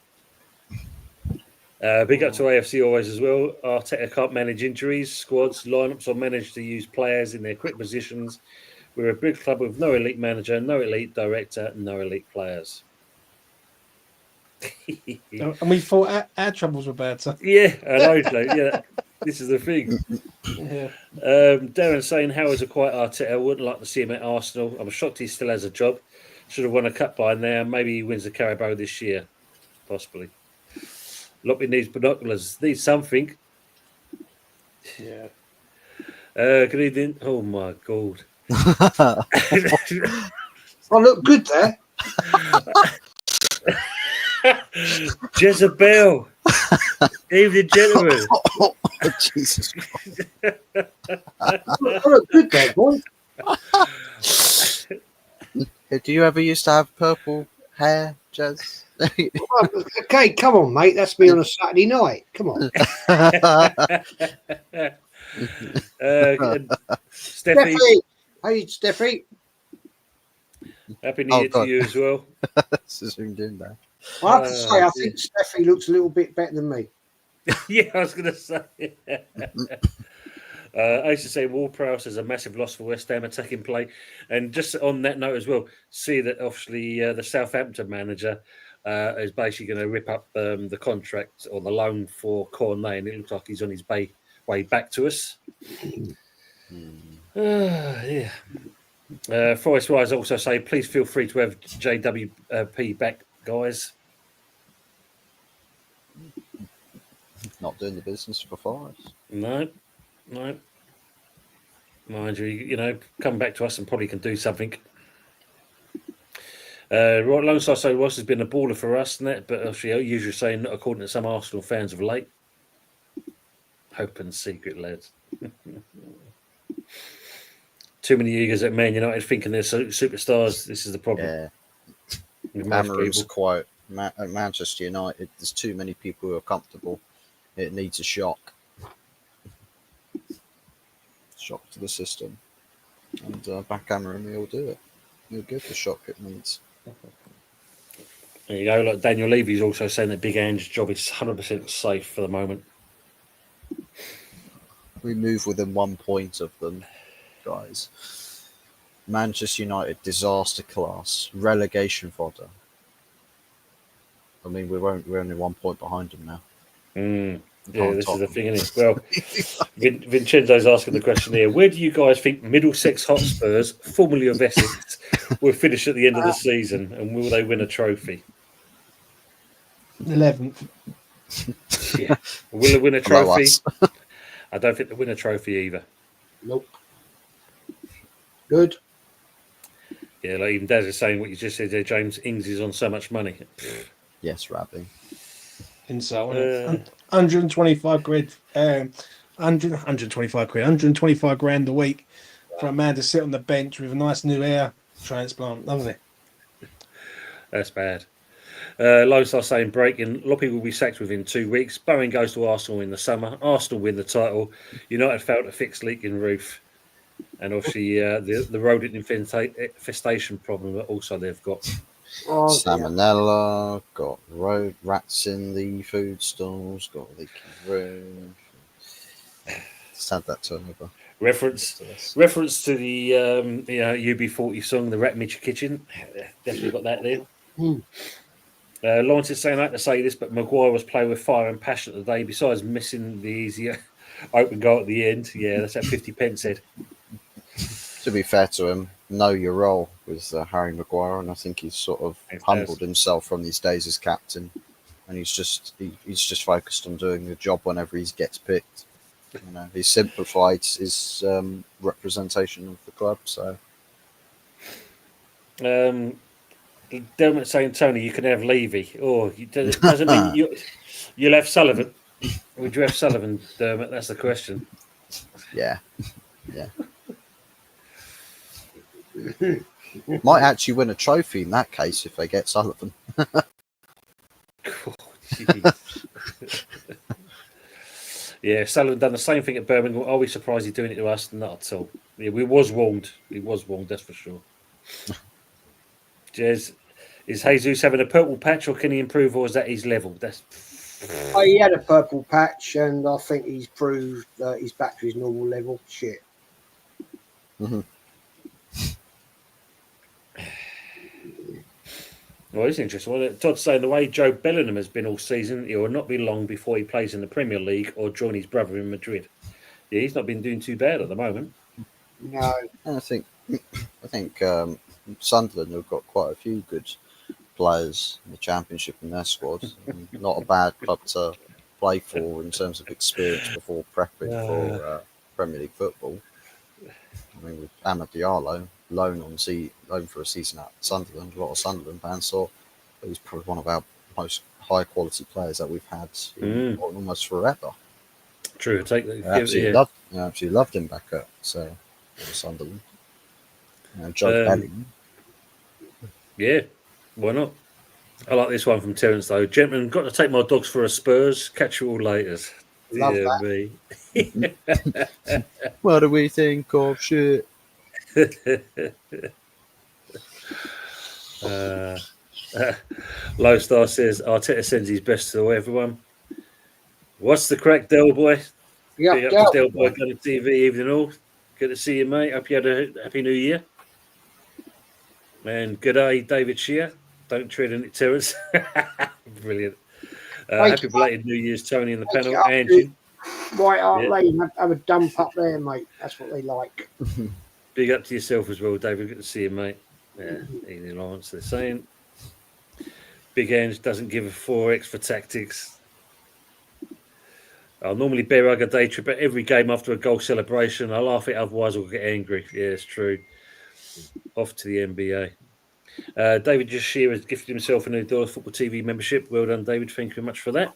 Big up to AFC always as well. Arteta can't manage injuries, squads, lineups, or manage to use players in their quick positions. We're a big club with no elite manager, no elite director, no elite players. and we thought our troubles were bad. So Yeah, I know. Yeah, this is the thing. yeah. Darren saying Howard's a quiet Arteta. I wouldn't like to see him at Arsenal. I'm shocked he still has a job. Should have won a cup by now. Maybe he wins the Carabao this year, possibly. Loppy needs binoculars. Needs something. Yeah. Good evening. Oh my god. I look good there. Jezebel. Evening, gentlemen. oh, Jesus Christ. I look good there, boy. Do you ever used to have purple hair, Jez? Okay, come on, mate. That's me on a Saturday night. Come on. Steffi, Hey, Steffi. happy New Year to God. you as well. Zoomed in there. I have to say, I think Steffi looks a little bit better than me. Yeah, I was going to say. I used to say Ward-Prowse is a massive loss for West Ham attacking play. And just on that note as well, see that obviously the Southampton manager is basically going to rip up the contract or the loan for Cornet, and it looks like he's on his way back to us. Yeah. Forest Wise also say, please feel free to have JWP back, guys. Not doing the business for Forest. No. Mind you, come back to us and probably can do something. Right, Lone Star so Ross has been a baller for us, but actually, usually saying not according to some Arsenal fans of late. Open secret, lads. Too many eagers at Man United thinking they're superstars. This is the problem. Yeah. With most Cameron's people. quote at Manchester United, there's too many people who are comfortable. It needs a shock. Shock to the system. And back Cameron will do it. He'll give the shock it needs. There you go. Like Daniel Levy's also saying that Big Ange's job is 100% safe for the moment. We move within 1 point of them, guys. Manchester United, disaster class, relegation fodder. I mean, we're only 1 point behind them now. Yeah, this is the thing, isn't it? Well, Vincenzo's asking the question here. Where do you guys think Middlesex Hotspurs, formerly of Essex, will finish at the end of the season, and will they win a trophy? 11th. Yeah. Will they win a trophy? I don't think they'll win a trophy either. Nope. Good. Yeah, like even Daz is saying what you just said there, James. Ings is on so much money. Yes, Rabbi. Insult. 125 quid. 125 quid. 125 grand a week for a man to sit on the bench with a nice new hair transplant. Lovely. That's bad. Lone Star saying breaking. Loppy will be sacked within 2 weeks. Bowen goes to Arsenal in the summer. Arsenal win the title. United failed to fix leaking roof. And obviously the rodent infestation problem that also they've got. Oh, Salmonella, got road rats in the food stalls, got leaky roof. Just add that turnover. Reference to the UB40 song, The Rat in Your Kitchen. Definitely got that there. Lawrence is saying, I hate to say this, but Maguire was playing with fire and passion today. Besides missing the easier open goal at the end. Yeah, that's that 50 pence head. To be fair to him, know your role with Harry Maguire, and I think he's sort of humbled himself from these days as captain, and he's just focused on doing the job whenever he gets picked. You know, he's simplified his representation of the club. So, Dermot saying, Tony, you can have Levy. Or doesn't mean you'll have Sullivan. Would you have Sullivan, Dermot? That's the question. yeah. Might actually win a trophy in that case if they get Sullivan. Oh, yeah, Sullivan done the same thing at Birmingham. Are we surprised he's doing it to us? Not at all. Yeah, we was warned. He was warned, that's for sure. Jez, is Jesus having a purple patch, or can he improve, or is that his level? He had a purple patch, and I think he's proved that he's back to his normal level. Shit. Mm-hmm. Well, it's interesting. Well, Todd's saying the way Joe Bellingham has been all season, it will not be long before he plays in the Premier League or join his brother in Madrid. Yeah, he's not been doing too bad at the moment. No, I think Sunderland have got quite a few good players in the Championship in their squad. Not a bad club to play for in terms of experience before prepping for Premier League football. I mean, with Amad Diallo, loan for a season at Sunderland, a lot of Sunderland fans thought he was probably one of our most high quality players that we've had in almost forever. True, Absolutely loved him back at Sunderland. Joe Bellingham. Yeah, why not? I like this one from Terence though. Gentlemen, got to take my dogs for a Spurs. Catch you all later. love that. Me. What do we think of shit? Low Star says Arteta sends his best to everyone. What's the crack, Del Boy? Yeah, Big up to Del Boy on the TV evening all. Good to see you, mate. Hope you had a happy new year. And good day, David Shear. Don't tread on it, Terence. Brilliant. Happy belated New Year's, Tony, in the panel. Angie. White Hart Lane, have a dump up there, mate. That's what they like. Big up to yourself as well, David. Good to see you, mate. Yeah, Ian Lawrence, they're saying. Big Ange doesn't give a 4x for tactics. I'll normally bear hug a day trip at every game after a goal celebration. I laugh at it, otherwise I'll get angry. Yeah, it's true. Off to the NBA. David Jashir has gifted himself a new $1 Football TV membership. Well done, David. Thank you very much for that.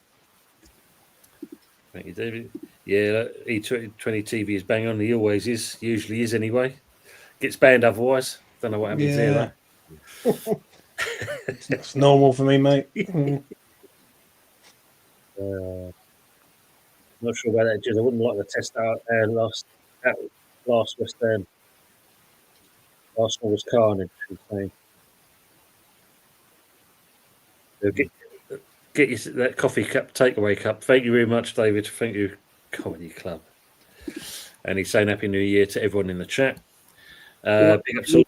Thank you, David. Yeah, E20 TV is bang on. He always is. Usually is anyway. Gets banned otherwise. Don't know what happens here, though. It's normal for me, mate. Not sure about that, Jez. I wouldn't like to test out last West Ham. Arsenal was carnage. Get you that coffee cup, takeaway cup. Thank you very much, David. Thank you, Comedy Club. And he's saying Happy New Year to everyone in the chat. Big up to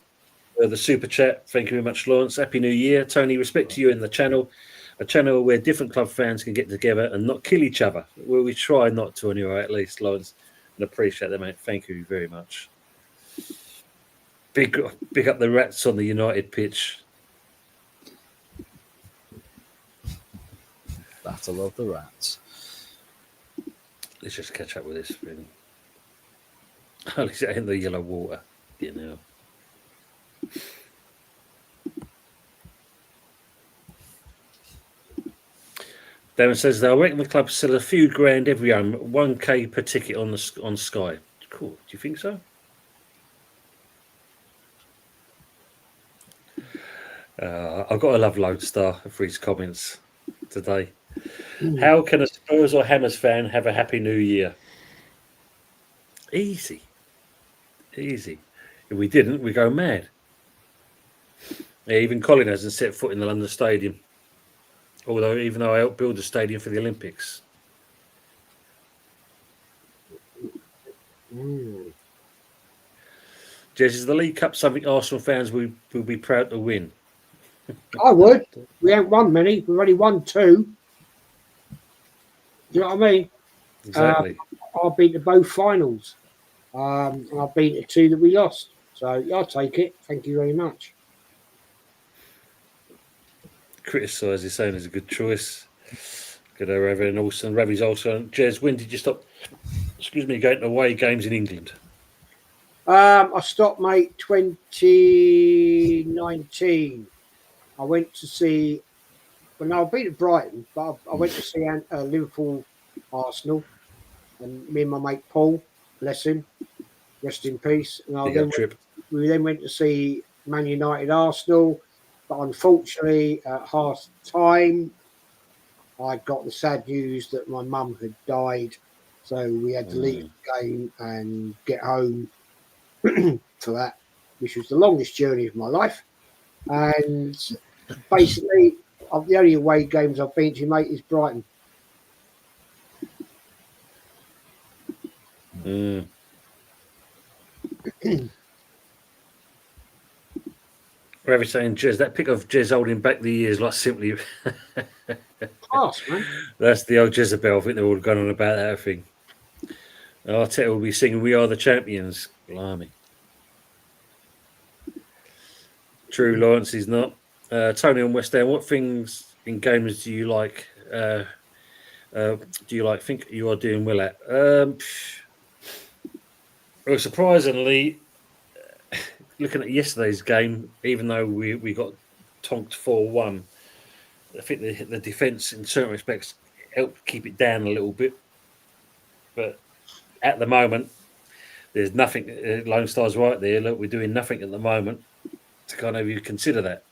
the super chat. Thank you very much, Lawrence. Happy New Year. Tony, respect to you in the channel. A channel where different club fans can get together and not kill each other. Well, we try not to anyway, at least, Lawrence. And appreciate that, mate. Thank you very much. Big up the Rats on the United pitch. Battle of the Rats. Let's just catch up with this thing. Oh, is that in the yellow water? You know. Darren says, I reckon the club sell a few grand every home, 1K per ticket on Sky. Cool. Do you think so? I've got to love Lodestar for his comments today. How can a Spurs or Hammers fan have a happy new year? Easy. If we didn't, we go mad. Yeah, even Colin hasn't set foot in the London Stadium. Even though I helped build the stadium for the Olympics. Jez, is the League Cup something Arsenal fans will be proud to win? I would. We haven't won many. We've only won 2. You know what I mean? Exactly. I've been to both finals, and I've been to 2 that we lost. So yeah, I'll take it. Thank you very much. Criticise is saying is a good choice. Good day, Ravi and Olsen. Ravi's also. Jez, when did you stop? Excuse me, going to away games in England? I stopped, mate, 2019. I went to see. Well, no, I've been to Brighton, but I went to see Liverpool, Arsenal, and me and my mate Paul, bless him, rest in peace. And Big old trip. we then went to see Man United, Arsenal, but unfortunately, at half time, I got the sad news that my mum had died, so we had to leave the game and get home for that, which was the longest journey of my life. And basically, the only away games I've been to, mate, is Brighton. Ravi saying, Jez, that pic of Jez holding back the ears like simply. Class, man. That's the old Jezebel. I think they're all going on about that thing. Arteta will be singing "We Are the Champions." Blimey. True, Lawrence is not. Tony on West Ham, what things in games do you like? Think you are doing well at? Well, surprisingly, looking at yesterday's game, even though we got tonked 4-1, I think the defence in certain respects helped keep it down a little bit. But at the moment, there's nothing. Lone Star's right there. Look, we're doing nothing at the moment to kind of you consider that.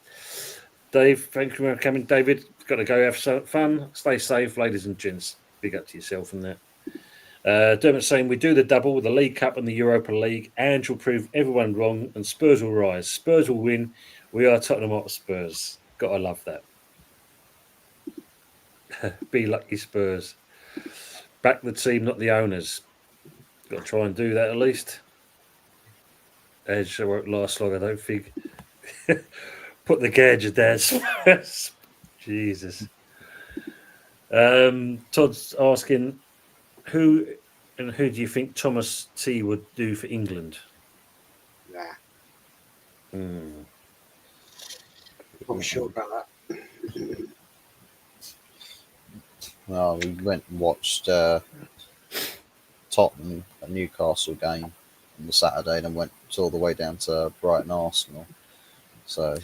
Dave, thank you for coming. David, got to go have some fun. Stay safe, ladies and gents. Big up to yourself and that. Dermot saying we do the double with the League Cup and the Europa League, and will prove everyone wrong, and Spurs will rise. Spurs will win. We are Tottenham Hotspurs. Gotta love that. Be lucky, Spurs. Back the team, not the owners. Got to try and do that at least. Edge won't last long, I don't think. Put the gadget down. Jesus. Todd's asking, who do you think Thomas T would do for England? Nah. Not sure about that. Well, we went and watched Tottenham, a Newcastle game on the Saturday, and then went all the way down to Brighton Arsenal. So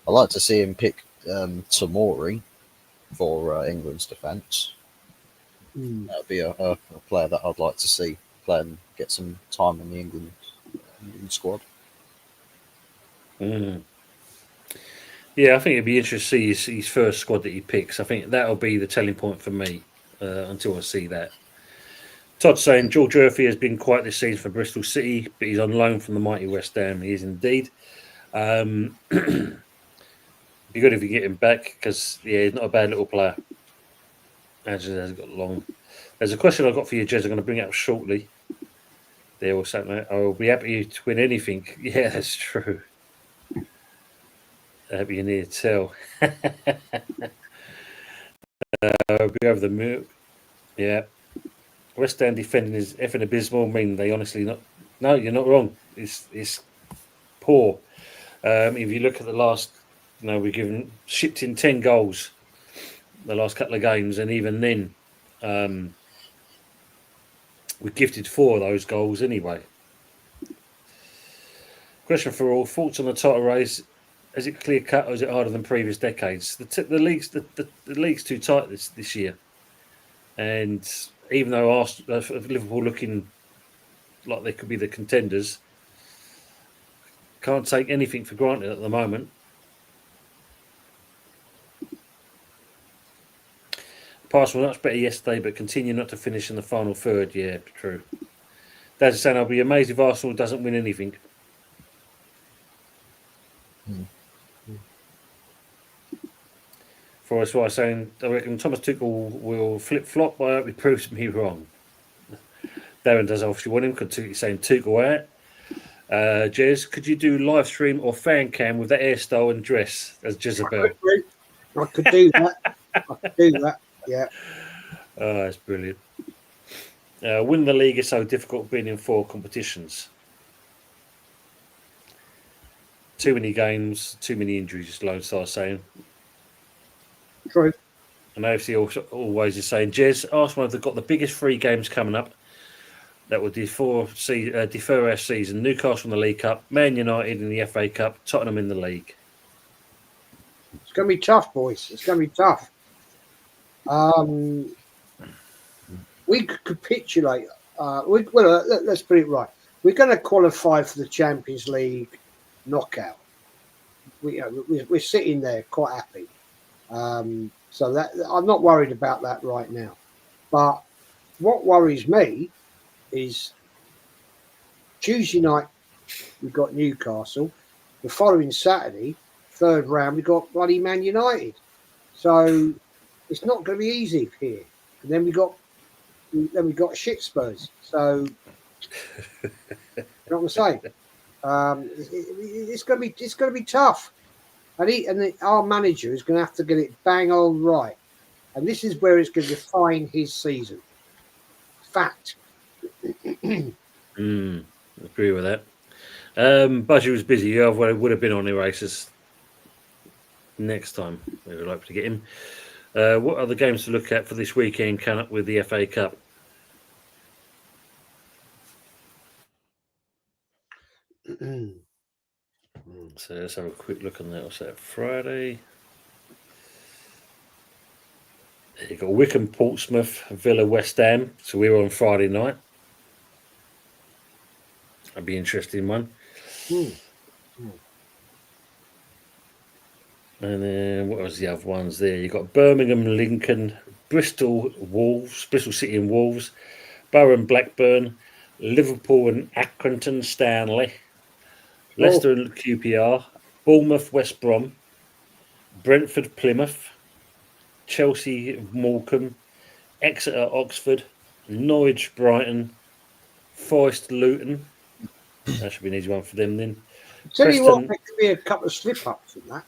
I'd like to see him pick Tomori for England's defence. That would be a player that I'd like to see play and get some time in the England squad. Yeah, I think it'd be interesting to see his first squad that he picks. I think that'll be the telling point for me until I see that. Todd saying George Murphy has been quiet this season for Bristol City, but he's on loan from the mighty West Ham. He is indeed. Be good if you get him back because he's not a bad little player. Angela has got long. There's a question I've got for you, Jez. I'm going to bring it up shortly. There or something. I will be happy to win anything. Yeah, that's true. Happy you need to tell. I'll be over the moon. Yeah. West Ham defending is effing abysmal. I mean, they honestly not. No, you're not wrong. It's poor. If you look at the last, we've shipped in 10 goals the last couple of games, and even then, we gifted 4 of those goals anyway. Question for all: thoughts on the title race? Is it clear cut, or is it harder than previous decades? The league's too tight this year, and even though Liverpool looking like they could be the contenders, can't take anything for granted at the moment. Pass was much better yesterday, but continue not to finish in the final third. Yeah, true. Dad's saying I'll be amazed if Arsenal doesn't win anything. For us, why saying I reckon Thomas Tuchel will flip flop. I hope he proves me wrong. Darren does obviously want him because he's saying Tuchel out. Jez, could you do live stream or fan cam with that hairstyle and dress as Jezebel? I could do that. Yeah. Oh, that's brilliant. Winning the league is so difficult being in 4 competitions. Too many games, too many injuries, Lone Star saying. True. And AFC also always is saying, Jez, Arsenal have got the biggest 3 games coming up that will defer our season. Newcastle in the League Cup, Man United in the FA Cup, Tottenham in the league. It's going to be tough, boys. It's going to be tough. We could capitulate. Let's put it right. We're going to qualify for the Champions League knockout. We're sitting there quite happy. So that I'm not worried about that right now. But what worries me is Tuesday night we've got Newcastle. The following Saturday, 3rd round, we've got bloody Man United. So it's not going to be easy here. And then we got shit Spurs. So you know what I'm saying? It's going to be tough. And our manager is going to have to get it bang on right. And this is where it's going to define his season. Fact. Agree with that. Budgie was busy. Yeah, I would have been on the races next time. We would like to get him. What other games to look at for this weekend coming up with the FA Cup? So let's have a quick look on that. What's that? Friday. You've got Wycombe, Portsmouth, Villa, West Ham. So we were on Friday night. That'd be an interesting one. And then what was the other ones there? You've got Birmingham, Lincoln, Bristol, Wolves, Bristol City and Wolves, Borough and Blackburn, Liverpool and Accrington Stanley, Leicester and QPR, Bournemouth, West Brom, Brentford, Plymouth, Chelsea, Morecambe, Exeter, Oxford, Norwich, Brighton, Forest, Luton. That should be an easy one for them then. Tell you what, there could be a couple of slip-ups in that.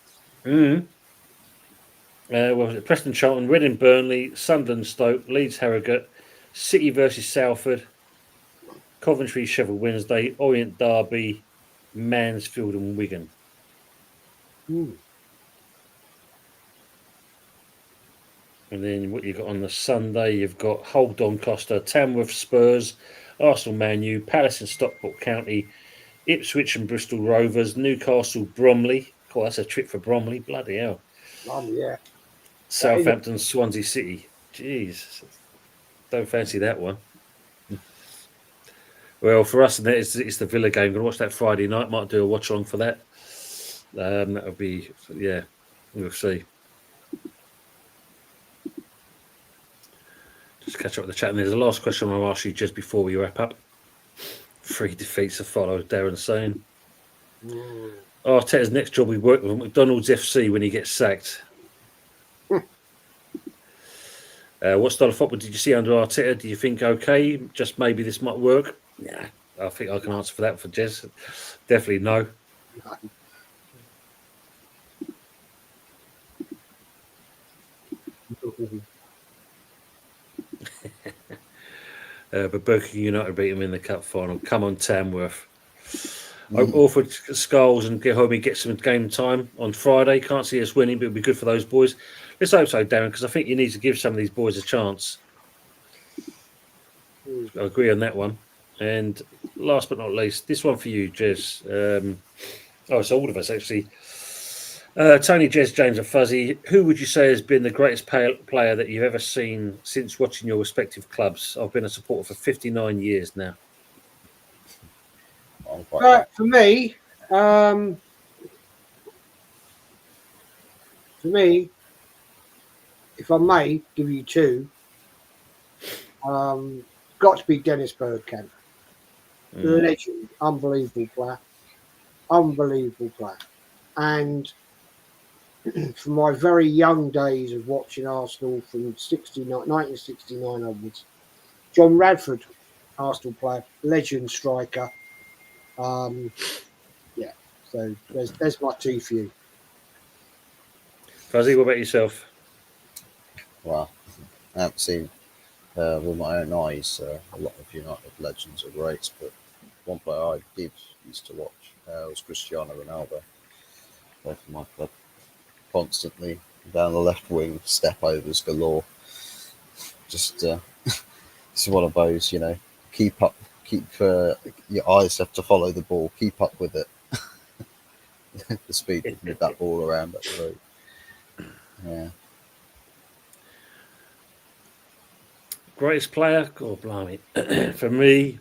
What was it? Preston, Charlton, Reading, Burnley, Sunderland, Stoke, Leeds, Harrogate, City versus Salford, Coventry, Sheffield Wednesday, Orient, Derby, Mansfield and Wigan. And then what you got on the Sunday, you've got Hull, Doncaster, Tamworth, Spurs, Arsenal, Man U, Palace and Stockport County, Ipswich and Bristol Rovers, Newcastle, Bromley. Oh, that's a trip for Bromley. Bloody hell. Yeah. Southampton, Swansea City. Jeez. Don't fancy that one. Well, for us, it's the Villa game. Going to watch that Friday night. Might do a watch along for that. That would be, yeah, we'll see. Just catch up with the chat. And there's a last question I'll ask you just before we wrap up. 3 defeats to follow, Darren saying. Arteta's next job we work with McDonald's FC when he gets sacked. What style of football did you see under Arteta? Do you think okay? Just maybe this might work? Yeah, I think I can answer for that for Jez. Definitely no. But Birmingham United beat him in the cup final. Come on, Tamworth. Hope Orford Skulls and get home and get some game time on Friday. Can't see us winning, but it'll be good for those boys. Let's hope so, Darren, because I think you need to give some of these boys a chance. I agree on that one. And last but not least, this one for you, Jez. It's all of us, actually. Tony, Jez, James and Fuzzy, who would you say has been the greatest player that you've ever seen since watching your respective clubs? I've been a supporter for 59 years now. For me, if I may give you 2, got to be Dennis Bergkamp. Legend, unbelievable player. And from my very young days of watching Arsenal from 1969 onwards, John Radford, Arsenal player, legend striker. So there's my 2 for you. Fuzzy, what about yourself? Well, I haven't seen with my own eyes. A lot of United legends are great, but one player I did used to watch was Cristiano Ronaldo. Play for my club constantly down the left wing, step overs galore. Just it's one of those, keep up, your eyes have to follow the ball, keep up with it. The speed to move that ball around that road. Yeah. Greatest player? God, blimey. For me,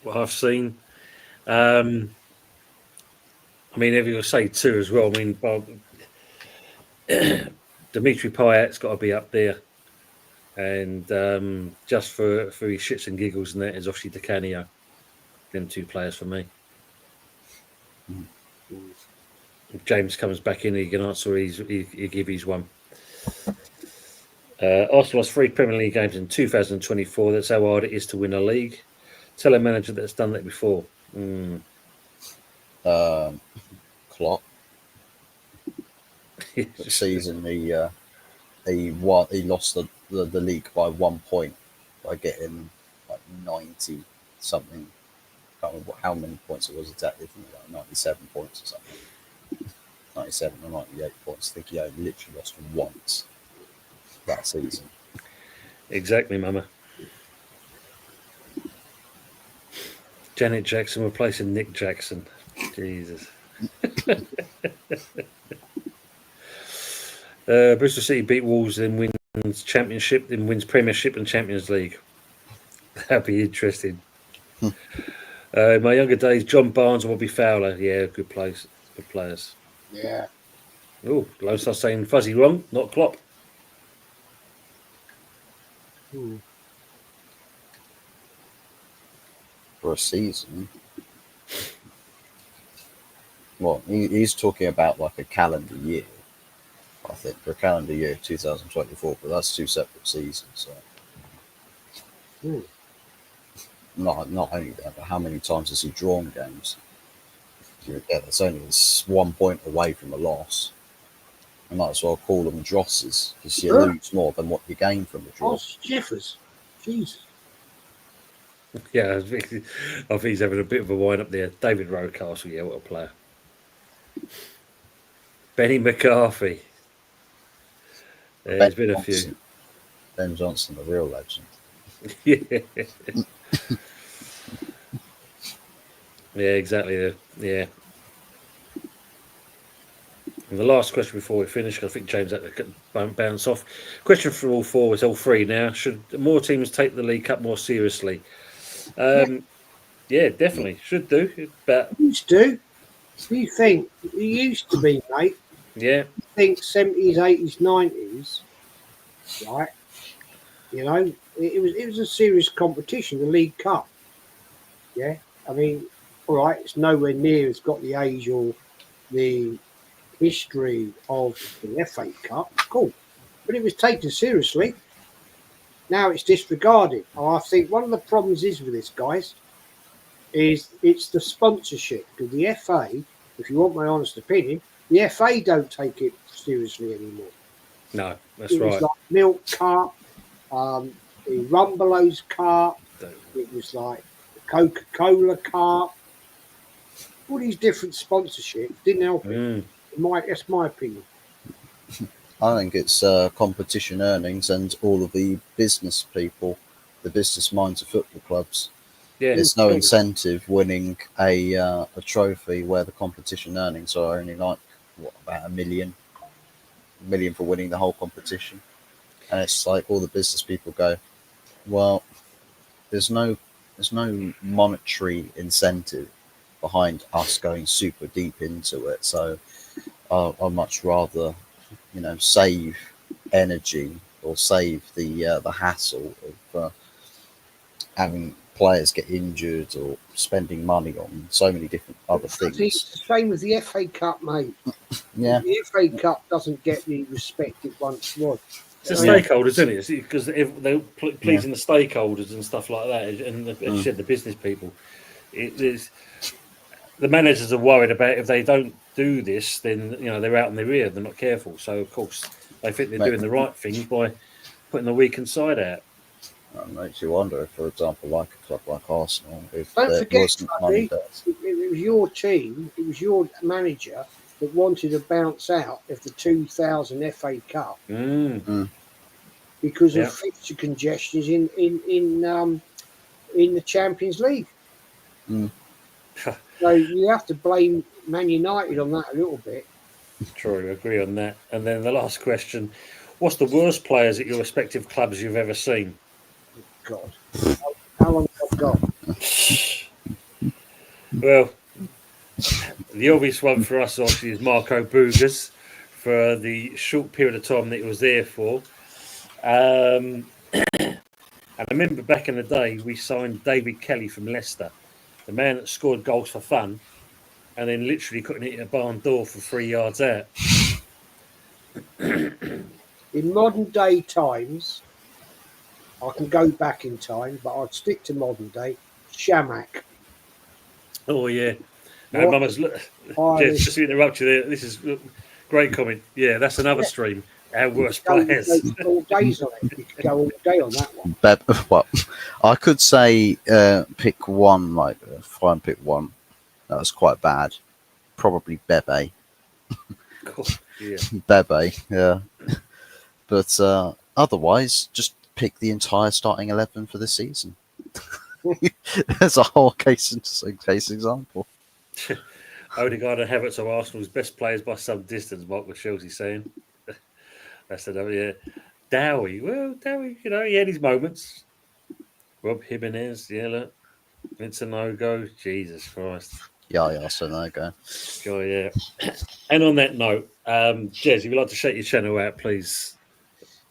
what I've seen, I mean, if you say two as well, I mean, Dimitri Payet's got to be up there. And just for his shits and giggles, and that is obviously Di Canio. Them two players for me. If James comes back in, he can answer. He give his one. Arsenal lost 3 Premier League games in 2024. That's how hard it is to win a league. Tell a manager that's done that before. Klopp. The season he lost the league by 1 point by getting like 90 something. I can't remember how many points it was exactly. I think like 97 points or something. 97 or 98 points. I think he only literally lost once that season. Exactly, Mama. Janet Jackson replacing Nick Jackson. Jesus. Bristol City beat Wolves, then wins Championship, then wins Premiership and Champions League. That'd be interesting. In my younger days, John Barnes and Bobby Fowler. Yeah, good players. Good players. Yeah. Oh, Lone Star saying Fuzzy wrong, not Klopp. For a season. Well, he's talking about like a calendar year, I think, for a calendar year 2024, but that's 2 separate seasons. So. Not only that, but how many times has he drawn games? That's only 1 point away from a loss. You might as well call them drosses, because you lose more than what you gain from a draw. Jiffers. Jesus. Yeah, I think he's having a bit of a wind up there. David Rocastle, yeah, what a player. Benny McCarthy. There's been a few. Ben Johnson, the real legend. Yeah. Yeah, exactly. Yeah. And the last question before we finish, I think James had to bounce off. Question for all four, it's all three now. Should more teams take the League Cup more seriously? Yeah, definitely. Should do. But Used to. You think it used to be, mate? Yeah. You think 70s, 80s, 90s, right? You know, it was a serious competition, the League Cup. Yeah. I mean, all right, it's nowhere near it's got the age or the history of the FA Cup. Cool. But it was taken seriously. Now it's disregarded. And I think one of the problems is with this, guys, is it's the sponsorship. Because the FA, if you want my honest opinion, the FA don't take it seriously anymore. No, that's right. It was like Milk Cup, the Rumbelows Cup, it was like the Coca-Cola Cup. All these different sponsorships didn't help it. That's my opinion. I think it's competition earnings and all of the business people, the business minds of football clubs. Yeah. There's no incentive winning a trophy where the competition earnings are only like about $1 million for winning the whole competition, and it's like all the business people go, well, there's no monetary incentive behind us going super deep into it, so I'd much rather save energy or save the hassle of having players get injured or spending money on so many different other things. It's the same with the FA Cup, mate. Yeah, the FA Cup doesn't get the respect it once was. It's the stakeholders, isn't it? Because they're pleasing the stakeholders and stuff like that, and as you said, the business people. It is the managers are worried about if they don't do this, then they're out in their ear. They're not careful. So of course They think they're doing the right thing by putting the weakened side out. That makes you wonder if, for example, like a club like Arsenal, if Don't there forget, wasn't money Fuzzy, there. it was your team, it was your manager that wanted to bounce out of the 2000 FA Cup because Yeah. of fixture congestions in the Champions League. Mm. So you have to blame Man United on that a little bit. True, I agree on that. And then the last question: what's the worst players at your respective clubs you've ever seen? God, how long have I got? Well, the obvious one for us obviously is Marco Boogers for the short period of time that he was there for. And I remember back in the day we signed David Kelly from Leicester, the man that scored goals for fun, and then literally couldn't hit a barn door for 3 yards out. In modern day times, I can go back in time, but I'd stick to modern day. Shamak. Oh yeah, What? Mama's just to interrupt you there. This is great comment. Yeah, that's another stream. Our worst players. All days on it. You could go all day on that one. Well, I could say pick one, try and pick one. That was quite bad. Probably Bebe. Yeah. Bebe, yeah. But otherwise, just pick the entire starting 11 for this season. There's a whole case example. Odegaard and Havertz are Arsenal's best players by some distance, Mark Chelsea's saying. That's another, yeah. Dowie, he had his moments. Rob Jimenez, yeah, look. Vincent Ogo, Jesus Christ. Yeah, so there you go. Oh, yeah. And on that note, Jez, if you'd like to shout your channel out, please.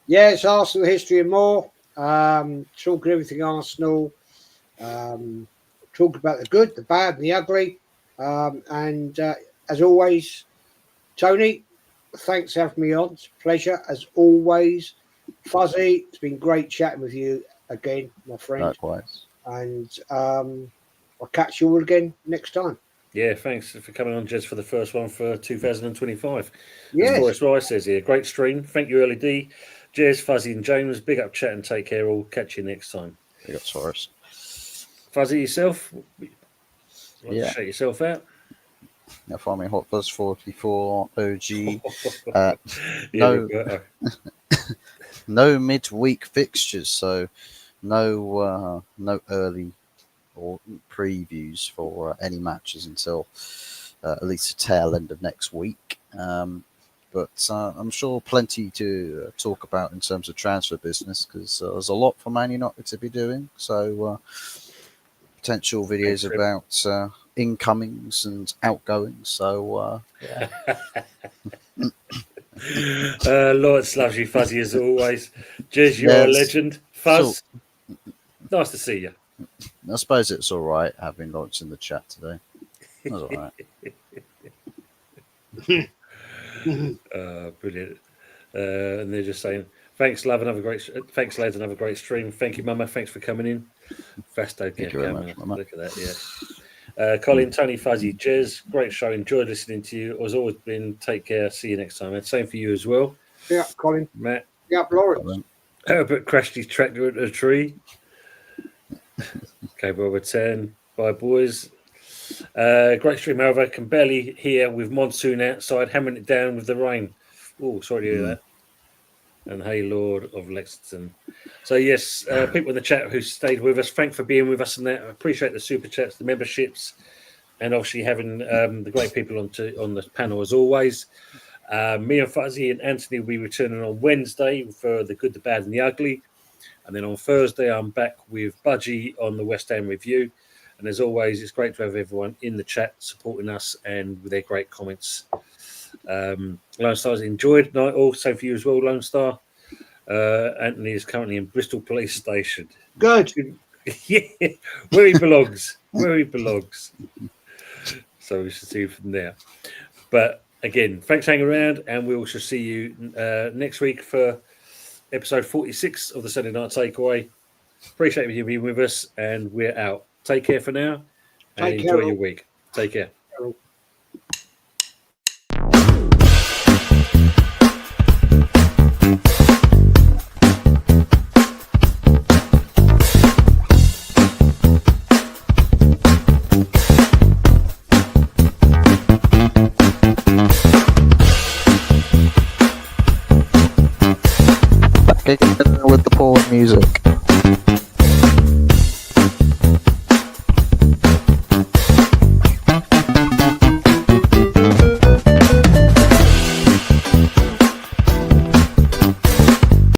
Yeah, it's Arsenal history and more. Talk everything Arsenal. Talk about the good, the bad, and the ugly. And as always, Tony, thanks for having me on. It's a pleasure, as always. Fuzzy, it's been great chatting with you again, my friend. Likewise. And I'll catch you all again next time. Yeah, thanks for coming on, Jez, for the first one for 2025. Yes. As Boris Rice says here, great stream. Thank you, Early D. Jez, Fuzzy, and James. Big up, chat, and take care. All catch you next time. Big up, Taurus. Fuzzy, yourself? Yeah. Shout yourself out. Now find me Hot Fuzz 44 OG. No midweek fixtures, so no early or previews for any matches until at least the tail end of next week. But I'm sure plenty to talk about in terms of transfer business, because there's a lot for Man United to be doing. So potential videos about incomings and outgoings. So yeah. Lawrence loves you, Fuzzy, as always. Jez, you're a legend. Fuzz, nice to see you. I suppose it's all right having Lawrence in the chat today. That's all right. Brilliant. And they're just saying, thanks, lads, another great stream. Thank you, Mama. Thanks for coming in. Fasto, Thank you very much, Mama. Look at that, yeah. Colin, Tony, Fuzzy, Jez, great show. Enjoyed listening to you. As always been, take care. See you next time. And same for you as well. Yeah, Colin. Matt. Yeah, Lawrence. Herbert crashed his tractor into a tree. Okay, Robert 10. Bye, boys. Great stream, however. Can barely hear with monsoon outside, hammering it down with the rain. Oh, sorry to hear that. And hey, Lord of Lexington. So, yes, people in the chat who stayed with us, thanks for being with us and that. I appreciate the super chats, the memberships, and obviously having the great people on the panel as always. Me and Fuzzy and Anthony will be returning on Wednesday for the good, the bad, and the ugly. And then on Thursday, I'm back with Budgie on the West Ham review. And as always, it's great to have everyone in the chat supporting us and with their great comments. Lone Star's enjoyed night all. Same for you as well, Lone Star. Anthony is currently in Bristol Police Station. Good. Yeah, where he belongs. So we should see from there. But again, thanks for hanging around, and we will see you next week for episode 46 of the Sunday Night Takeaway. Appreciate you being with us, and we're out. Take care for now, and enjoy your week. Take care. music.